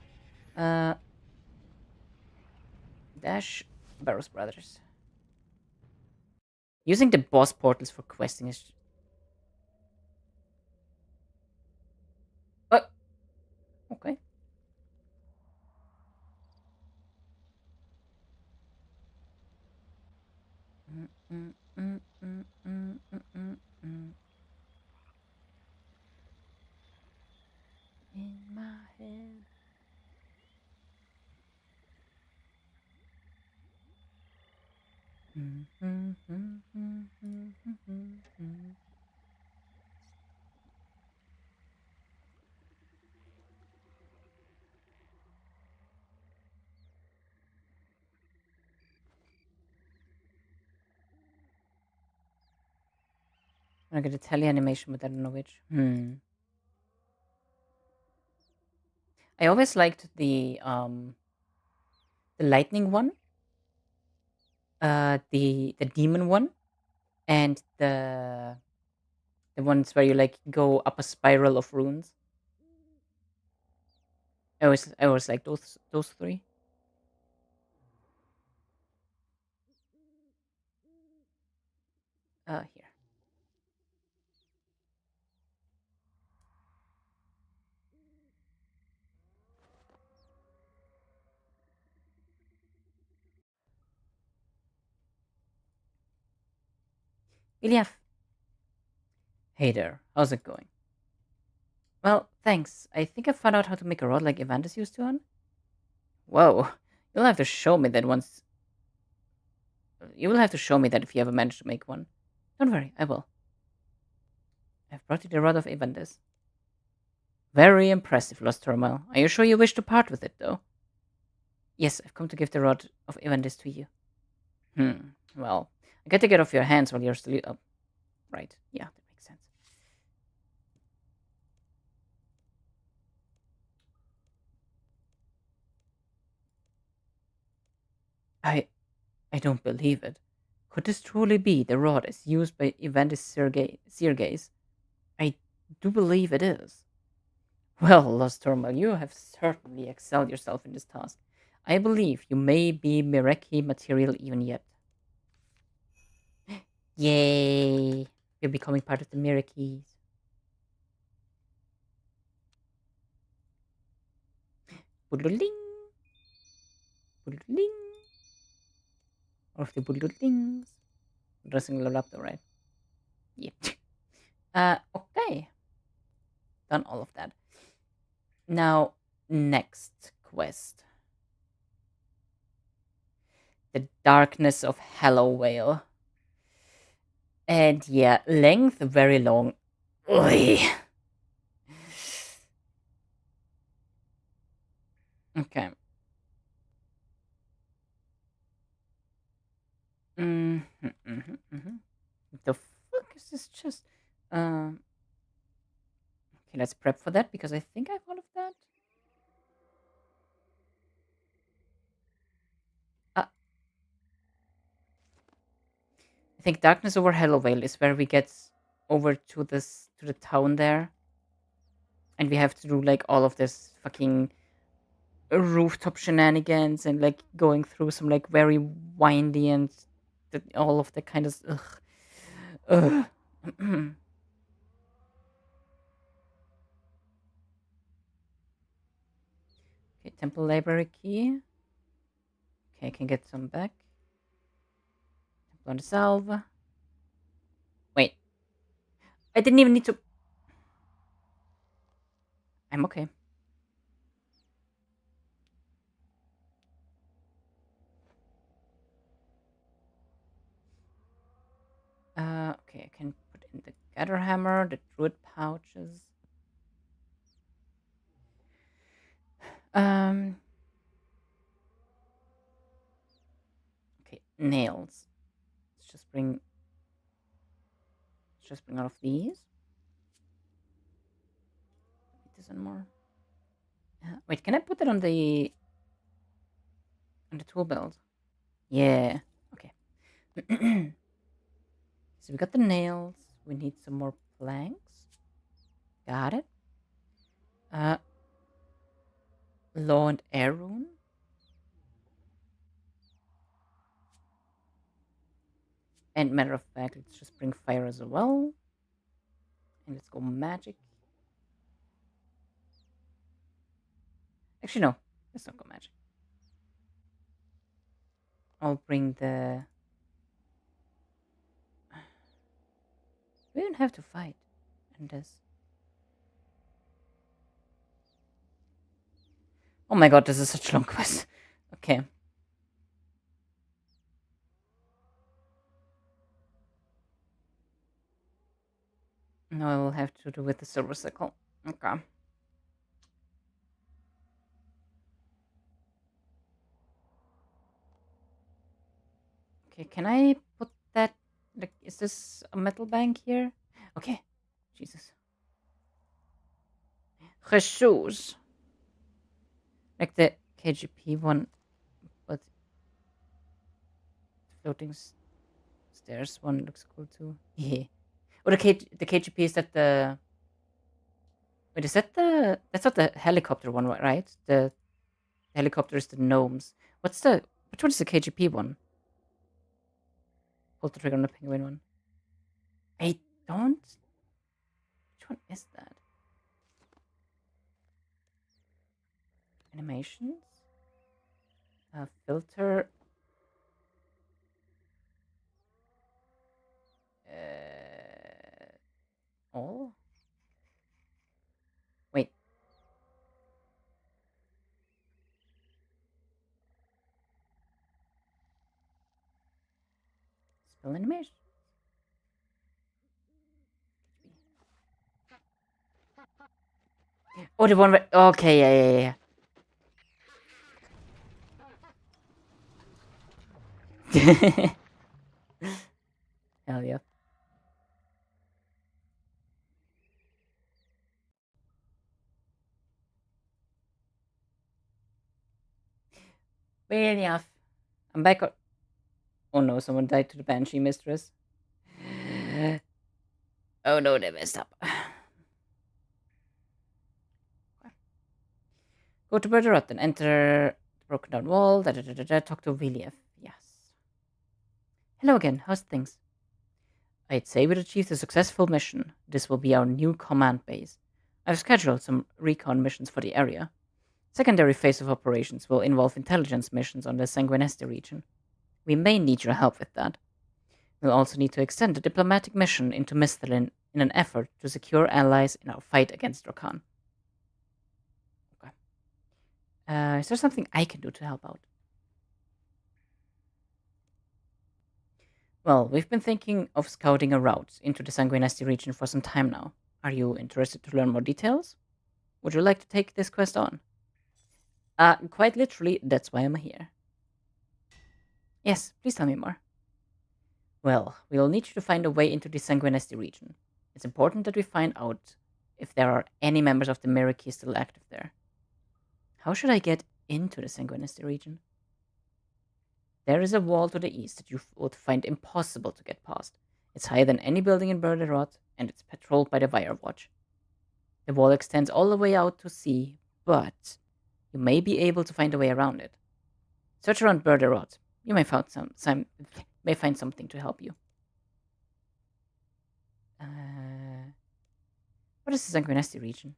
Dash Barrows Brothers. Using the boss portals for questing is... Okay. In my head. I get a tele animation, but I don't know which. I always liked the lightning one, the demon one, and the ones where you like go up a spiral of runes. I always like those three. Here. Ilya. Hey there, how's it going? Well, thanks. I think I found out how to make a rod like Evander's used to on. Whoa, you'll have to show me that once. You will have to show me that if you ever manage to make one. Don't worry, I will. I've brought you the rod of Evander's. Very impressive, Lost Turmoil. Are you sure you wish to part with it, though? Yes, I've come to give the rod of Evander's to you. Well, I get to get off your hands while you're still. Oh, right. Yeah, that makes sense. I I don't believe it. Could this truly be the rod as used by Evantis Sergeys? I do believe it is. Well, Lost Turmoil, you have certainly excelled yourself in this task. I believe you may be Mireki material even yet. Yay! You're becoming part of the Mirekis. Boodling! Boodling! All of the boodlings. Dressing level up though, right? Yeah. Okay. Done all of that. Now, next quest. The Darkness of Hallowale. And yeah, length very long. Oy. Okay. The fuck is this chest? Okay, let's prep for that because I think I have all of that. I think Darkness over Hallowale is where we get over to the town there, and we have to do like all of this fucking rooftop shenanigans and like going through some like very windy and all of the kind of ugh. Okay, temple library key. Okay, I can get some back. Temple on the salve. Wait, I didn't even need to. I'm okay. Okay, I can put in the gather hammer, the druid pouches. Um. Okay, nails. Let's just bring. Let's just bring all of these. This and more. Wait, can I put it on the tool belt? Yeah. Okay. So we got the nails. We need some more planks. Got it. Uh, law and air rune. And matter of fact, let's just bring fire as well. And let's go magic. Actually, no. Let's not go magic. I'll bring the. We don't have to fight in this. Oh my god, this is such a long quest. Okay. Now I will have to do with the silver sickle. Okay. Okay, can I put that? Like, is this a metal bank here? Okay. Jesus. Jesus. Like the KGP one, but floating stairs one looks cool too. Yeah. Or the KGP is that the. Wait, is that the? That's not the helicopter one, right? The helicopter is the gnomes. What's the? Which one is the KGP one? Pull the trigger on the penguin one. I don't. Which one is that? Animations. Filter. All. Wait. Spell animation. Oh, the one where. Okay, yeah. Hell yeah. Well enough. I'm back. Oh no, someone died to the Banshee Mistress. Oh no, they messed up. Go to Bergerot and enter the broken down wall. Talk to Viliev. Yes. Hello again. How's things? I'd say we've achieved a successful mission. This will be our new command base. I've scheduled some recon missions for the area. Secondary phase of operations will involve intelligence missions on the Sanguinesti region. We may need your help with that. We'll also need to extend the diplomatic mission into Mistalin in an effort to secure allies in our fight against Rakan. Okay. Is there something I can do to help out? Well, we've been thinking of scouting a route into the Sanguinesti region for some time now. Are you interested to learn more details? Would you like to take this quest on? Quite literally, that's why I'm here. Yes, please tell me more. Well, we'll need you to find a way into the Sanguinesti region. It's important that we find out if there are any members of the Miraki still active there. How should I get into the Sanguinesti region? There is a wall to the east that you would find impossible to get past. It's higher than any building in Berderot, and it's patrolled by the Wire Watch. The wall extends all the way out to sea, but you may be able to find a way around it. Search around Berderot. You may find may find something to help you. What is the Sanguinesti region?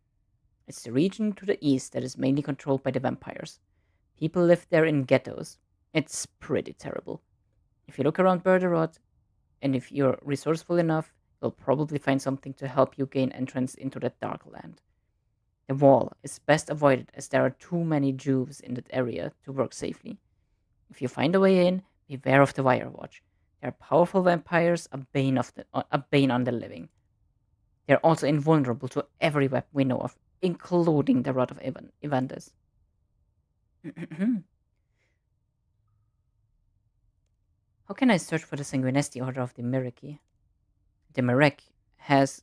It's the region to the east that is mainly controlled by the vampires. People live there in ghettos. It's pretty terrible. If you look around Berderot, and if you're resourceful enough, you'll probably find something to help you gain entrance into that dark land. The wall is best avoided as there are too many Jews in that area to work safely. If you find a way in, beware of the Wire Watch. They are powerful vampires, a bane on the living. They are also invulnerable to every weapon we know of, including the Rod of Evandes. How can I search for the Sanguinesti Order of the Miraki? The Miraki has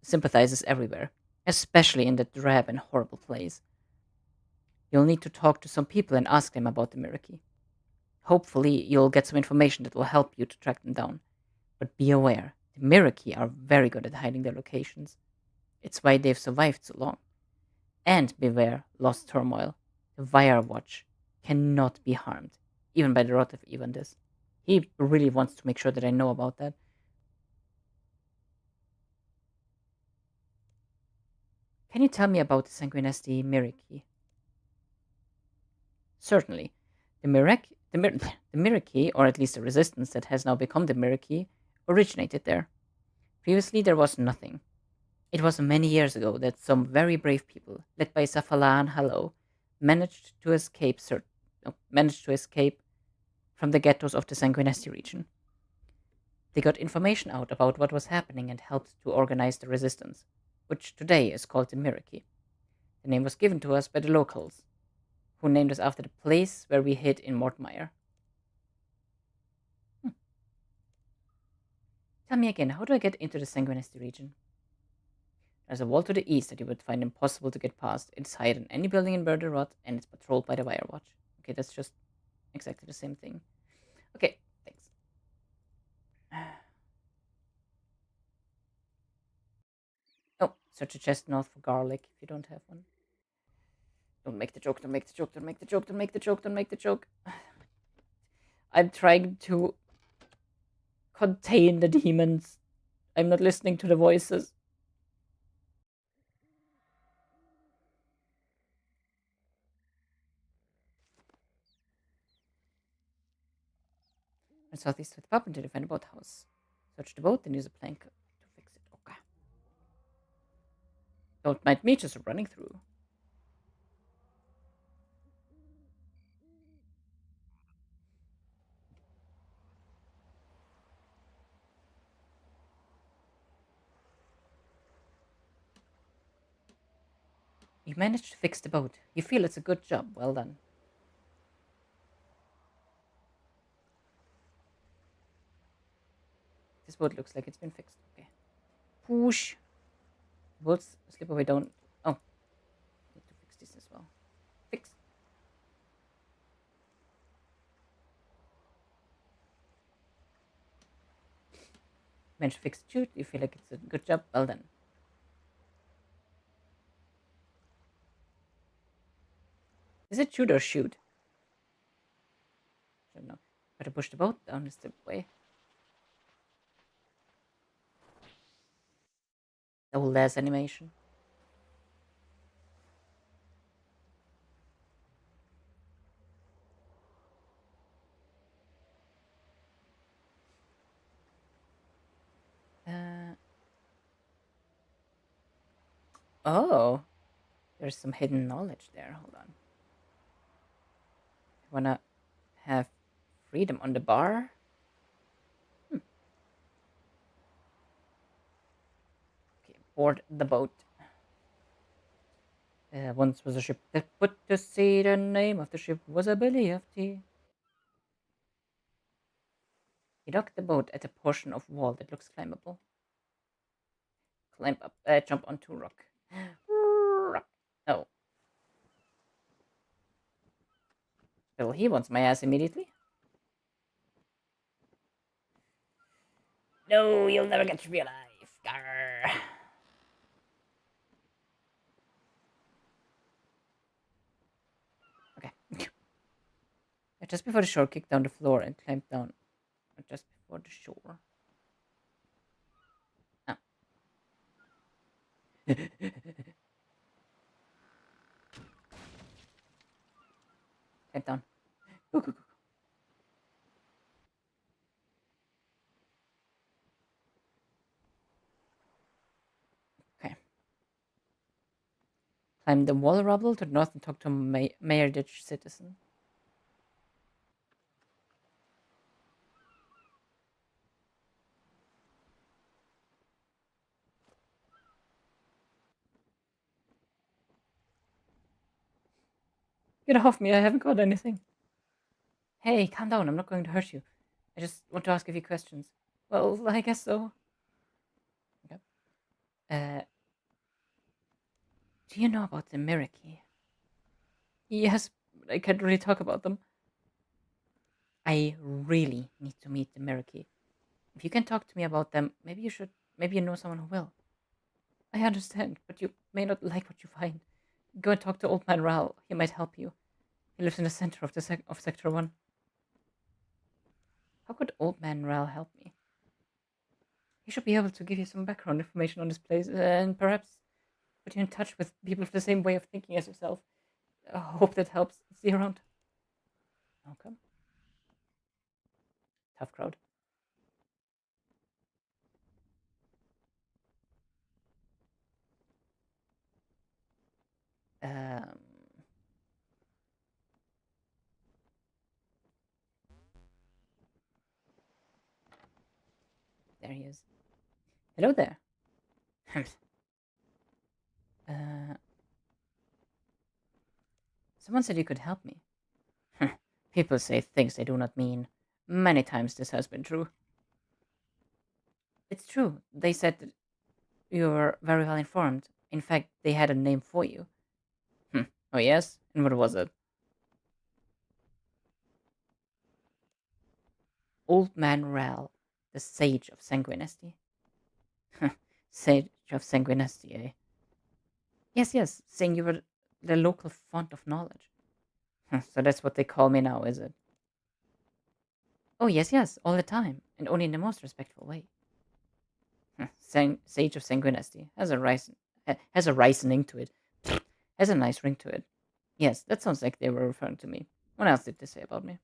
sympathizers everywhere, especially in that drab and horrible place. You'll need to talk to some people and ask them about the Miraki. Hopefully, you'll get some information that will help you to track them down. But be aware, the Miraki are very good at hiding their locations. It's why they've survived so long. And beware, Lost Turmoil. The Wire Watch cannot be harmed, even by the Rod of Evandes. He really wants to make sure that I know about that. Can you tell me about the Sanguinesti Miraki? Certainly. The Miraki, or at least the resistance that has now become the Miraki, originated there. Previously, there was nothing. It was many years ago that some very brave people, led by Safalan Hallow, managed to escape from the ghettos of the Sanguinesti region. They got information out about what was happening and helped to organize the resistance, which today is called the Miraki. The name was given to us by the locals, who named us after the place where we hid in Mortmire. Tell me again, how do I get into the Sanguinesti region? There's a wall to the east that you would find impossible to get past. It's higher than any building in Berderot, and it's patrolled by the Wire Watch. Okay, that's just exactly the same thing. Okay, thanks. Oh, search a chest north for garlic if you don't have one. Don't make the joke, don't make the joke, don't make the joke, don't make the joke, don't make the joke. I'm trying to contain the demons. I'm not listening to the voices. And southeast with the pub until you find a boathouse. Search the boat and use a plank to fix it. Okay. Don't mind me just running through. You managed to fix the boat. You feel it's a good job. Well done. This boat looks like it's been fixed. Okay. Push. Boats slip away down. Oh. Need to fix this as well. Fix. Managed to fix the chute. You feel like it's a good job. Well done. Is it shoot or shoot? I don't know. Better push the boat down the way. Old ass animation. Uh, oh, there's some hidden knowledge there. Hold on. I wanna have freedom on the bar. Okay, board the boat. Once was a ship that put to sea. The name of the ship was a belly of tea. He docked the boat at a portion of wall that looks climbable. Climb up, jump onto rock. Oh, well, he wants my ass immediately. No, you'll never get to real life. Garr. Okay. Just before the shore, kicked down the floor and climbed down. Just before the shore. Oh. Climb down. Go, go, go. Okay. Climb the wall rubble to the north and talk to a Mayor Ditch citizen. Get off me, I haven't got anything. Hey, calm down, I'm not going to hurt you. I just want to ask a few questions. Well, I guess so. Okay. Do you know about the Miraki? Yes, but I can't really talk about them. I really need to meet the Miraki. If you can talk to me about them, maybe you should. Maybe you know someone who will. I understand, but you may not like what you find. Go and talk to Old Man Ral. He might help you. He lives in the center of of Sector 1. How could Old Man Ral help me? He should be able to give you some background information on this place and perhaps put you in touch with people with the same way of thinking as yourself. I hope that helps. See you around. Okay. Tough crowd. Um, there he is. Hello there. uh, someone said you could help me. People say things they do not mean. Many times this has been true. It's true. They said that you were very well informed. In fact, they had a name for you. Oh, yes? And what was it? Old Man Ral, the Sage of Sanguinesti. Sage of Sanguinesti, eh? Yes, yes, saying you were the local font of knowledge. So that's what they call me now, is it? Oh, yes, yes, all the time, and only in the most respectful way. Sage of Sanguinesti has a ricening to it. Has a nice ring to it. Yes, that sounds like they were referring to me. What else did they say about me?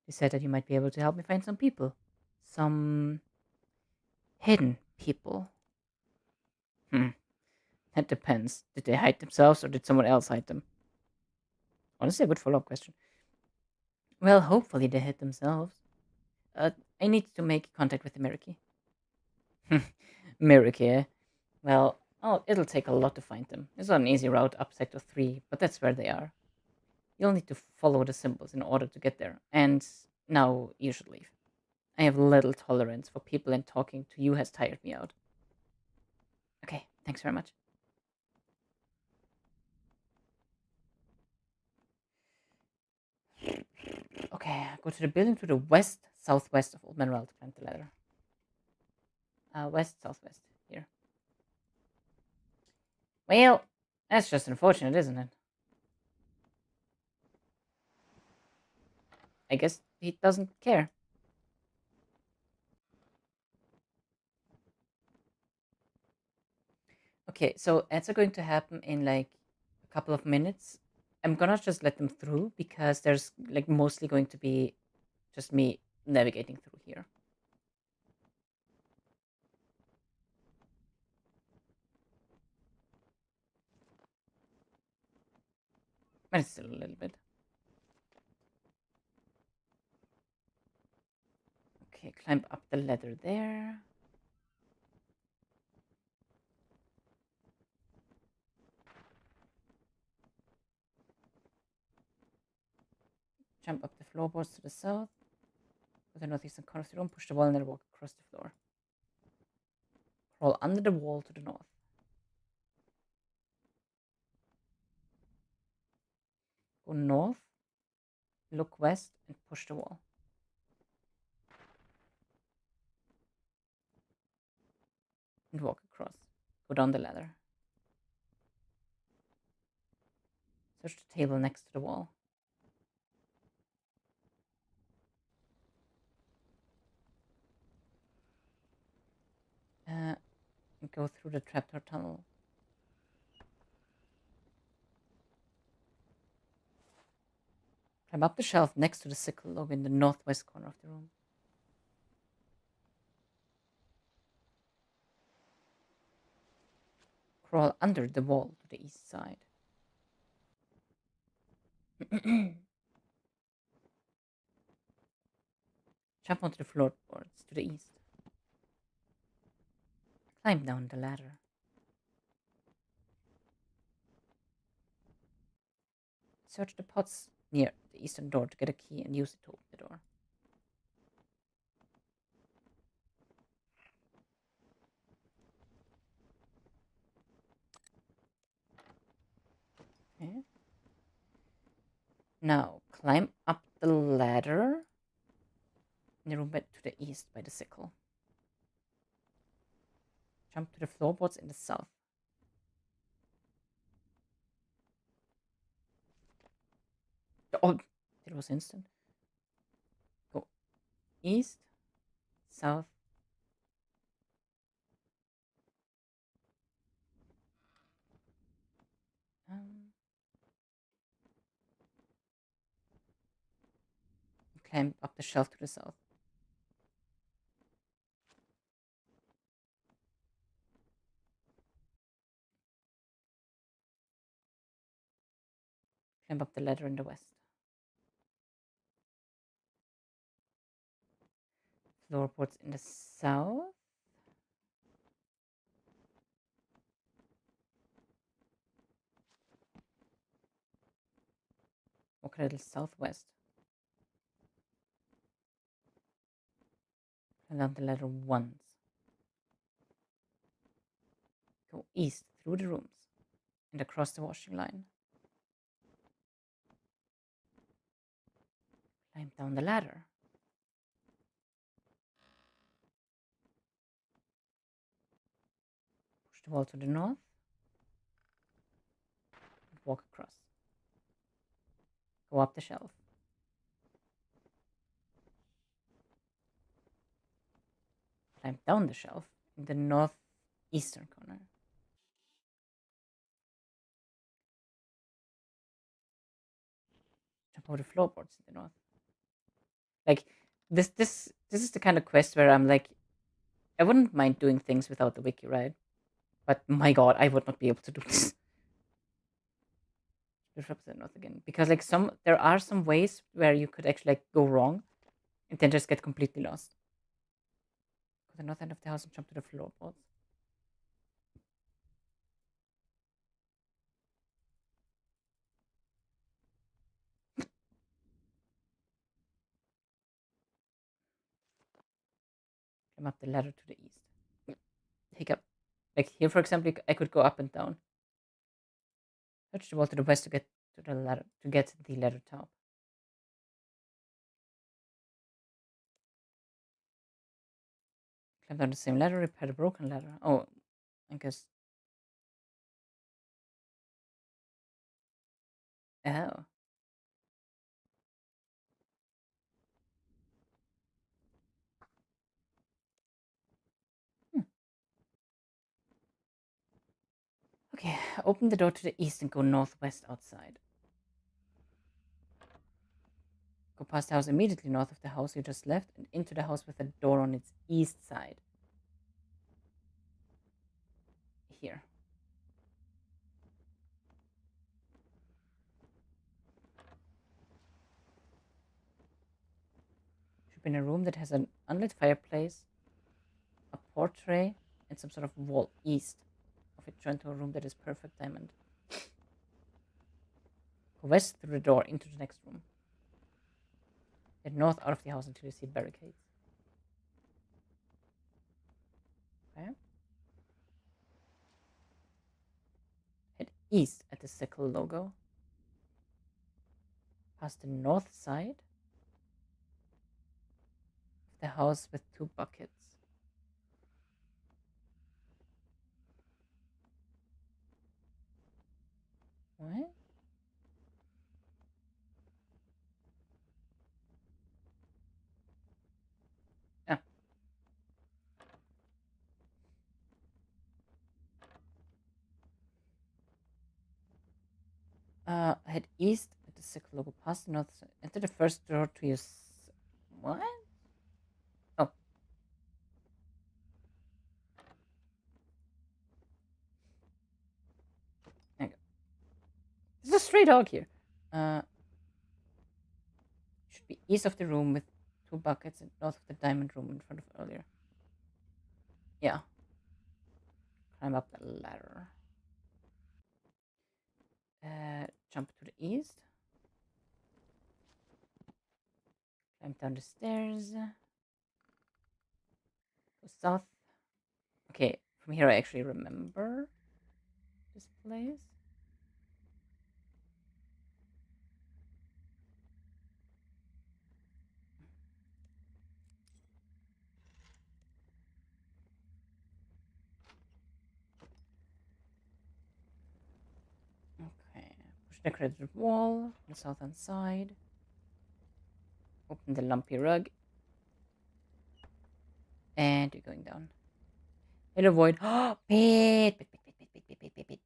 They said that you might be able to help me find some people. Some hidden people. Hmm, that depends. Did they hide themselves or did someone else hide them? Honestly, a good follow up question. Well, hopefully they hid themselves. I need to make contact with the Miraki. Miraki, eh? Well, it'll take a lot to find them. It's not an easy route up Sector 3, but that's where they are. You'll need to follow the symbols in order to get there. And now you should leave. I have little tolerance for people, and talking to you has tired me out. Okay, thanks very much. Okay, go to the building to the west, southwest of Old Manuel to climb the ladder. West, southwest. Here. Well, that's just unfortunate, isn't it? I guess he doesn't care. Okay, so ads are going to happen in like a couple of minutes. I'm gonna just let them through because there's like mostly going to be just me navigating through here. But it's still a little bit. Okay, climb up the ladder there. Jump up the floorboards to the south. Go to the northeastern corner of the room, push the wall, and then walk across the floor. Crawl under the wall to the north. Go north, look west, and push the wall. And walk across. Go down the ladder. Search the table next to the wall. And go through the trapdoor tunnel. Climb up the shelf next to the sickle log in the northwest corner of the room. Crawl under the wall to the east side. Jump onto the floorboards to the east. Climb down the ladder. Search the pots near the eastern door to get a key and use it to open the door. Okay. Now climb up the ladder in the room to the east by the sickle. Jump to the floorboards in the south. Oh, it was instant. Go east, south, climb up the shelf to the south. Climb up the ladder in the west. Floorboards in the south. Walk a little southwest. Climb down the ladder once. Go east through the rooms and across the washing line. Climb down the ladder. Push the wall to the north. And walk across. Go up the shelf. Climb down the shelf in the northeastern corner. Jump over the floorboards in the north. Like this is the kind of quest where I'm like, I wouldn't mind doing things without the wiki, right? But my god, I would not be able to do this. Disrupt the north again. Because like there are some ways where you could actually like go wrong and then just get completely lost. Go to the north end of the house and jump to the floorboards. Climb up the ladder to the east. Hiccup. Like here, for example, I could go up and down. Touch the wall to the west to get to the ladder top. Climb down the same ladder, repair the broken ladder. Oh, I guess. Oh. Hmm. Okay, open the door to the east and go northwest outside. Go past the house immediately north of the house you just left and into the house with the door on its east side. Here. Should be in a room that has an unlit fireplace, a portrait, and some sort of wall east of it, joined to a room that is perfect diamond. Go west through the door into the next room. Head north out of the house until you see barricades. Okay. Head east at the sickle logo. Past the north side of the house with 2 buckets. What? Head east at the sickle logo. Past the north side. Enter the first door to your. What? Oh. There you go. There's a stray dog here. Should be east of the room with 2 buckets and north of the diamond room in front of earlier. Yeah. Climb up the ladder. Jump to the east. Climb down the stairs. Go south. Okay, from here I actually remember this place. Okay, push the decorated wall on the southern side. Open the lumpy rug. And you're going down. Hello, Void. Oh, Pete! Pete.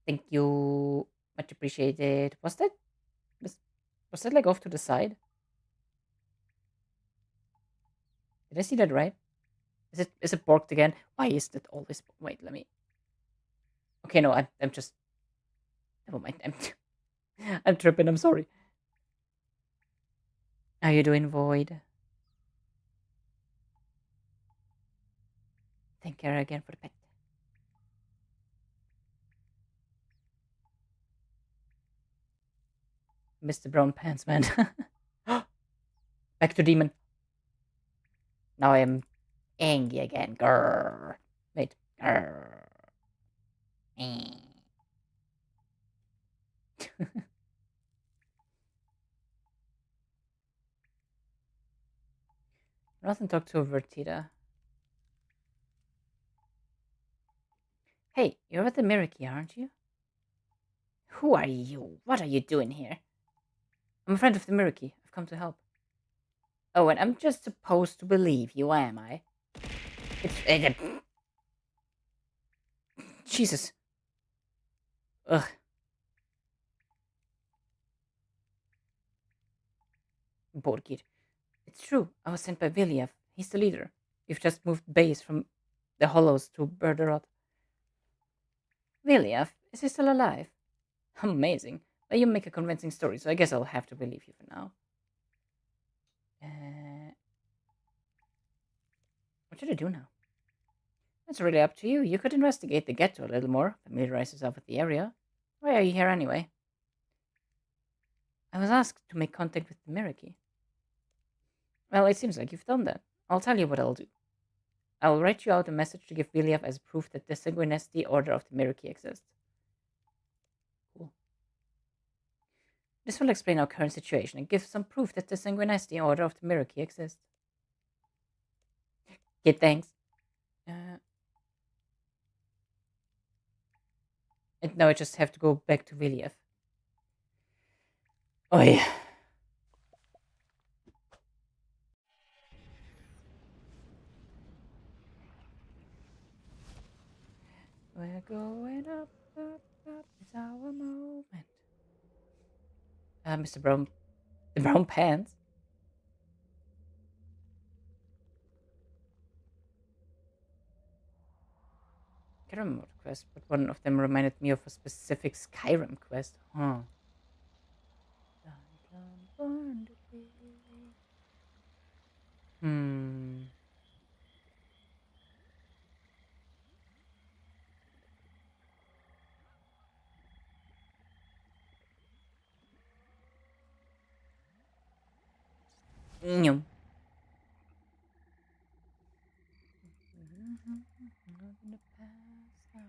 Thank you. Much appreciated. Was that like off to the side? Did I see that right? Is it borked again? Why is that always? Wait, let me. Okay, no, I'm just. Never mind. I'm tripping. I'm sorry. How you doing, Void? Thank you again for the pet. Mr. Brown Pants Man. Back to demon. Now I am angry again. Grrr. Wait. Grrr. Nothing talk to Vertida. Hey, you're at the Miraki, aren't you? Who are you? What are you doing here? I'm a friend of the Miraki. I've come to help. Oh, and I'm just supposed to believe you, am I? It's... Jesus. Ugh. Borgir. It's true. I was sent by Viliev. He's the leader. We've just moved base from the Hollows to Berderot. Viliev? Is he still alive? Amazing. Well, you make a convincing story, so I guess I'll have to believe you for now. What should I do now? It's really up to you. You could investigate the ghetto a little more, familiarize yourself with the area. Why are you here anyway? I was asked to make contact with the Miraki. Well, it seems like you've done that. I'll tell you what I'll do. I'll write you out a message to give Viliev as proof that the Sanguinesti Order of the Miraki exists. Cool. This will explain our current situation and give some proof that the Sanguinesti Order of the Miraki exists. Okay, thanks. Uh, and now I just have to go back to Viliev. Oh yeah. We're going up, up, up. It's our moment. Mr. Brown, the brown pants. I can't remember the quest, but one of them reminded me of a specific Skyrim quest. Huh. Like I'm born to be. Hmm. No. Not in the past now.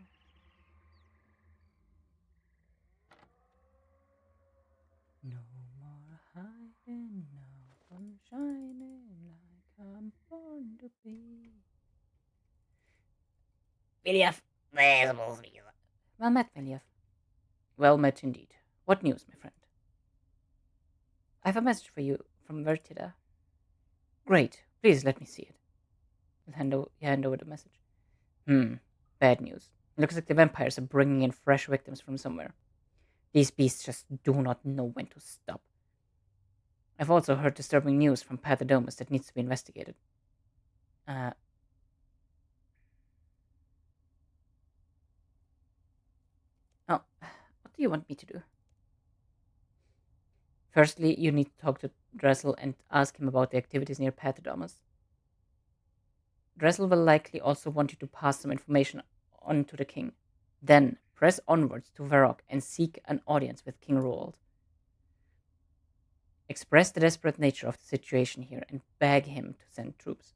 No more hiding now. I'm shining like I'm born to be. Viliev. Well met, Viliev. Well met indeed. What news, my friend? I have a message for you from Vertida. Great. Please let me see it. He'll hand over the message. Bad news. Looks like the vampires are bringing in fresh victims from somewhere. These beasts just do not know when to stop. I've also heard disturbing news from Pathodomus that needs to be investigated. Uh, oh, what do you want me to do? Firstly, you need to talk to Dressel and ask him about the activities near Pathodomus. Dressel will likely also want you to pass some information on to the king. Then, press onwards to Varrock and seek an audience with King Roald. Express the desperate nature of the situation here and beg him to send troops.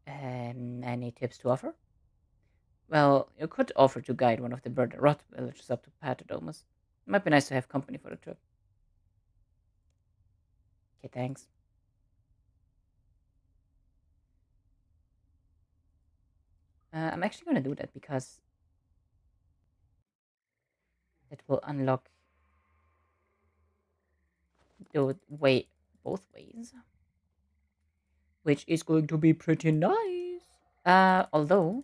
Any tips to offer? Well, you could offer to guide one of the bird rot villagers up to Patadomus. It might be nice to have company for the trip. Okay, thanks. I'm actually going to do that because it will unlock the way both ways, which is going to be pretty nice. Although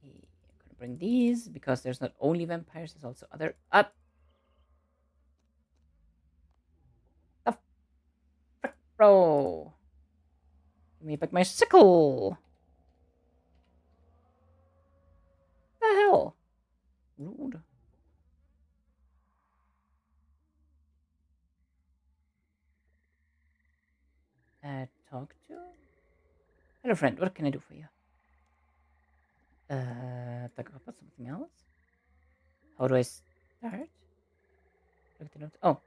I'm gonna bring these because there's not only vampires, there's also other. Up, the frick, bro! Give me back my sickle. The hell? Rude. Talk to. Hello, friend. What can I do for you? Talk about something else. How do I start? Look at the note. Oh.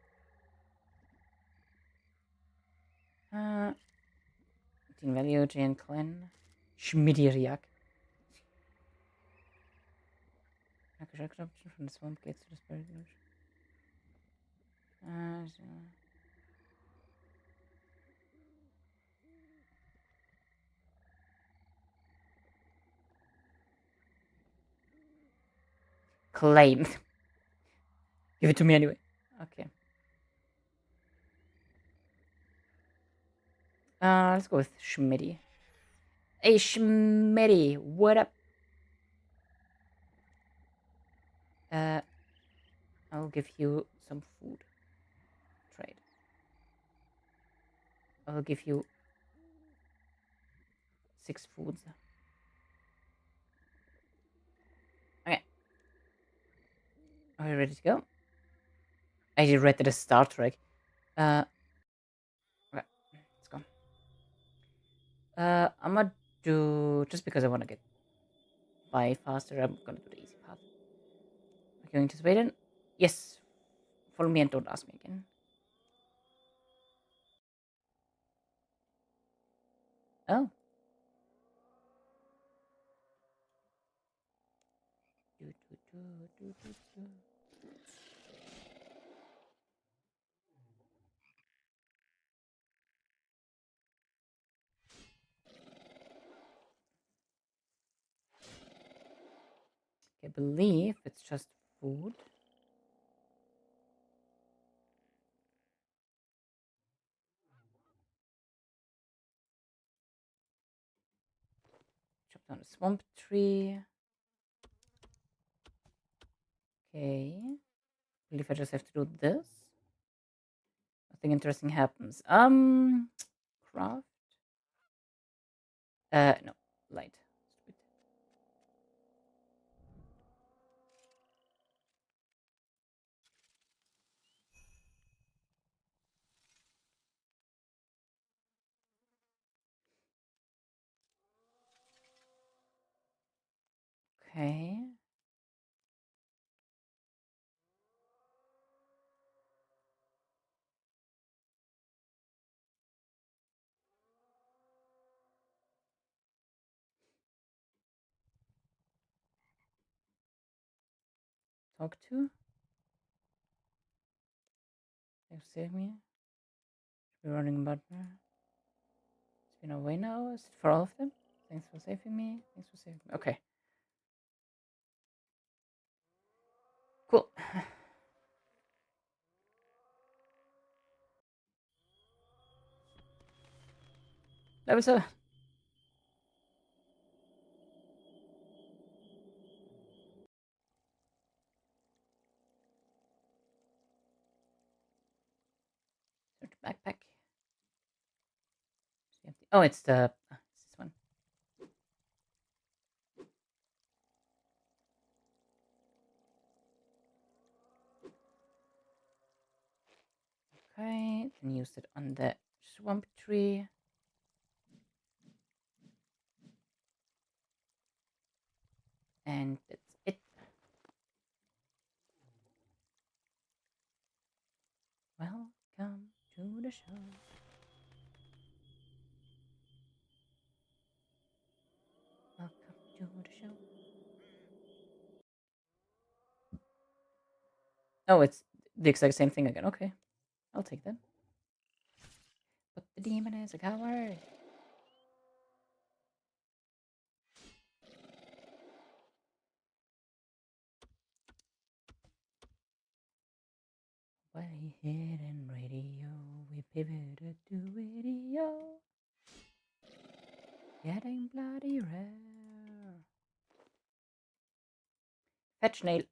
Team value, Jane Clan. Schmidiriak. Option from the swamp gates to the spirit village. Claim. Give it to me anyway. Okay. Let's go with Schmitty. Hey, Schmitty, what up? I'll give you some food. Trade. I'll give you 6 foods. Okay. Are you ready to go? I read that as Star Trek. Okay, let's go. I'm gonna do just because I want to get by faster. I'm gonna do the easy path. We're going to Sweden. Yes, follow me and don't ask me again. Oh. I believe it's just food. Chop down a swamp tree. Okay. I believe I just have to do this. Nothing interesting happens. Craft. No, light. Stupid. Okay. Talk to. Thanks for saving me. Should be running about there. It's been away now. Is it for all of them? Thanks for saving me. Thanks for saving me. Okay. Cool. That was a. Backpack. Oh, it's the. It's this one. Okay. Then use it on the swamp tree. And that's it. Welcome to the show. Welcome to the show. Oh, it's the exact same thing again. Okay. I'll take that. But the demon is a coward. Way hidden radio, we pivoted to video. Getting bloody rare. Fetch nail.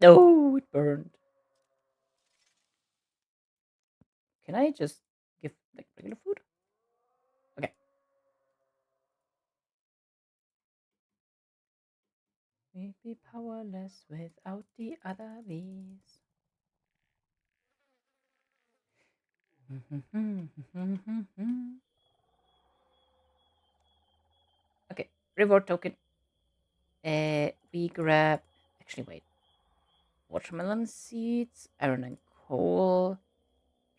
Oh, it burned. Can I just give like regular food? Okay. We'd be powerless without the other bees. Okay, reward token. We grab. Actually, wait. Watermelon seeds, iron and coal,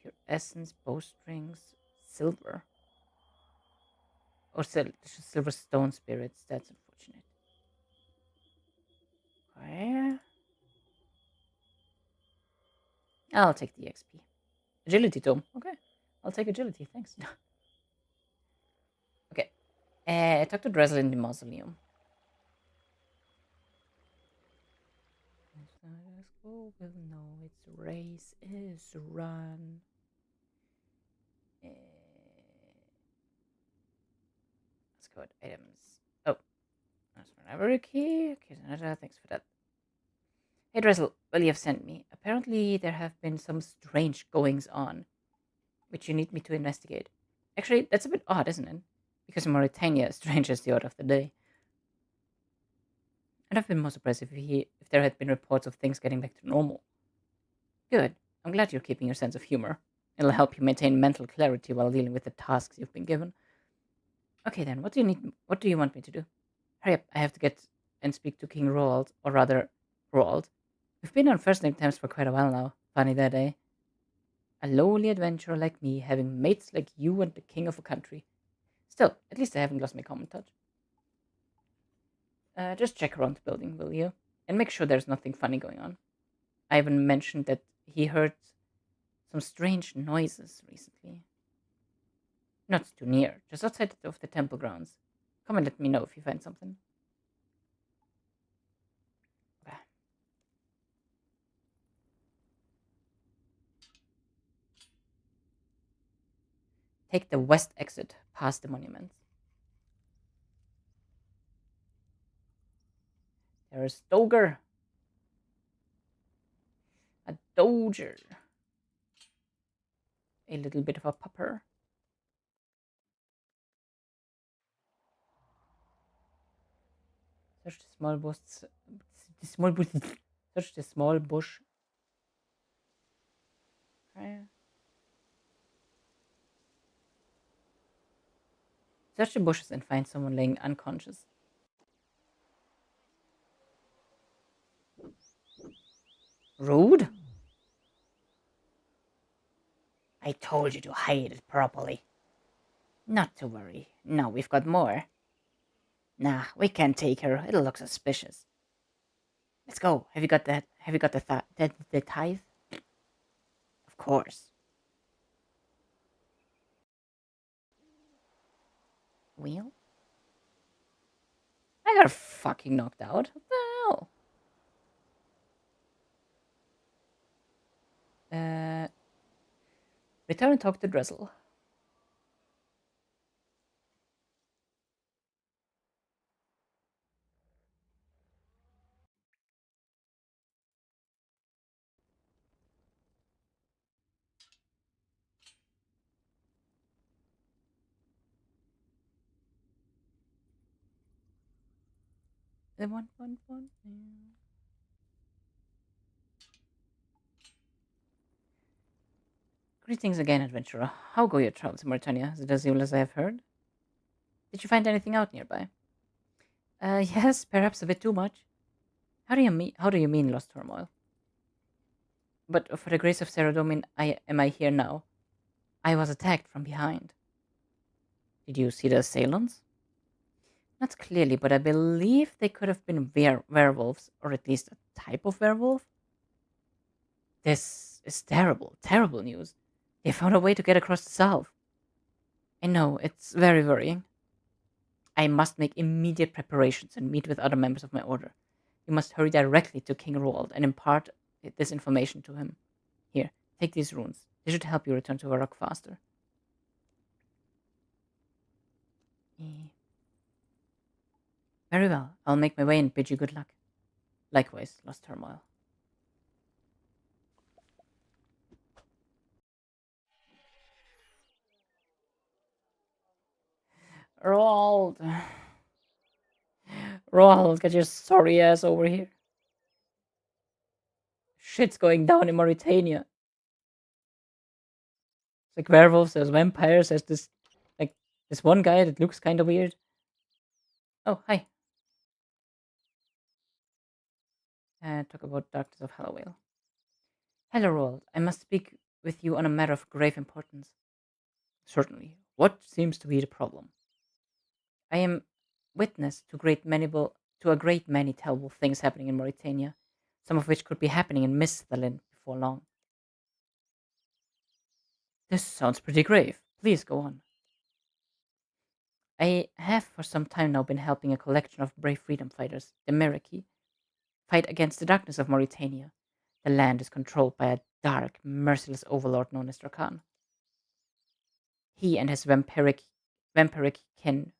pure essence, bowstrings, silver. Or silver stone spirits. That's unfortunate. Okay. I'll take the XP. Agility tome. Okay. I'll take agility. Thanks. Okay. Talk to Drizzle in the mausoleum. School will know its race is run. Let's go with items. Oh, that's another key. Okay, thanks for that. Hey Drizzle, well, you have sent me. Apparently, there have been some strange goings on, which you need me to investigate. Actually, that's a bit odd, isn't it? Because in Mauritania, strange is the order of the day. I'd have been more surprised if there had been reports of things getting back to normal. Good. I'm glad you're keeping your sense of humor. It'll help you maintain mental clarity while dealing with the tasks you've been given. Okay then, what do you need? What do you want me to do? Hurry up, I have to get and speak to King Roald, or rather, Roald. We've been on first name terms for quite a while now. Funny that, eh? A lowly adventurer like me having mates like you and the king of a country. Still, at least I haven't lost my common touch. Just check around the building, will you? And make sure there's nothing funny going on. Ivan mentioned that he heard some strange noises recently. Not too near, just outside of the temple grounds. Come and let me know if you find something. Ah, take the west exit past the monuments. There is Doger, a doger, a little bit of a pupper. Search the small bush. The small bush. Search the small bush. Search the bushes and find someone laying unconscious. Rude? I told you to hide it properly. Not to worry. Now we've got more. Nah, we can't take her. It'll look suspicious. Let's go. Have you got that? Have you got the tithe? Of course. Wheel? I got fucking knocked out. What the hell? Return and talk to Drizzle. The one. Greetings again, adventurer. How go your travels in Mauritania? Is it as evil as I have heard? Did you find anything out nearby? Yes, perhaps a bit too much. How do you mean lost turmoil? But for the grace of Saradomin, am I here now? I was attacked from behind. Did you see the assailants? Not clearly, but I believe they could have been werewolves, or at least a type of werewolf. This is terrible, terrible news. They found a way to get across the south. I know, it's very worrying. I must make immediate preparations and meet with other members of my order. You must hurry directly to King Roald and impart this information to him. Here, take these runes. They should help you return to Varrock faster. Eh, Very well. I'll make my way and bid you good luck. Likewise, Lost Turmoil. Roald! Roald, get your sorry ass over here. Shit's going down in Mauritania. It's like werewolves, there's vampires, there's this one guy that looks kind of weird. Oh, hi. Talk about Darkness of Halloween. Hello, Roald. I must speak with you on a matter of grave importance. Certainly. What seems to be the problem? I am witness to to a great many terrible things happening in Mauritania, some of which could be happening in Misthalin before long. This sounds pretty grave. Please go on. I have for some time now been helping a collection of brave freedom fighters, the Meraki, fight against the darkness of Mauritania. The land is controlled by a dark, merciless overlord known as Drakan. He and his vampiric kin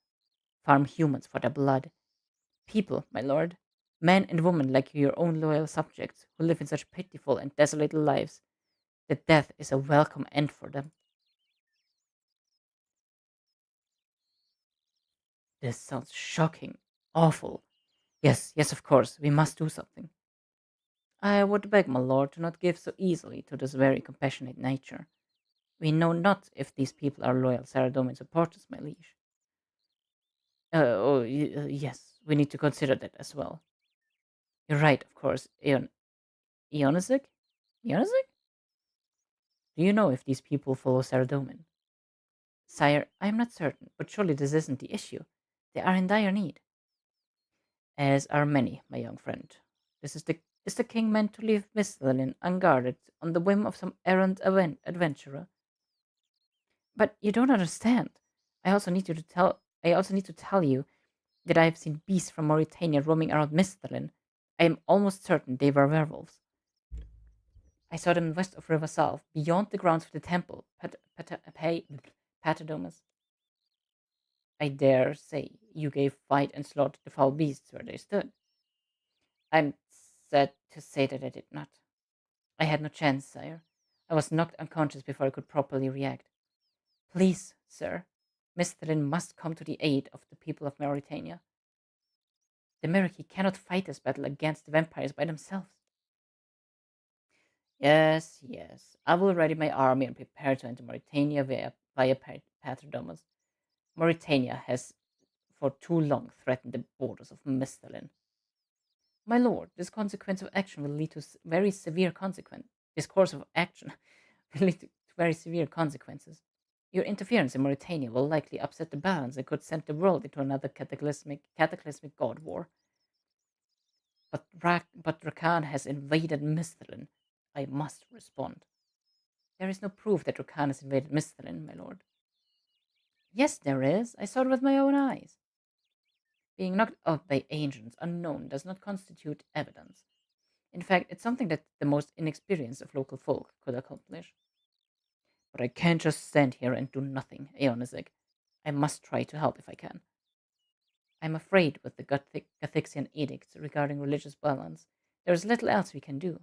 farm humans for their blood. People, my lord, men and women like your own loyal subjects who live in such pitiful and desolate lives that death is a welcome end for them. This sounds shocking, awful. Yes, of course, we must do something. I would beg, my lord, to not give so easily to this very compassionate nature. We know not if these people are loyal Saradomin supporters, my liege. Yes, we need to consider that as well. You're right, of course. Ionisic? Ionisic? Do you know if these people follow Saradomin? Sire, I am not certain, but surely this isn't the issue. They are in dire need. As are many, my young friend. Is the king meant to leave Misthalin unguarded on the whim of some errant adventurer? But you don't understand. I also need to tell you that I have seen beasts from Mauritania roaming around Misthalin. I am almost certain they were werewolves. I saw them west of River South, beyond the grounds of the temple, Patadomus. I dare say you gave fight and slaughtered the foul beasts where they stood. I'm sad to say that I did not. I had no chance, sire. I was knocked unconscious before I could properly react. Please, sir, Misthalin must come to the aid of the people of Mauritania. The Meriki cannot fight this battle against the vampires by themselves. Yes, yes. I will ready my army and prepare to enter Mauritania via Patrodomus. Mauritania has for too long threatened the borders of Misthalin. My lord, this consequence of action will lead to very severe consequence. This course of action will lead to very severe consequences. Your interference in Mauritania will likely upset the balance and could send the world into another cataclysmic god war. But Rakan has invaded Misthalin. I must respond. There is no proof that Rakan has invaded Misthalin, my lord. Yes, there is. I saw it with my own eyes. Being knocked out by agents unknown does not constitute evidence. In fact, it's something that the most inexperienced of local folk could accomplish. But I can't just stand here and do nothing, Aeonizic. I must try to help if I can. I'm afraid with the Gathixian edicts regarding religious balance, there is little else we can do.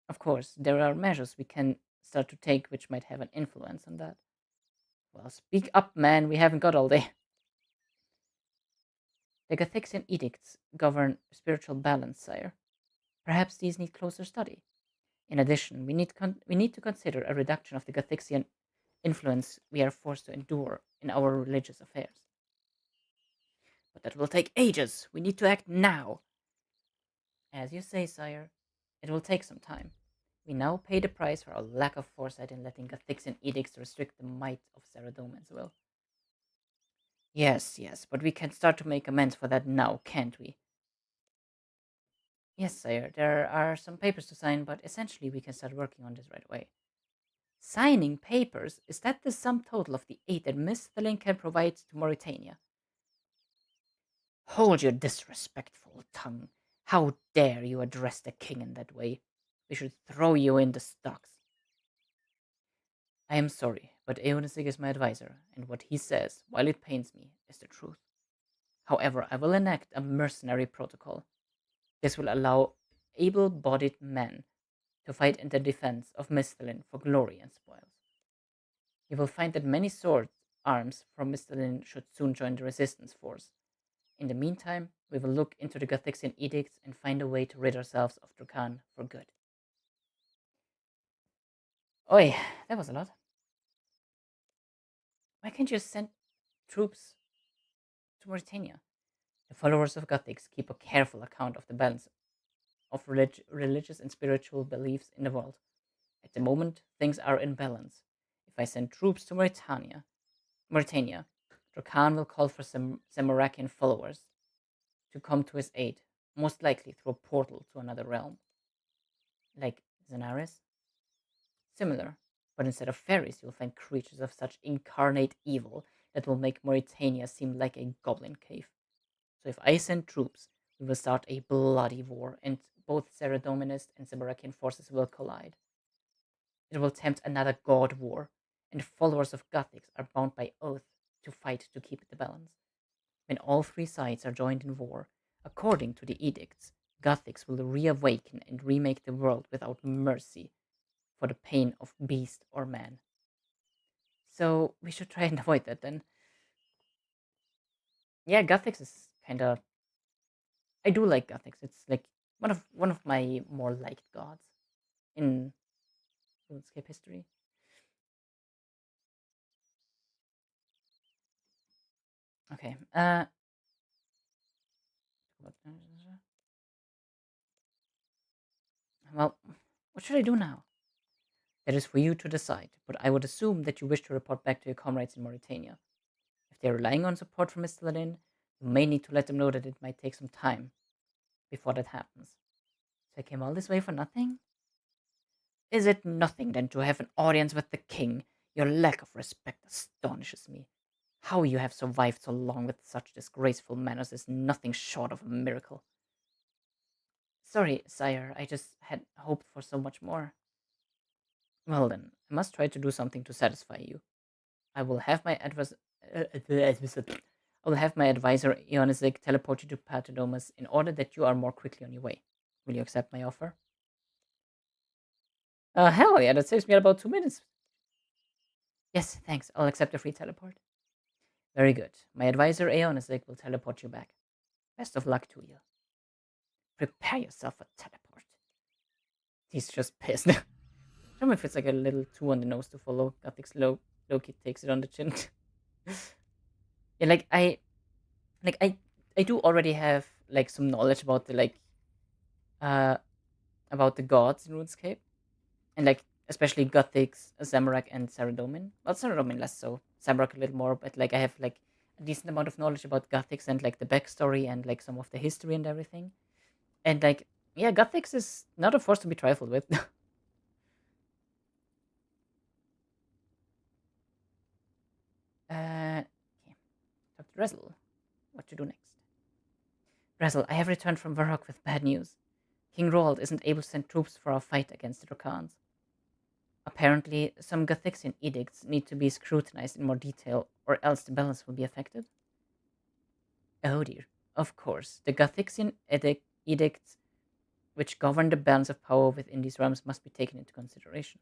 Of course, there are measures we can start to take which might have an influence on that. Well, speak up, man, we haven't got all day. The Gathixian edicts govern spiritual balance, sire. Perhaps these need closer study. In addition, we need to consider a reduction of the Gathixian influence we are forced to endure in our religious affairs. But that will take ages. We need to act now. As you say, sire, it will take some time. We now pay the price for our lack of foresight in letting Gathixian edicts restrict the might of Saradomin's will. Yes, yes, but we can start to make amends for that now, can't we? Yes, sire, there are some papers to sign, but essentially we can start working on this right away. Signing papers? Is that the sum total of the aid that Miss Thelen can provide to Mauritania? Hold your disrespectful tongue. How dare you address the king in that way? We should throw you in the stocks. I am sorry, but Eonisig is my advisor, and what he says, while it pains me, is the truth. However, I will enact a mercenary protocol. This will allow able-bodied men to fight in the defense of Misthalin for glory and spoils. You will find that many sword arms from Misthalin should soon join the resistance force. In the meantime, we will look into the Gathixian edicts and find a way to rid ourselves of Drakan for good. Oi, that was a lot. Why can't you send troops to Mauritania? The followers of Gothics keep a careful account of the balance of religious and spiritual beliefs in the world. At the moment, things are in balance. If I send troops to Mauritania, Drakan will call for some Samarakian followers to come to his aid, most likely through a portal to another realm. Like Zenaris? Similar, but instead of fairies, you'll find creatures of such incarnate evil that will make Mauritania seem like a goblin cave. So if I send troops, we will start a bloody war, and both Saradominist and Samarakian forces will collide. It will tempt another god war, and followers of Gothics are bound by oath to fight to keep the balance. When all three sides are joined in war, according to the edicts, Gothics will reawaken and remake the world without mercy for the pain of beast or man. So we should try and avoid that then. Yeah, Gothics is kind of. I do like Gothics. It's like one of my more liked gods in RuneScape history. Okay. What should I do now? That is for you to decide, but I would assume that you wish to report back to your comrades in Mauritania. If they are relying on support from Mr. Ladin, you may need to let them know that it might take some time before that happens. So I came all this way for nothing? Is it nothing then to have an audience with the king? Your lack of respect astonishes me. How you have survived so long with such disgraceful manners is nothing short of a miracle. Sorry, sire, I just had hoped for so much more. Well then, I must try to do something to satisfy you. I will have my I will have my advisor Ionisik teleport you to Paternomus in order that you are more quickly on your way. Will you accept my offer? Hell yeah, that saves me about 2 minutes. Yes, thanks. I'll accept the free teleport. Very good. My advisor Ionisik will teleport you back. Best of luck to you. Prepare yourself for teleport. He's just pissed. I don't know if it's like a little too on the nose to follow. Gothic's Loki takes it on the chin. Yeah, like I do already have like some knowledge about the uh about the gods in RuneScape, and like especially Gothics, Zamorak, and Saradomin. Well, Saradomin less so, Zamorak a little more, but like I have like a decent amount of knowledge about Gothics and like the backstory and like some of the history and everything. And like yeah, Gothics is not a force to be trifled with. Okay, talk to Rezel. What to do next? Rezel, I have returned from Varrock with bad news. King Roald isn't able to send troops for our fight against the Drokans. Apparently, some Gothixian edicts need to be scrutinized in more detail, or else the balance will be affected. Oh dear. Of course, the Gothixian edicts which govern the balance of power within these realms must be taken into consideration.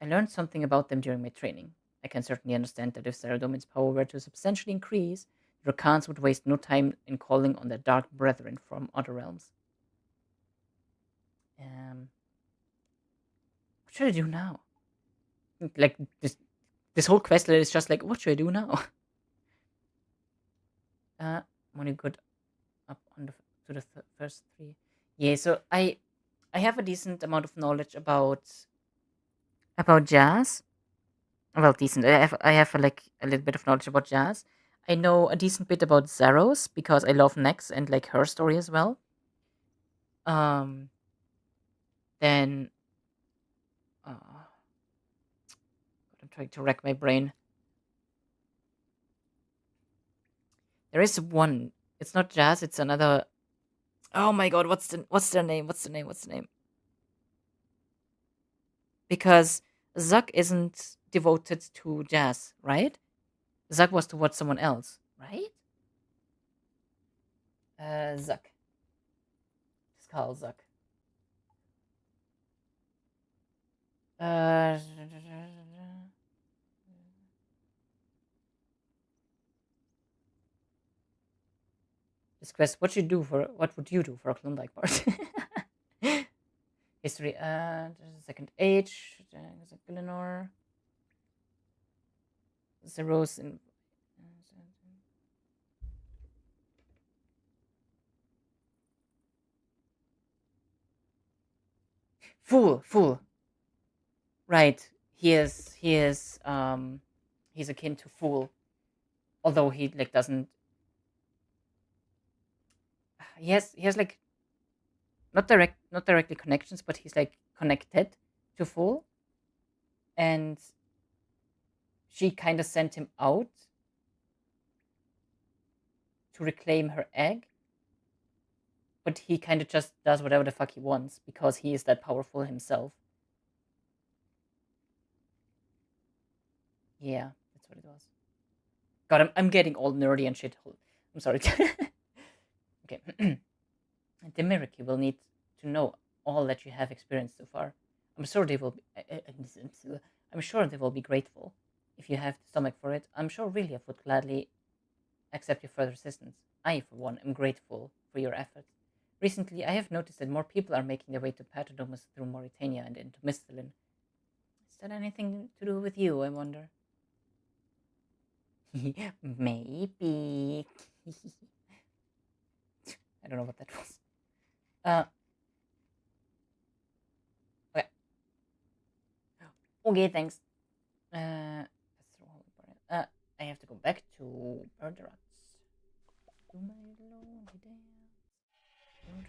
I learned something about them during my training. I can certainly understand that if Saradomin's power were to substantially increase, the Drokans would waste no time in calling on their dark brethren from other realms. What should I do now? Like this whole quest is just like, what should I do now? I'm only good up on to the first three. Yeah, so I have a decent amount of knowledge about jazz. Well, decent. I have like a little bit of knowledge about jazz. I know a decent bit about Zaros because I love Nex and like her story as well. Um, then I'm trying to rack my brain. There is one. It's not jazz. It's another. Oh my god! What's their name? What's the name? Because Zuck isn't devoted to jazz, right? Zuck was towards someone else, right? Zuck. Skull Zuck. Uh, this quest. What would you do for a Klondike party? History. Second age. Eleanor. Zeros in. Fool. Right. He's akin to Fool, although he like doesn't. He has like not directly connections, but he's like connected to Fool, and she kind of sent him out to reclaim her egg, but he kind of just does whatever the fuck he wants because he is that powerful himself. Yeah, that's what it was. God, I'm getting all nerdy and shit. I'm sorry. Okay. The Miracle will need to know all that you have experienced so far. I'm sure they will be. I'm sure they will be grateful if you have the stomach for it. I'm sure Relief would gladly accept your further assistance. I, for one, am grateful for your efforts. Recently, I have noticed that more people are making their way to Paternomus through Mauritania and into Mistalin. Is that anything to do with you, I wonder? Maybe. I don't know what that was. Okay, thanks. Uh, I have to go back to Murderats. Do my lonely dance.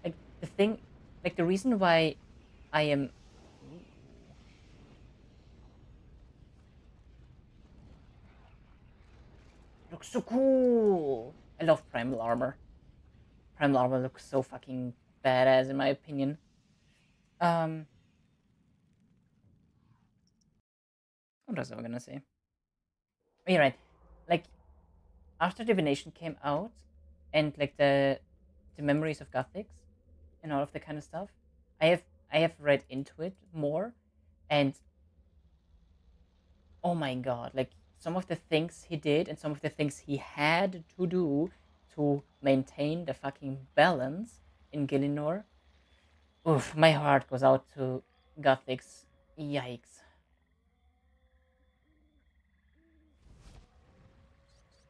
Like the thing, like the reason why I am. Ooh, looks so cool. I love primal armor. Primal armor looks so fucking badass in my opinion. Um, what was I gonna say? Oh, you're right. Like after Divination came out, and like the memories of Gothics and all of the kind of stuff, I have I have read into it more, and oh my god, like some of the things he did and some of the things he had to do to maintain the fucking balance in Gillinor. Oof, my heart goes out to Gothics. Yikes.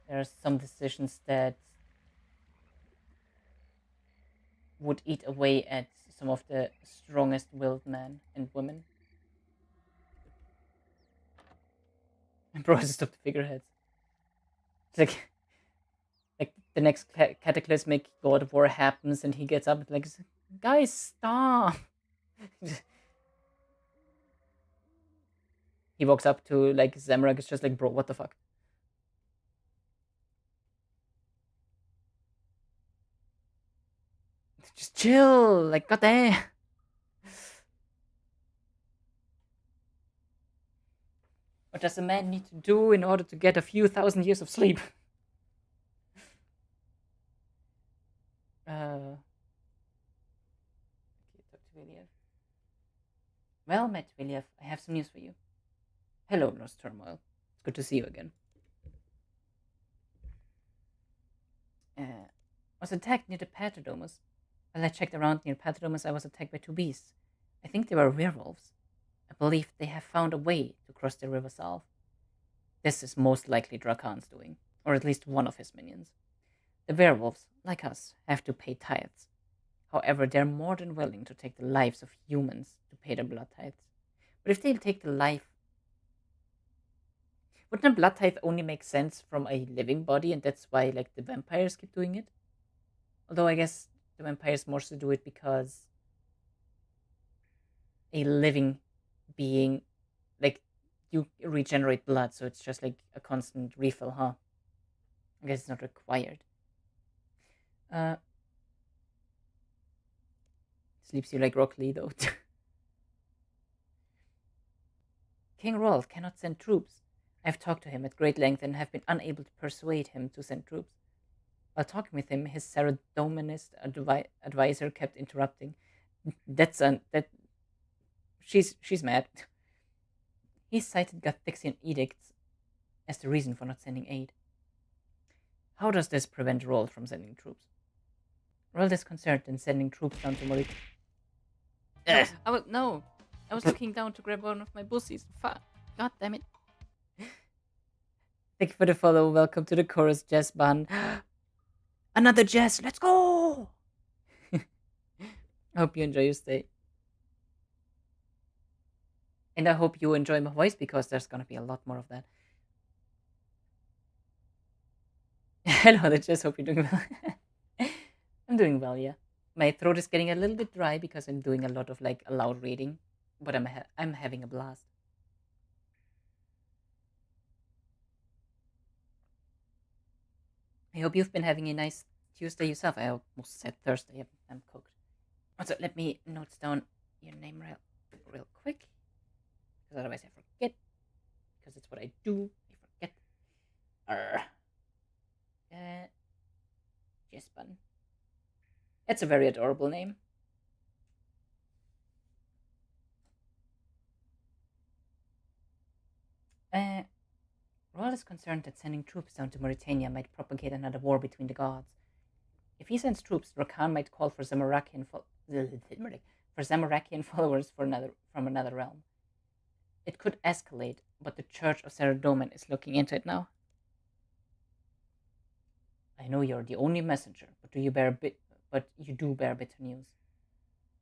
There are some decisions that would eat away at some of the strongest willed men and women. And bro, stop the figureheads. It's like the next cataclysmic God of War happens and he gets up and like, guys, stop. He walks up to like Zamrak. It's just like, bro, what the fuck? Just chill. Like, goddamn. What does a man need to do in order to get a few thousand years of sleep? Okay, talk to Viliev. Well, Matt Viliev, I have some news for you. Hello, Lost Turmoil. It's good to see you again. I was attacked near the Paterdomus. While I checked around near Paterdomus, I was attacked by two beasts. I think they were werewolves. I believe they have found a way to cross the river south. This is most likely Drakan's doing, or at least one of his minions. The werewolves, like us, have to pay tithes. However, they're more than willing to take the lives of humans to pay their blood tithes. But if they take the life, wouldn't a blood tithe only make sense from a living body, and that's why like the vampires keep doing it? Although I guess the vampires mostly do it because a living being, like, you regenerate blood, so it's just like a constant refill, huh? I guess it's not required. Uh, Sleeps you like Rock Lee, though. King Rolf cannot send troops. I've talked to him at great length and have been unable to persuade him to send troops. While talking with him, his Saradominist advisor kept interrupting. That she's mad. He cited Gathixian edicts as the reason for not sending aid. How does this prevent Rolf from sending troops? Rolf is concerned in sending troops down to Morit. No. I was looking down to grab one of my bussies. Fuck. God damn it. Thank you for the follow. Welcome to the chorus, Jazz Ban. Another Jazz. Let's go. I hope you enjoy your stay. And I hope you enjoy my voice because there's going to be a lot more of that. Hello, the Jazz. Hope you're doing well. I'm doing well, yeah. My throat is getting a little bit dry because I'm doing a lot of like loud reading, but I'm having a blast. I hope you've been having a nice Tuesday yourself. I almost said Thursday. I'm cooked. Also, let me note down your name real quick, because otherwise I forget. Because it's what I do. I forget. Jespan. It's a very adorable name. Royal is concerned that sending troops down to Mauritania might propagate another war between the gods. If he sends troops, Rakan might call for Zamarakian followers from another realm. It could escalate, but the Church of Saradomin is looking into it now. I know you're the only messenger, but you do bear bitter news.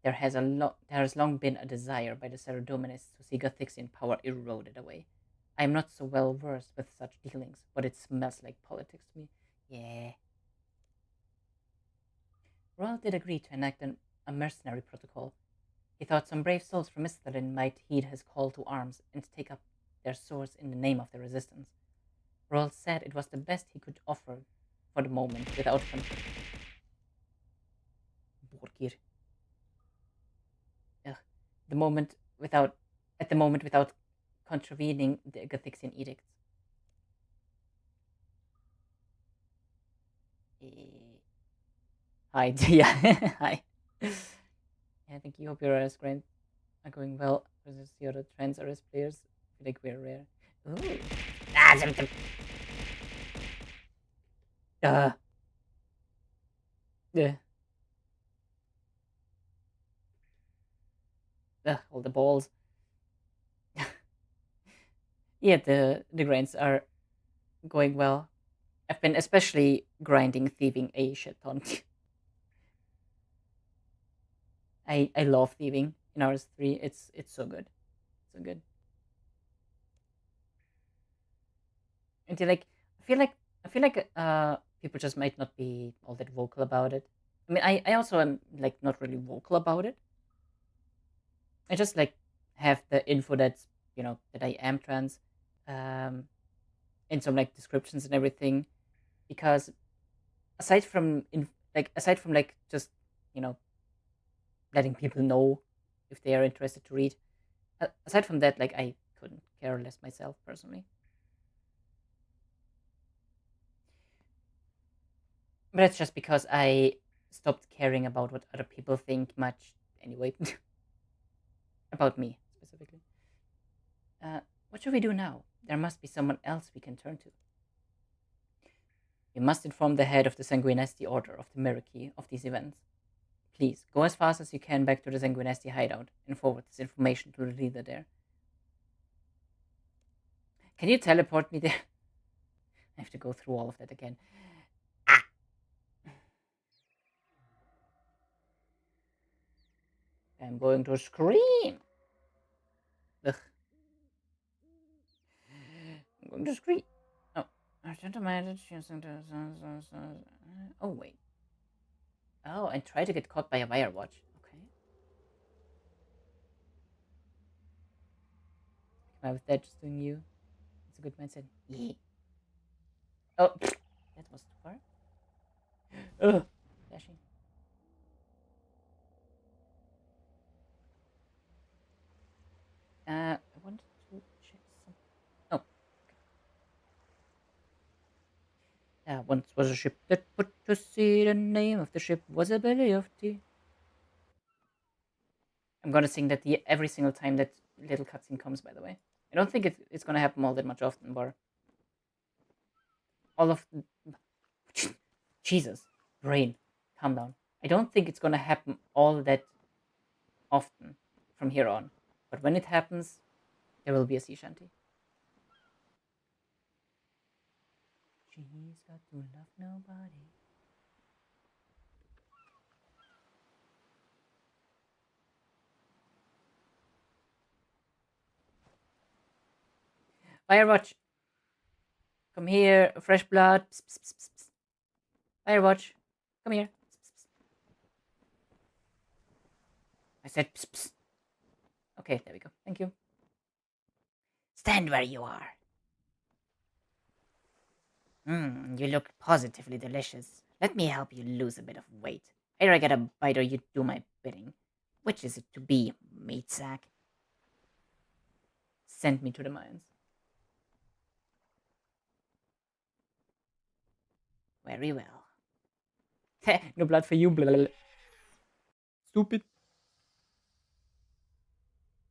There has long been a desire by the Ceredominists to see Gothixian power eroded away. I am not so well versed with such dealings, but it smells like politics to me. Yeah. Royal did agree to enact a mercenary protocol. He thought some brave souls from Misthalin might heed his call to arms and take up their swords in the name of the resistance. Royal said it was the best he could offer for the moment without Borgir. Ugh. The moment without at the moment without contravening the Gothixian edicts. Eh, Hi, yeah, hi. Yeah, thank you. Hope your RS grind are going well versus the other trans RS players. I feel like we're rare. Ooh. Some. Uh, yeah. All the balls. Yeah, the grinds are going well. I've been especially grinding thieving a shit ton. I love thieving in RS3. It's so good. So good. And I feel like people just might not be all that vocal about it. I mean I also am like not really vocal about it. I just like have the info that's that I am trans, um, in some like descriptions and everything. Because aside from like just you know letting people know if they are interested to read, aside from that, like I couldn't care less myself personally. But that's just because I stopped caring about what other people think much anyway. About me specifically. What should we do now? There must be someone else we can turn to. You must inform the head of the Sanguinesti Order of the Miraki of these events. Please, go as fast as you can back to the Sanguinesti hideout and forward this information to the leader there. Can you teleport me there? I have to go through all of that again. Ah! I'm going to scream. Ugh. I'm going to scream. Oh. Oh, wait. Oh, and try to get caught by a wire watch. Okay. Am I with that just doing you? It's a good mindset. Yeah. Oh, that was too far. Ugh. Dashing. I wanted to check some. Oh. Once was a ship that put to sea. The name of the ship was a belly of tea. I'm gonna sing that every single time that little cutscene comes. By the way, I don't think it's gonna happen all that much often, but all of Jesus, brain, calm down. I don't think it's gonna happen all that often from here on, but when it happens, there will be a sea shanty. She's got to love nobody. Firewatch, come here. Fresh blood. Psst, psst, psst, psst, psst. Firewatch, come here. Psst, psst, psst. I said psst, psst. Okay, there we go. Thank you. Stand where you are. You look positively delicious. Let me help you lose a bit of weight. Either I get a bite or you do my bidding. Which is it to be, meat sack? Send me to the mines. Very well. No blood for you. Blah, blah, blah. Stupid.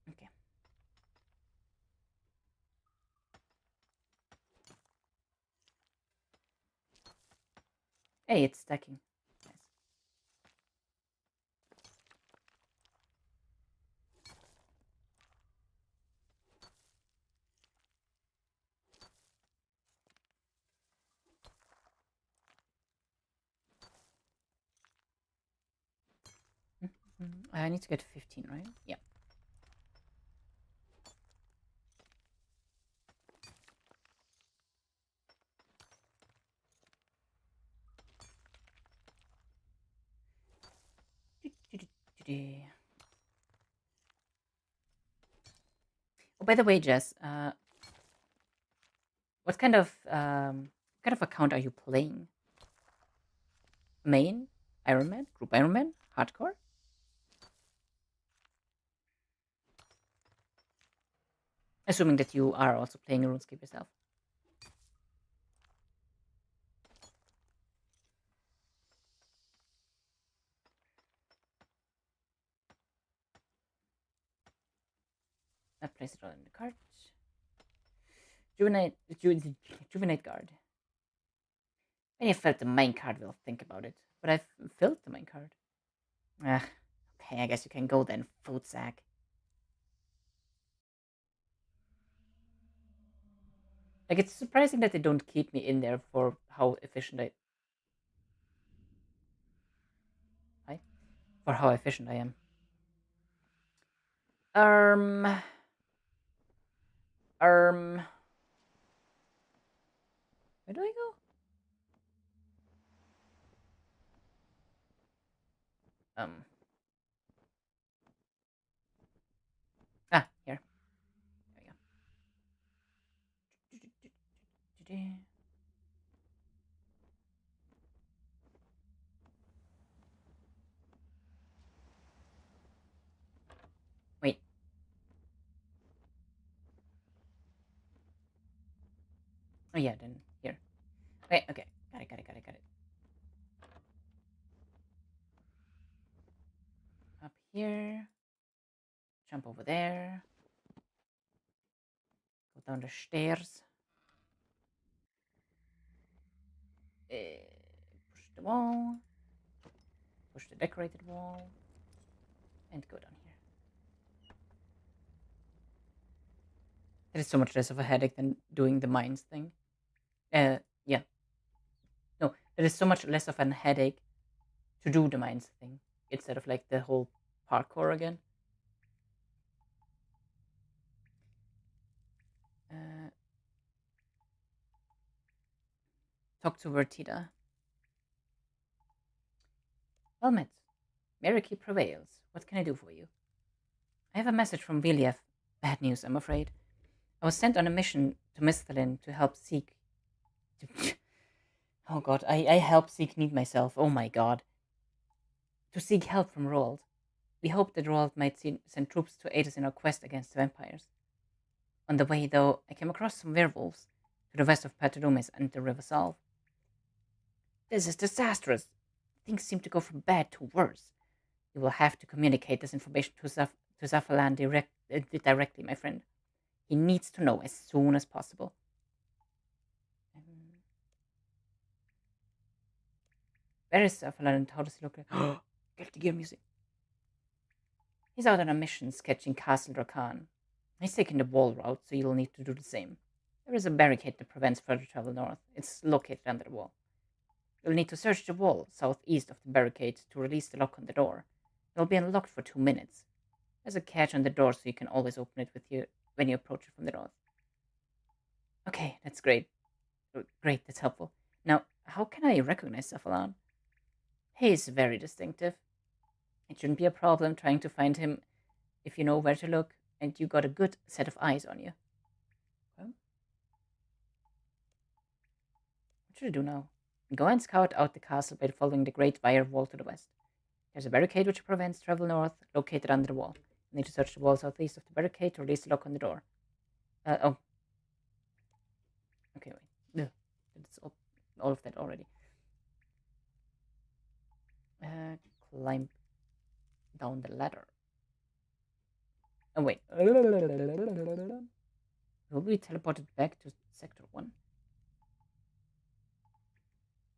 Okay. Hey, it's stacking. Nice. I need to get 15, right? Yeah. Oh, by the way, Jess, what kind of account are you playing? Main Iron Man, Group Iron Man, Hardcore. Assuming that you are also playing RuneScape yourself. I place it all in the cart. Juvenate guard. When you filled the main card, we'll think about it. But I've filled the main card. Ah, okay, I guess you can go then, food sack. Like, it's surprising that they don't keep me in there for how efficient I for how efficient I am. Um, um, where do I go? Um, here. There we go. Wait. Oh yeah, then here. Wait, okay. Got it. Up here. Jump over there. Go down the stairs. Push the wall. Push the decorated wall. And go down here. That is so much less of a headache than doing the mines thing. Yeah. No, that is so much less of an headache to do the mines thing instead of like the whole parkour again. Uh, talk to Vertida. Well met. Meriki prevails. What can I do for you? I have a message from Viliev. Bad news, I'm afraid. I was sent on a mission to Misthalin to help seek. Oh god, I help seek need myself. Oh my god. To seek help from Roald. We hoped that Roald might send troops to aid us in our quest against the vampires. On the way, though, I came across some werewolves to the west of Paterumis and the River Salve. This is disastrous. Things seem to go from bad to worse. You will have to communicate this information to Zafalan directly, my friend. He needs to know as soon as possible. Where is Zafalan and how does he look like? Guilty Gear music. He's out on a mission sketching Castle Rakan. He's taking the wall route, so you'll need to do the same. There is a barricade that prevents further travel north. It's located under the wall. You'll need to search the wall southeast of the barricade to release the lock on the door. It will be unlocked for 2 minutes. There's a catch on the door so you can always open it with you when you approach it from the north. Okay, that's great. Great, that's helpful. Now, how can I recognize Cephalon? He is very distinctive. It shouldn't be a problem trying to find him if you know where to look and you got a good set of eyes on you. Well, what should I do now? Go and scout out the castle by following the Great Wire Wall to the west. There's a barricade which prevents travel north, located under the wall. You need to search the wall southeast of the barricade to release the lock on the door. Oh. Okay, wait. Ugh. It's all of that already. Climb down the ladder. Oh, wait. Will we teleported back to Sector 1?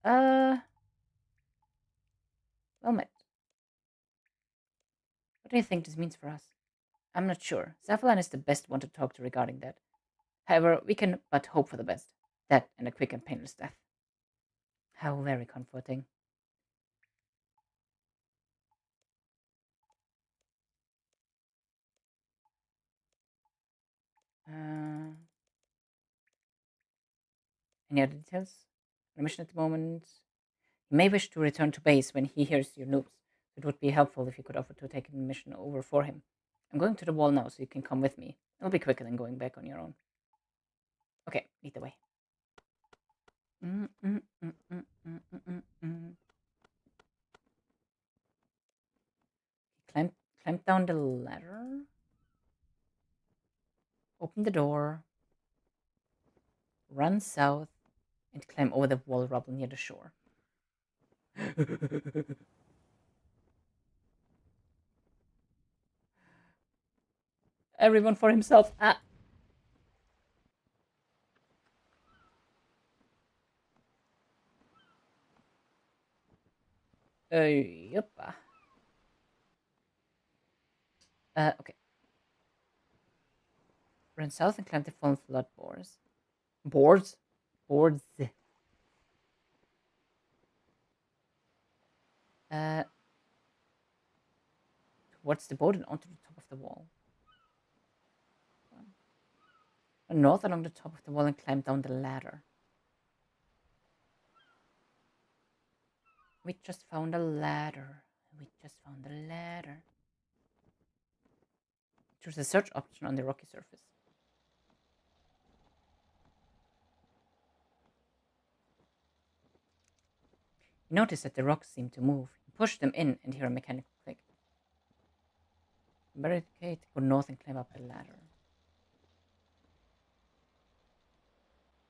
Well met. What do you think this means for us? I'm not sure. Zafalan is the best one to talk to regarding that. However, we can but hope for the best. That and a quick and painless death. How very comforting. Uh, any other details? The mission at the moment. He may wish to return to base when he hears your news. It would be helpful if you could offer to take the mission over for him. I'm going to the wall now, so you can come with me. It'll be quicker than going back on your own. Okay, lead the way. Mm, mm, mm, mm, mm, mm, mm, mm. Climb down the ladder. Open the door. Run south and climb over the wall rubble near the shore. Everyone for himself. Ah. Yep. Okay. Run south and climb the fallen flood boards. Boards? Boards. Uh, towards the boat and onto the top of the wall. Run north along the top of the wall and climb down the ladder. We just found a ladder. We just found a ladder. Choose a search option on the rocky surface. You notice that the rocks seem to move. You push them in and hear a mechanical click. Barricade, go north and climb up the ladder.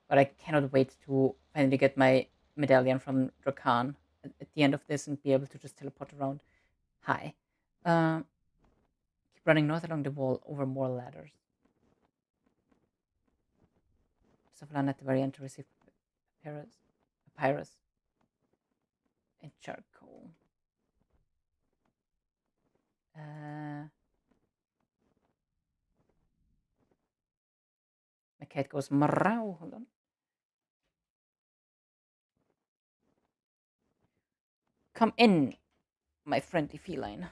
But I cannot wait to finally get my medallion from Drakan at the end of this and be able to just teleport around. Hi. Keep running north along the wall over more ladders. Savlan at the very end to receive papyrus and charcoal. My cat goes meow. Hold on. Come in, my friendly feline.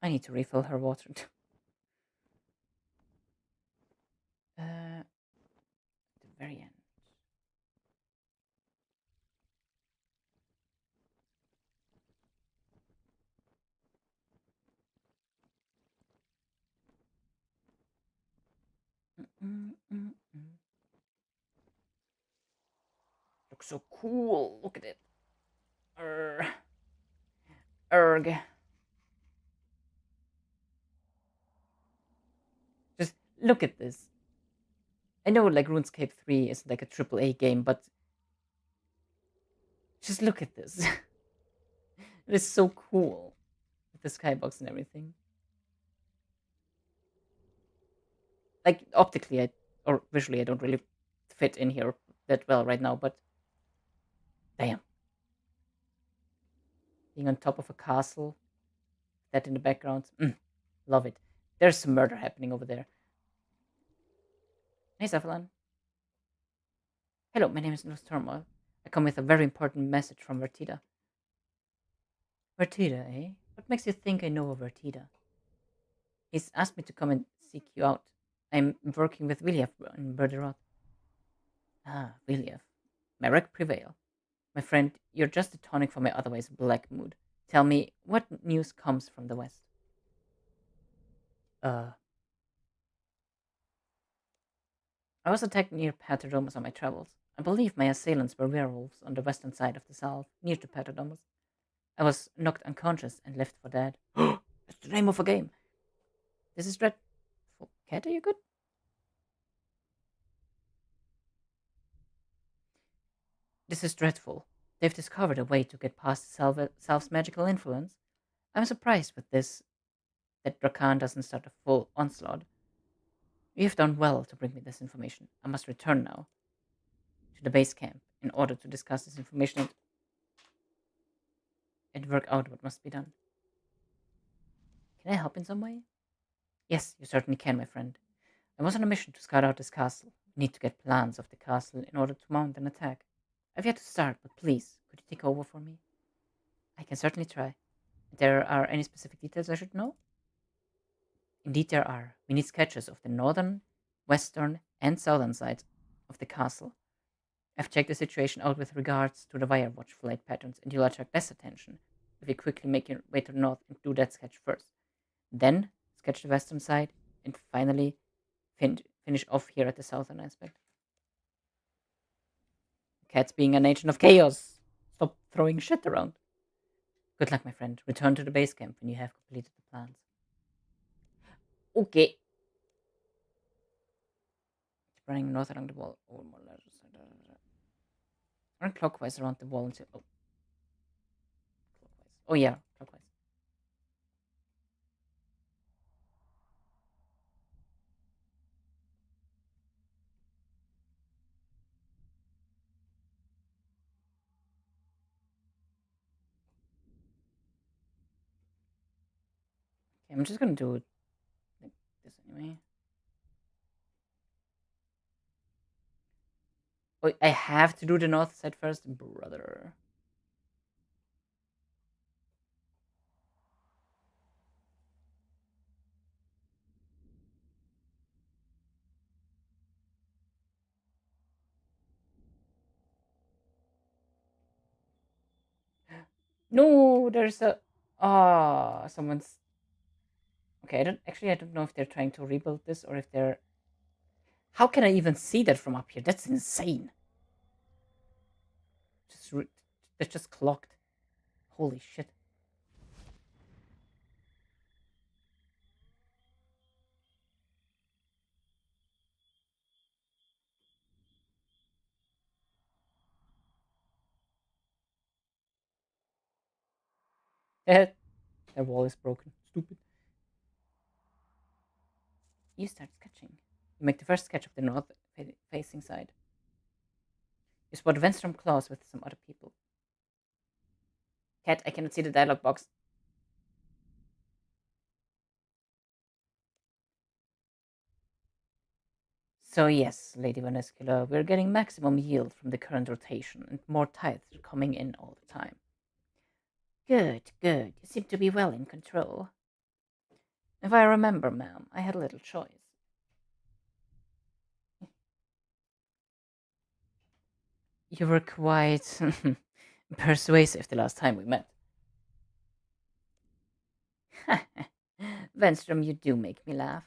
I need to refill her water. The very end. Looks so cool. Look at it. Erg. Just look at this. I know like RuneScape 3 is like a AAA game, but just look at this. It is so cool. With the skybox and everything. Like optically or visually I don't really fit in here that well right now, but damn. Being on top of a castle, that in the background. Love it. There's some murder happening over there. Hey, Cephalon. Hello, my name is Nose Turmoil. I come with a very important message from Vertida. Vertida, eh? What makes you think I know of Vertida? He's asked me to come and seek you out. I'm working with Viljev in Berderot. Ah, Viljev. Merrick Prevail. My friend, you're just a tonic for my otherwise black mood. Tell me, what news comes from the west? I was attacked near Paterdomus on my travels. I believe my assailants were werewolves on the western side of the south, near to Paterdomus. I was knocked unconscious and left for dead. That's the name of a game. This is dreadful. Cat, are you good? This is dreadful. They've discovered a way to get past Salve's magical influence. I'm surprised with this that Drakan doesn't start a full onslaught. You have done well to bring me this information. I must return now to the base camp in order to discuss this information and work out what must be done. Can I help in some way? Yes, you certainly can, my friend. I was on a mission to scout out this castle. I need to get plans of the castle in order to mount an attack. I've yet to start, but please, Could you take over for me? I can certainly try. There are any specific details I should know? Indeed, there are. We need sketches of the northern, western, and southern sides of the castle. I've checked the situation out with regards to the wire watch flight patterns, and you'll attract less attention if you quickly make your way to the north and do that sketch first. Then sketch the western side, and finally finish off here at the southern aspect. Cat's being an agent of chaos. Stop throwing shit around. Good luck, my friend. Return to the base camp when you have completed the plans. Okay. Running north along the wall. Oh, more letters. Run clockwise around the wall until. Oh, clockwise. Oh, yeah, clockwise. Okay, I'm just gonna do it like this anyway. Oh, I have to do the north side first, brother. No, there's a. Ah, someone's. Okay, I don't know if they're trying to rebuild this or if they're. How can I even see that from up here? That's insane. Just that's just clocked. Holy shit. Their wall is broken. Stupid. You start sketching. You make the first sketch of the north facing side. You spot Venstrom claws with some other people. Cat, I cannot see the dialogue box. So yes, Lady Vanescula, we're getting maximum yield from the current rotation, and more tithes are coming in all the time. Good, good. You seem to be well in control. If I remember, ma'am, I had a little choice. You were quite persuasive the last time we met. Venstrom, you do make me laugh.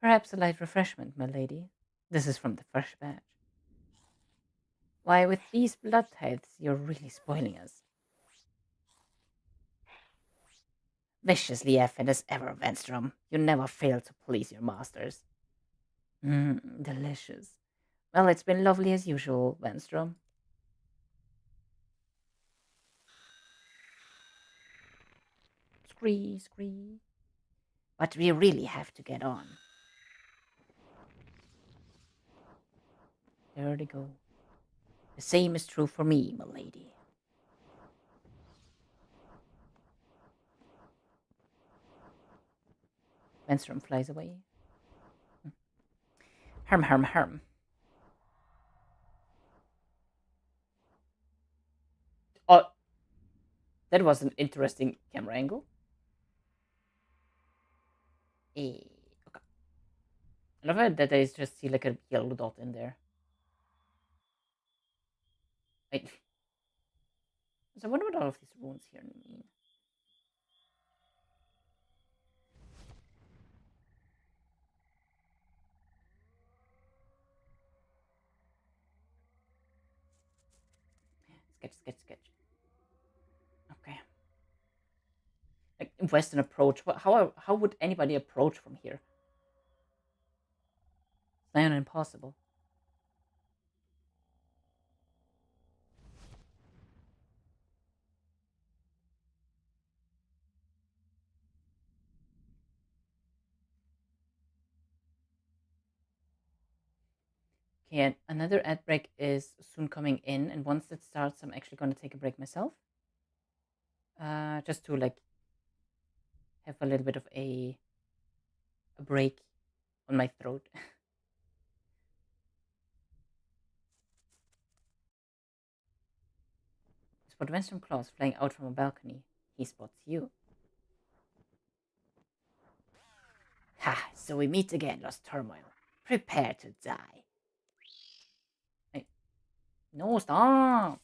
Perhaps a light refreshment, my lady. This is from the fresh batch. Why, with these blood tithes, you're really spoiling us. Viciously effing as ever, Venstrom. You never fail to please your masters. Delicious. Well, it's been lovely as usual, Venstrom. Scree, scree. But we really have to get on. There they go. The same is true for me, milady. Venstrom flies away. Herm, herm, herm. Oh, that was an interesting camera angle. Okay. I love it that I just see like a yellow dot in there. I, so I wonder what all of these runes here mean. Sketch, sketch, sketch. Okay. Like Western approach. How would anybody approach from here? It's not impossible. Okay, and another ad break is soon coming in, and once it starts, I'm actually going to take a break myself. Just to like have a little bit of a break on my throat. spot Venstrom claws flying out from a balcony. He spots you. Ha! So we meet again, Lost Turmoil. Prepare to die. Hey. No, stop!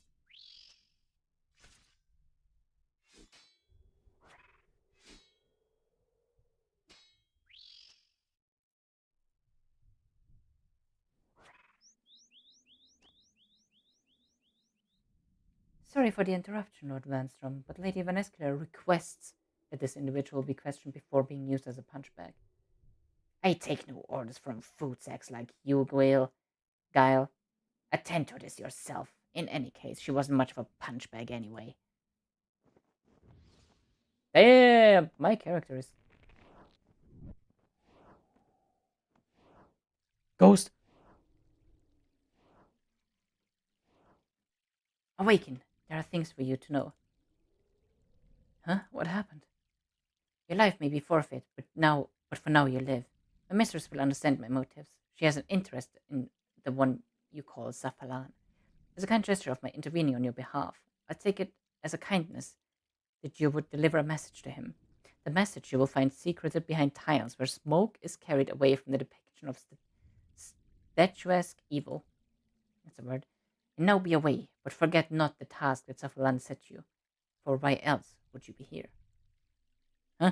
Sorry for the interruption, Lord Vanstrom, but Lady Van Escler requests that this individual be questioned before being used as a punchbag. I take no orders from food sacks like you, Guile. Attend to this yourself. In any case, she wasn't much of a punchbag anyway. Damn! My character is... Ghost! Awaken. There are things for you to know. Huh? What happened? Your life may be forfeit, but for now you live. My mistress will understand my motives. She has an interest in the one you call Safalan. As a kind gesture of my intervening on your behalf, I take it as a kindness that you would deliver a message to him. The message you will find secreted behind tiles where smoke is carried away from the depiction of statuesque evil. That's a word. And now be away, but forget not the task that Safalan set you. For why else would you be here? Huh?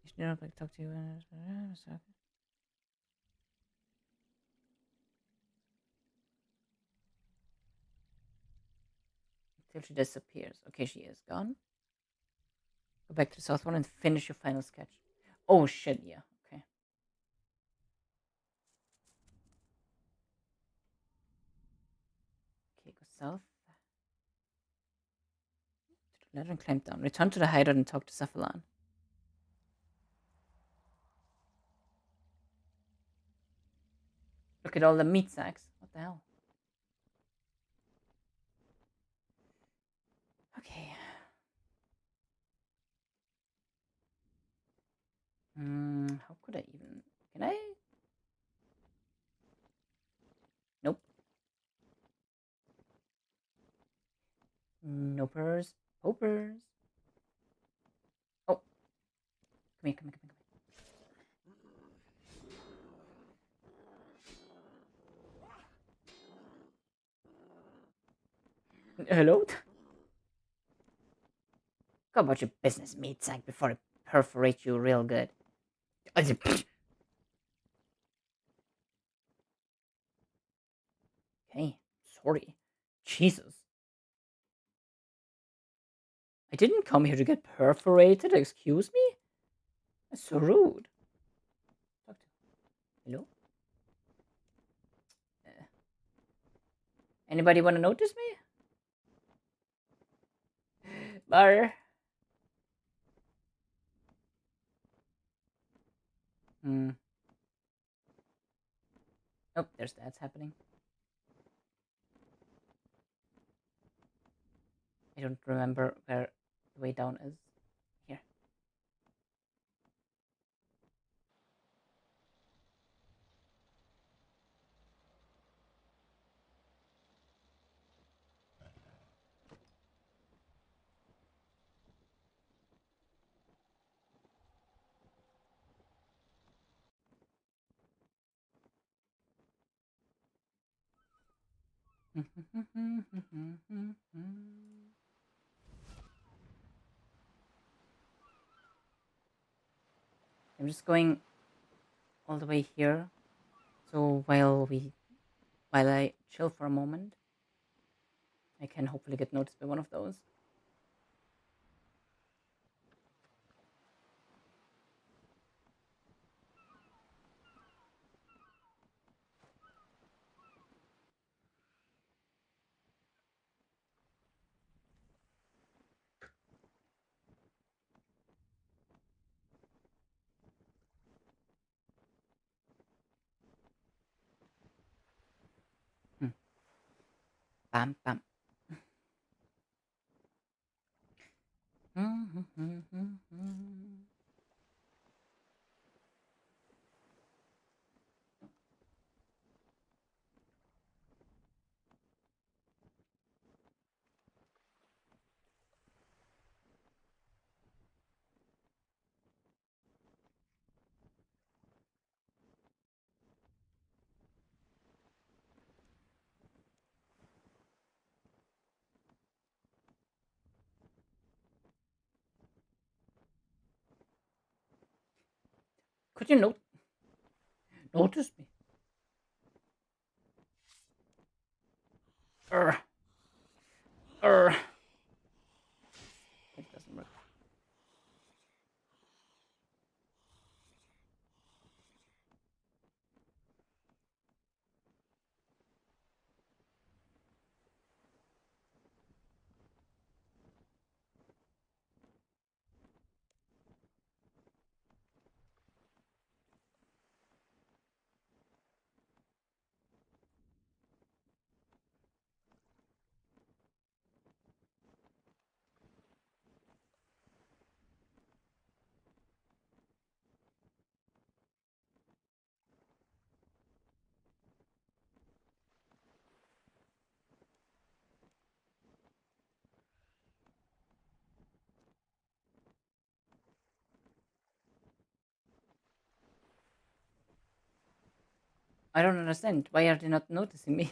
You should not talk to you. Till she disappears. Okay, she is gone. Go back to the south one and finish your final sketch. Oh shit, yeah. Okay. Okay, go south. To the ladder and climb down. Return to the hideout and talk to Safalan. Look at all the meat sacks. What the hell? Okay. How could I even... Can I? Nope. Nopers. Popers. Oh. Come here, come here, come here. Hello? Go about your business, meat sack, before I perforate you real good. Okay, sorry. Jesus. I didn't come here to get perforated, excuse me? That's so rude. Talk to... Hello? Anybody want to notice me? Bar. Oh, there's that's happening. I don't remember where the way down is. Here. I'm just going all the way here. So while I chill for a moment, I can hopefully get noticed by one of those. Bam bam. Could you notice me? Urgh. Urgh. It doesn't work. I don't understand. Why are they not noticing me?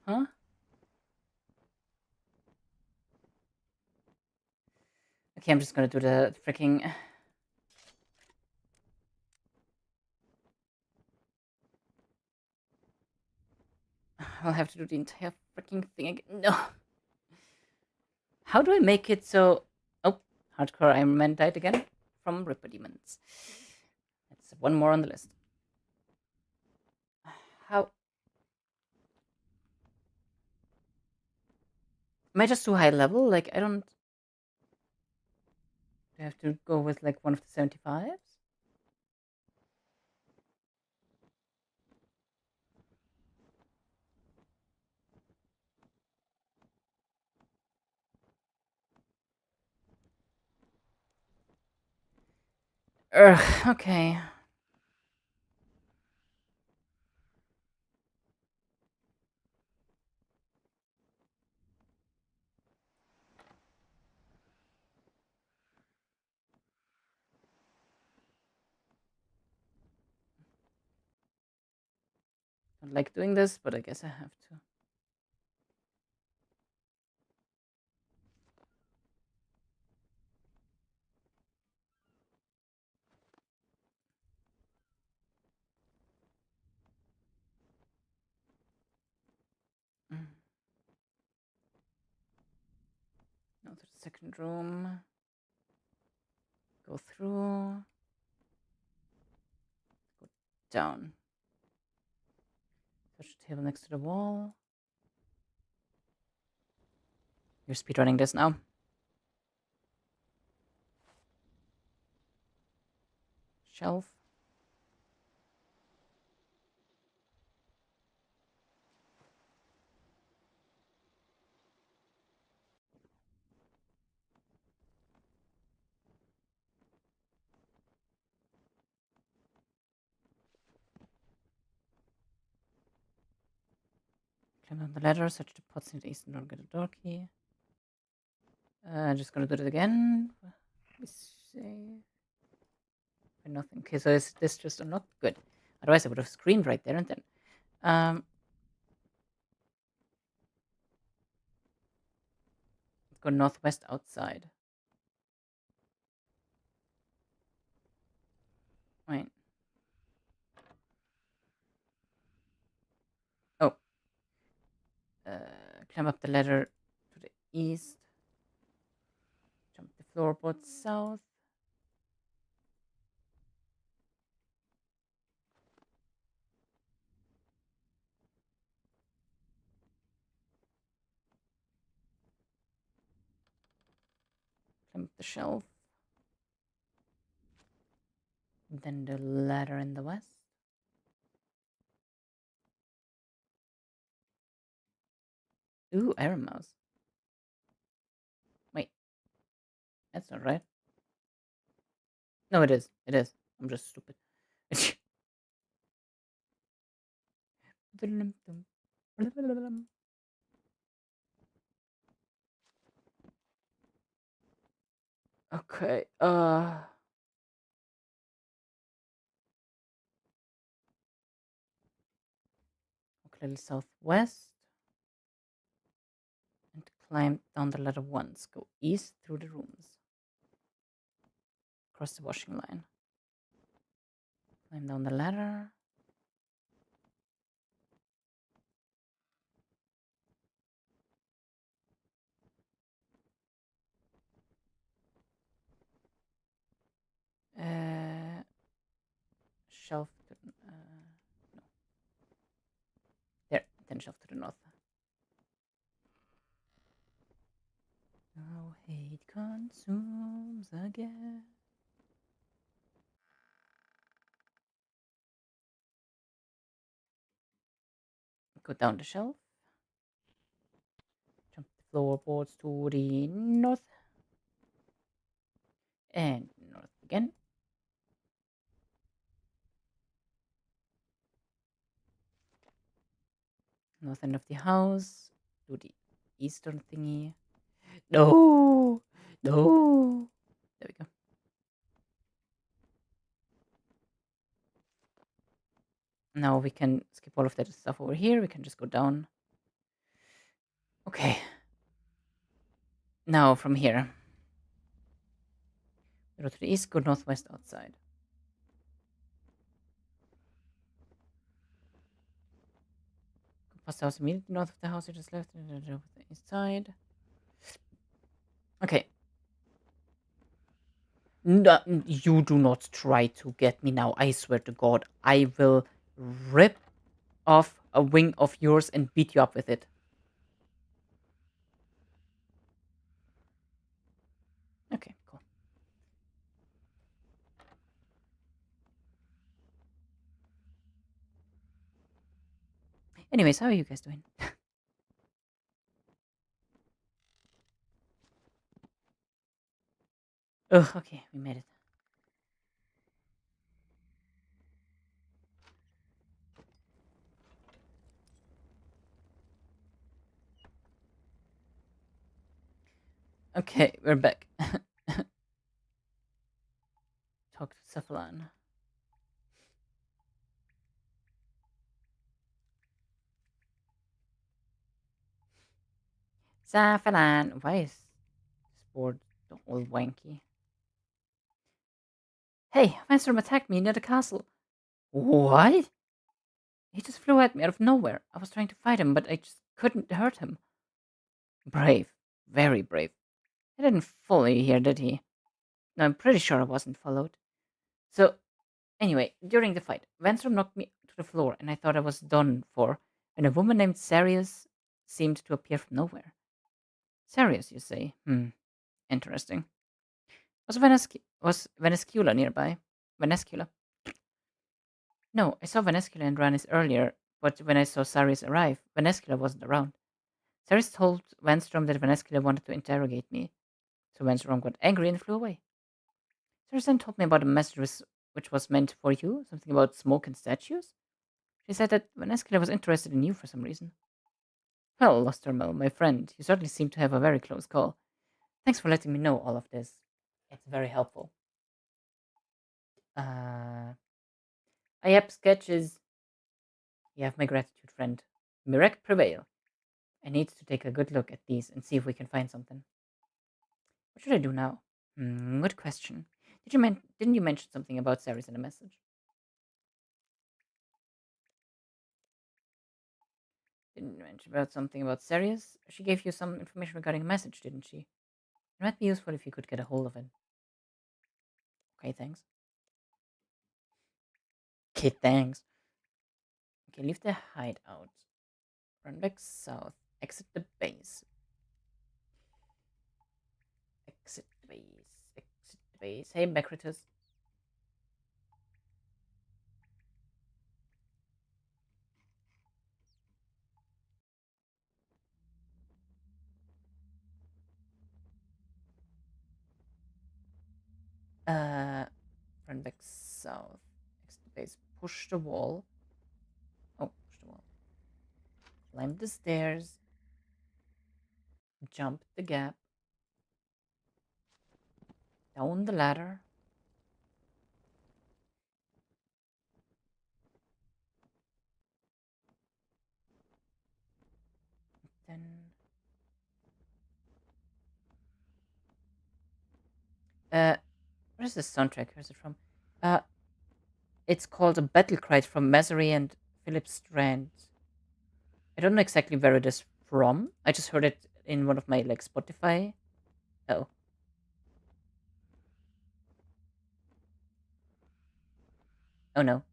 Huh? Okay, I'm just gonna do the freaking. I'll have to do the entire freaking thing again. No. How do I make it so? Oh, hardcore Iron Man died again from Ripper Demons. That's one more on the list. How? Am I just too high level? Like, I don't. Do I have to go with like one of the 75s? Ugh, okay. I like doing this, but I guess I have to. Mm. Now to the second room. Go through. Go down. Touch the table next to the wall. You're speedrunning this now. Shelf. Climb down the ladder, search the pots in the east and don't get a door key. Just gonna do it again. Save. For nothing. Okay, so is this just unlocked? Good. Otherwise, I would have screamed right there and then. Let's go northwest outside. Wait. Oh. Climb up the ladder to the east. Jump the floorboards south. Climb up the shelf. Then the ladder in the west. Ooh, Iron Mouse. Wait. That's not right. No, it is. It is. I'm just stupid. Okay. Okay, southwest and climb down the ladder once. Go east through the rooms. Cross the washing line. Climb down the ladder. Shelf to no. There, then shelf to the north. Now hate consumes again. Go down the shelf. Jump the floorboards to the north. And north again. North end of the house. Do the eastern thingy. No! No! There we go. Now we can skip all of that stuff over here. We can just go down. Okay. Now from here. Go to the east, go northwest outside. Go past the house immediately north of the house you just left. Over the east side. Okay. No, you do not try to get me now. I swear to God, I will rip off a wing of yours and beat you up with it. Okay, cool. Anyways, how are you guys doing? Ugh, okay, we made it. Okay, we're back. Talk to Cephalon. Cephalon, why is this board all wanky? Hey, Maelstrom attacked me near the castle. What? He just flew at me out of nowhere. I was trying to fight him, but I just couldn't hurt him. Brave. Very brave. He didn't follow you here, did he? No, I'm pretty sure I wasn't followed. So, anyway, during the fight, Vanstrom knocked me to the floor, and I thought I was done for, when a woman named Sarius seemed to appear from nowhere. Sarius, you say? Interesting. Was Venescula nearby? Venescula? No, I saw Venescula and Ranis earlier, but when I saw Sarius arrive, Venescula wasn't around. Sarius told Vanstrom that Venescula wanted to interrogate me, so Vanstrom got angry and flew away. Sarius then told me about a message which was meant for you, something about smoke and statues. She said that Venescula was interested in you for some reason. Well, Lostermel, my friend, you certainly seem to have a very close call. Thanks for letting me know all of this. It's very helpful. I have sketches. You have my gratitude, friend. Mirek prevail. I need to take a good look at these and see if we can find something. What should I do now? Good question. Didn't you mention something about Ceres in a message? Didn't you mention about something about Ceres? She gave you some information regarding a message, didn't she? It might be useful if you could get a hold of it. Okay, thanks. Okay, thanks. Okay, leave the hideout. Run back south. Exit the base. Exit the base. Exit the base. Hey, Bacritus. Run back south. Exit the base. Push the wall. Oh, push the wall. Climb the stairs. Jump the gap. Down the ladder. Then What is this soundtrack? Where's it from? Uh, it's called a Battle Cry from Masery and Philip Strand. I don't know exactly where it is from. I just heard it in one of my like Spotify. Oh, oh no.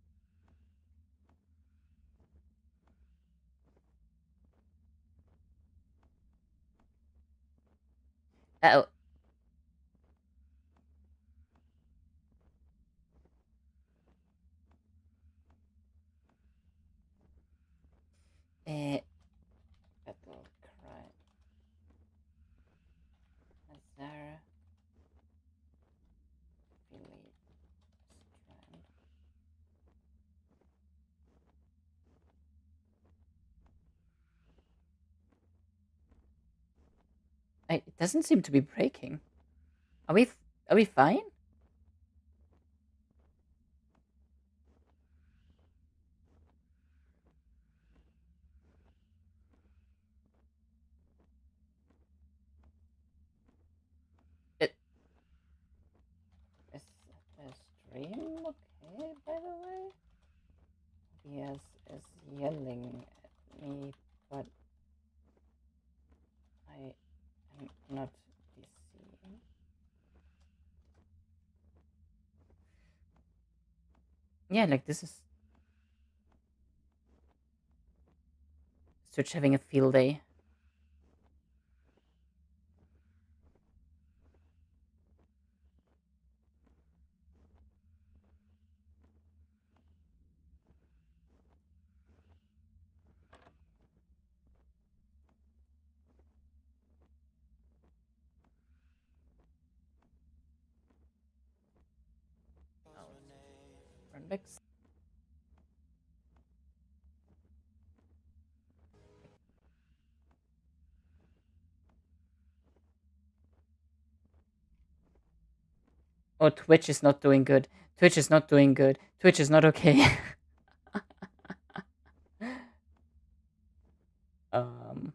Oh, uh, Battle Cry. Mazara, Philip Strand. It doesn't seem to be breaking. Are we? Are we fine? It, is the stream okay? By the way, yes, is yelling at me, but I am not deceiving. Yeah, like this is Switch having a field day. Runbacks. Oh, Twitch is not doing good. Twitch is not doing good. Twitch is not okay. um.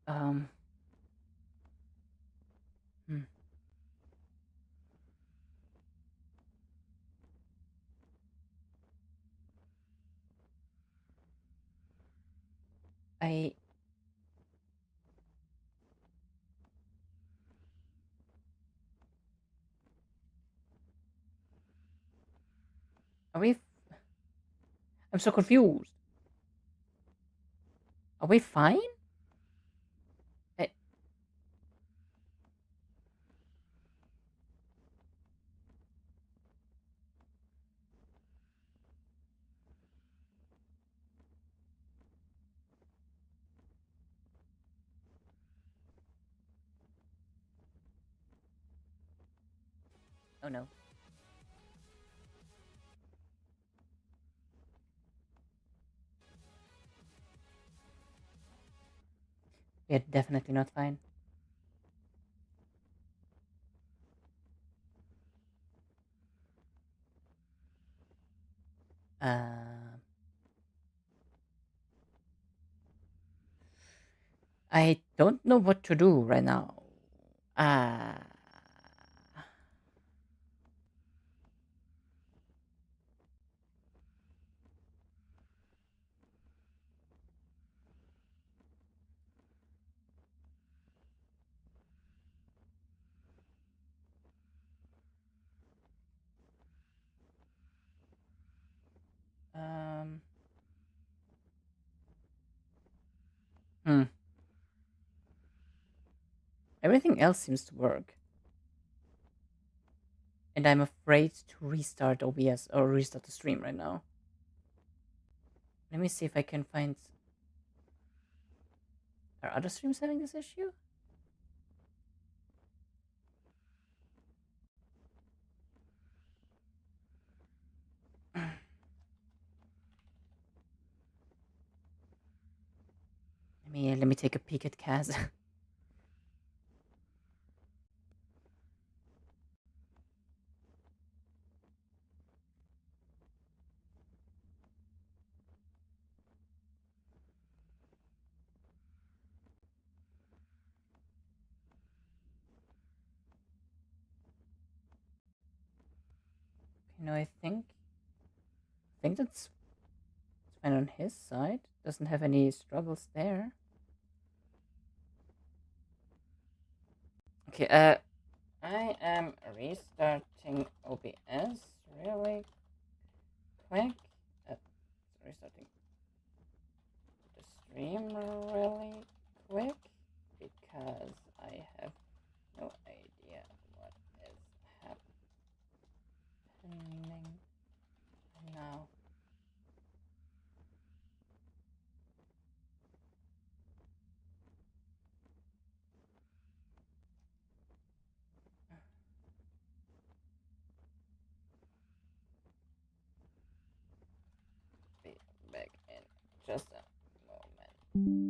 Um. Hmm. I. Are we? I'm so confused. Are we fine? I, oh no. We're definitely not fine. Uh, I don't know what to do right now. Uh, um, hmm. Everything else seems to work. And I'm afraid to restart OBS or restart the stream right now. Let me see if I can find. Are other streams having this issue? Let me take a peek at Kaz. I think that's fine on his side. Doesn't have any struggles there. Okay, I am restarting OBS really quick. Restarting the stream really quick because I have no idea what is happening now. Be back in just a moment.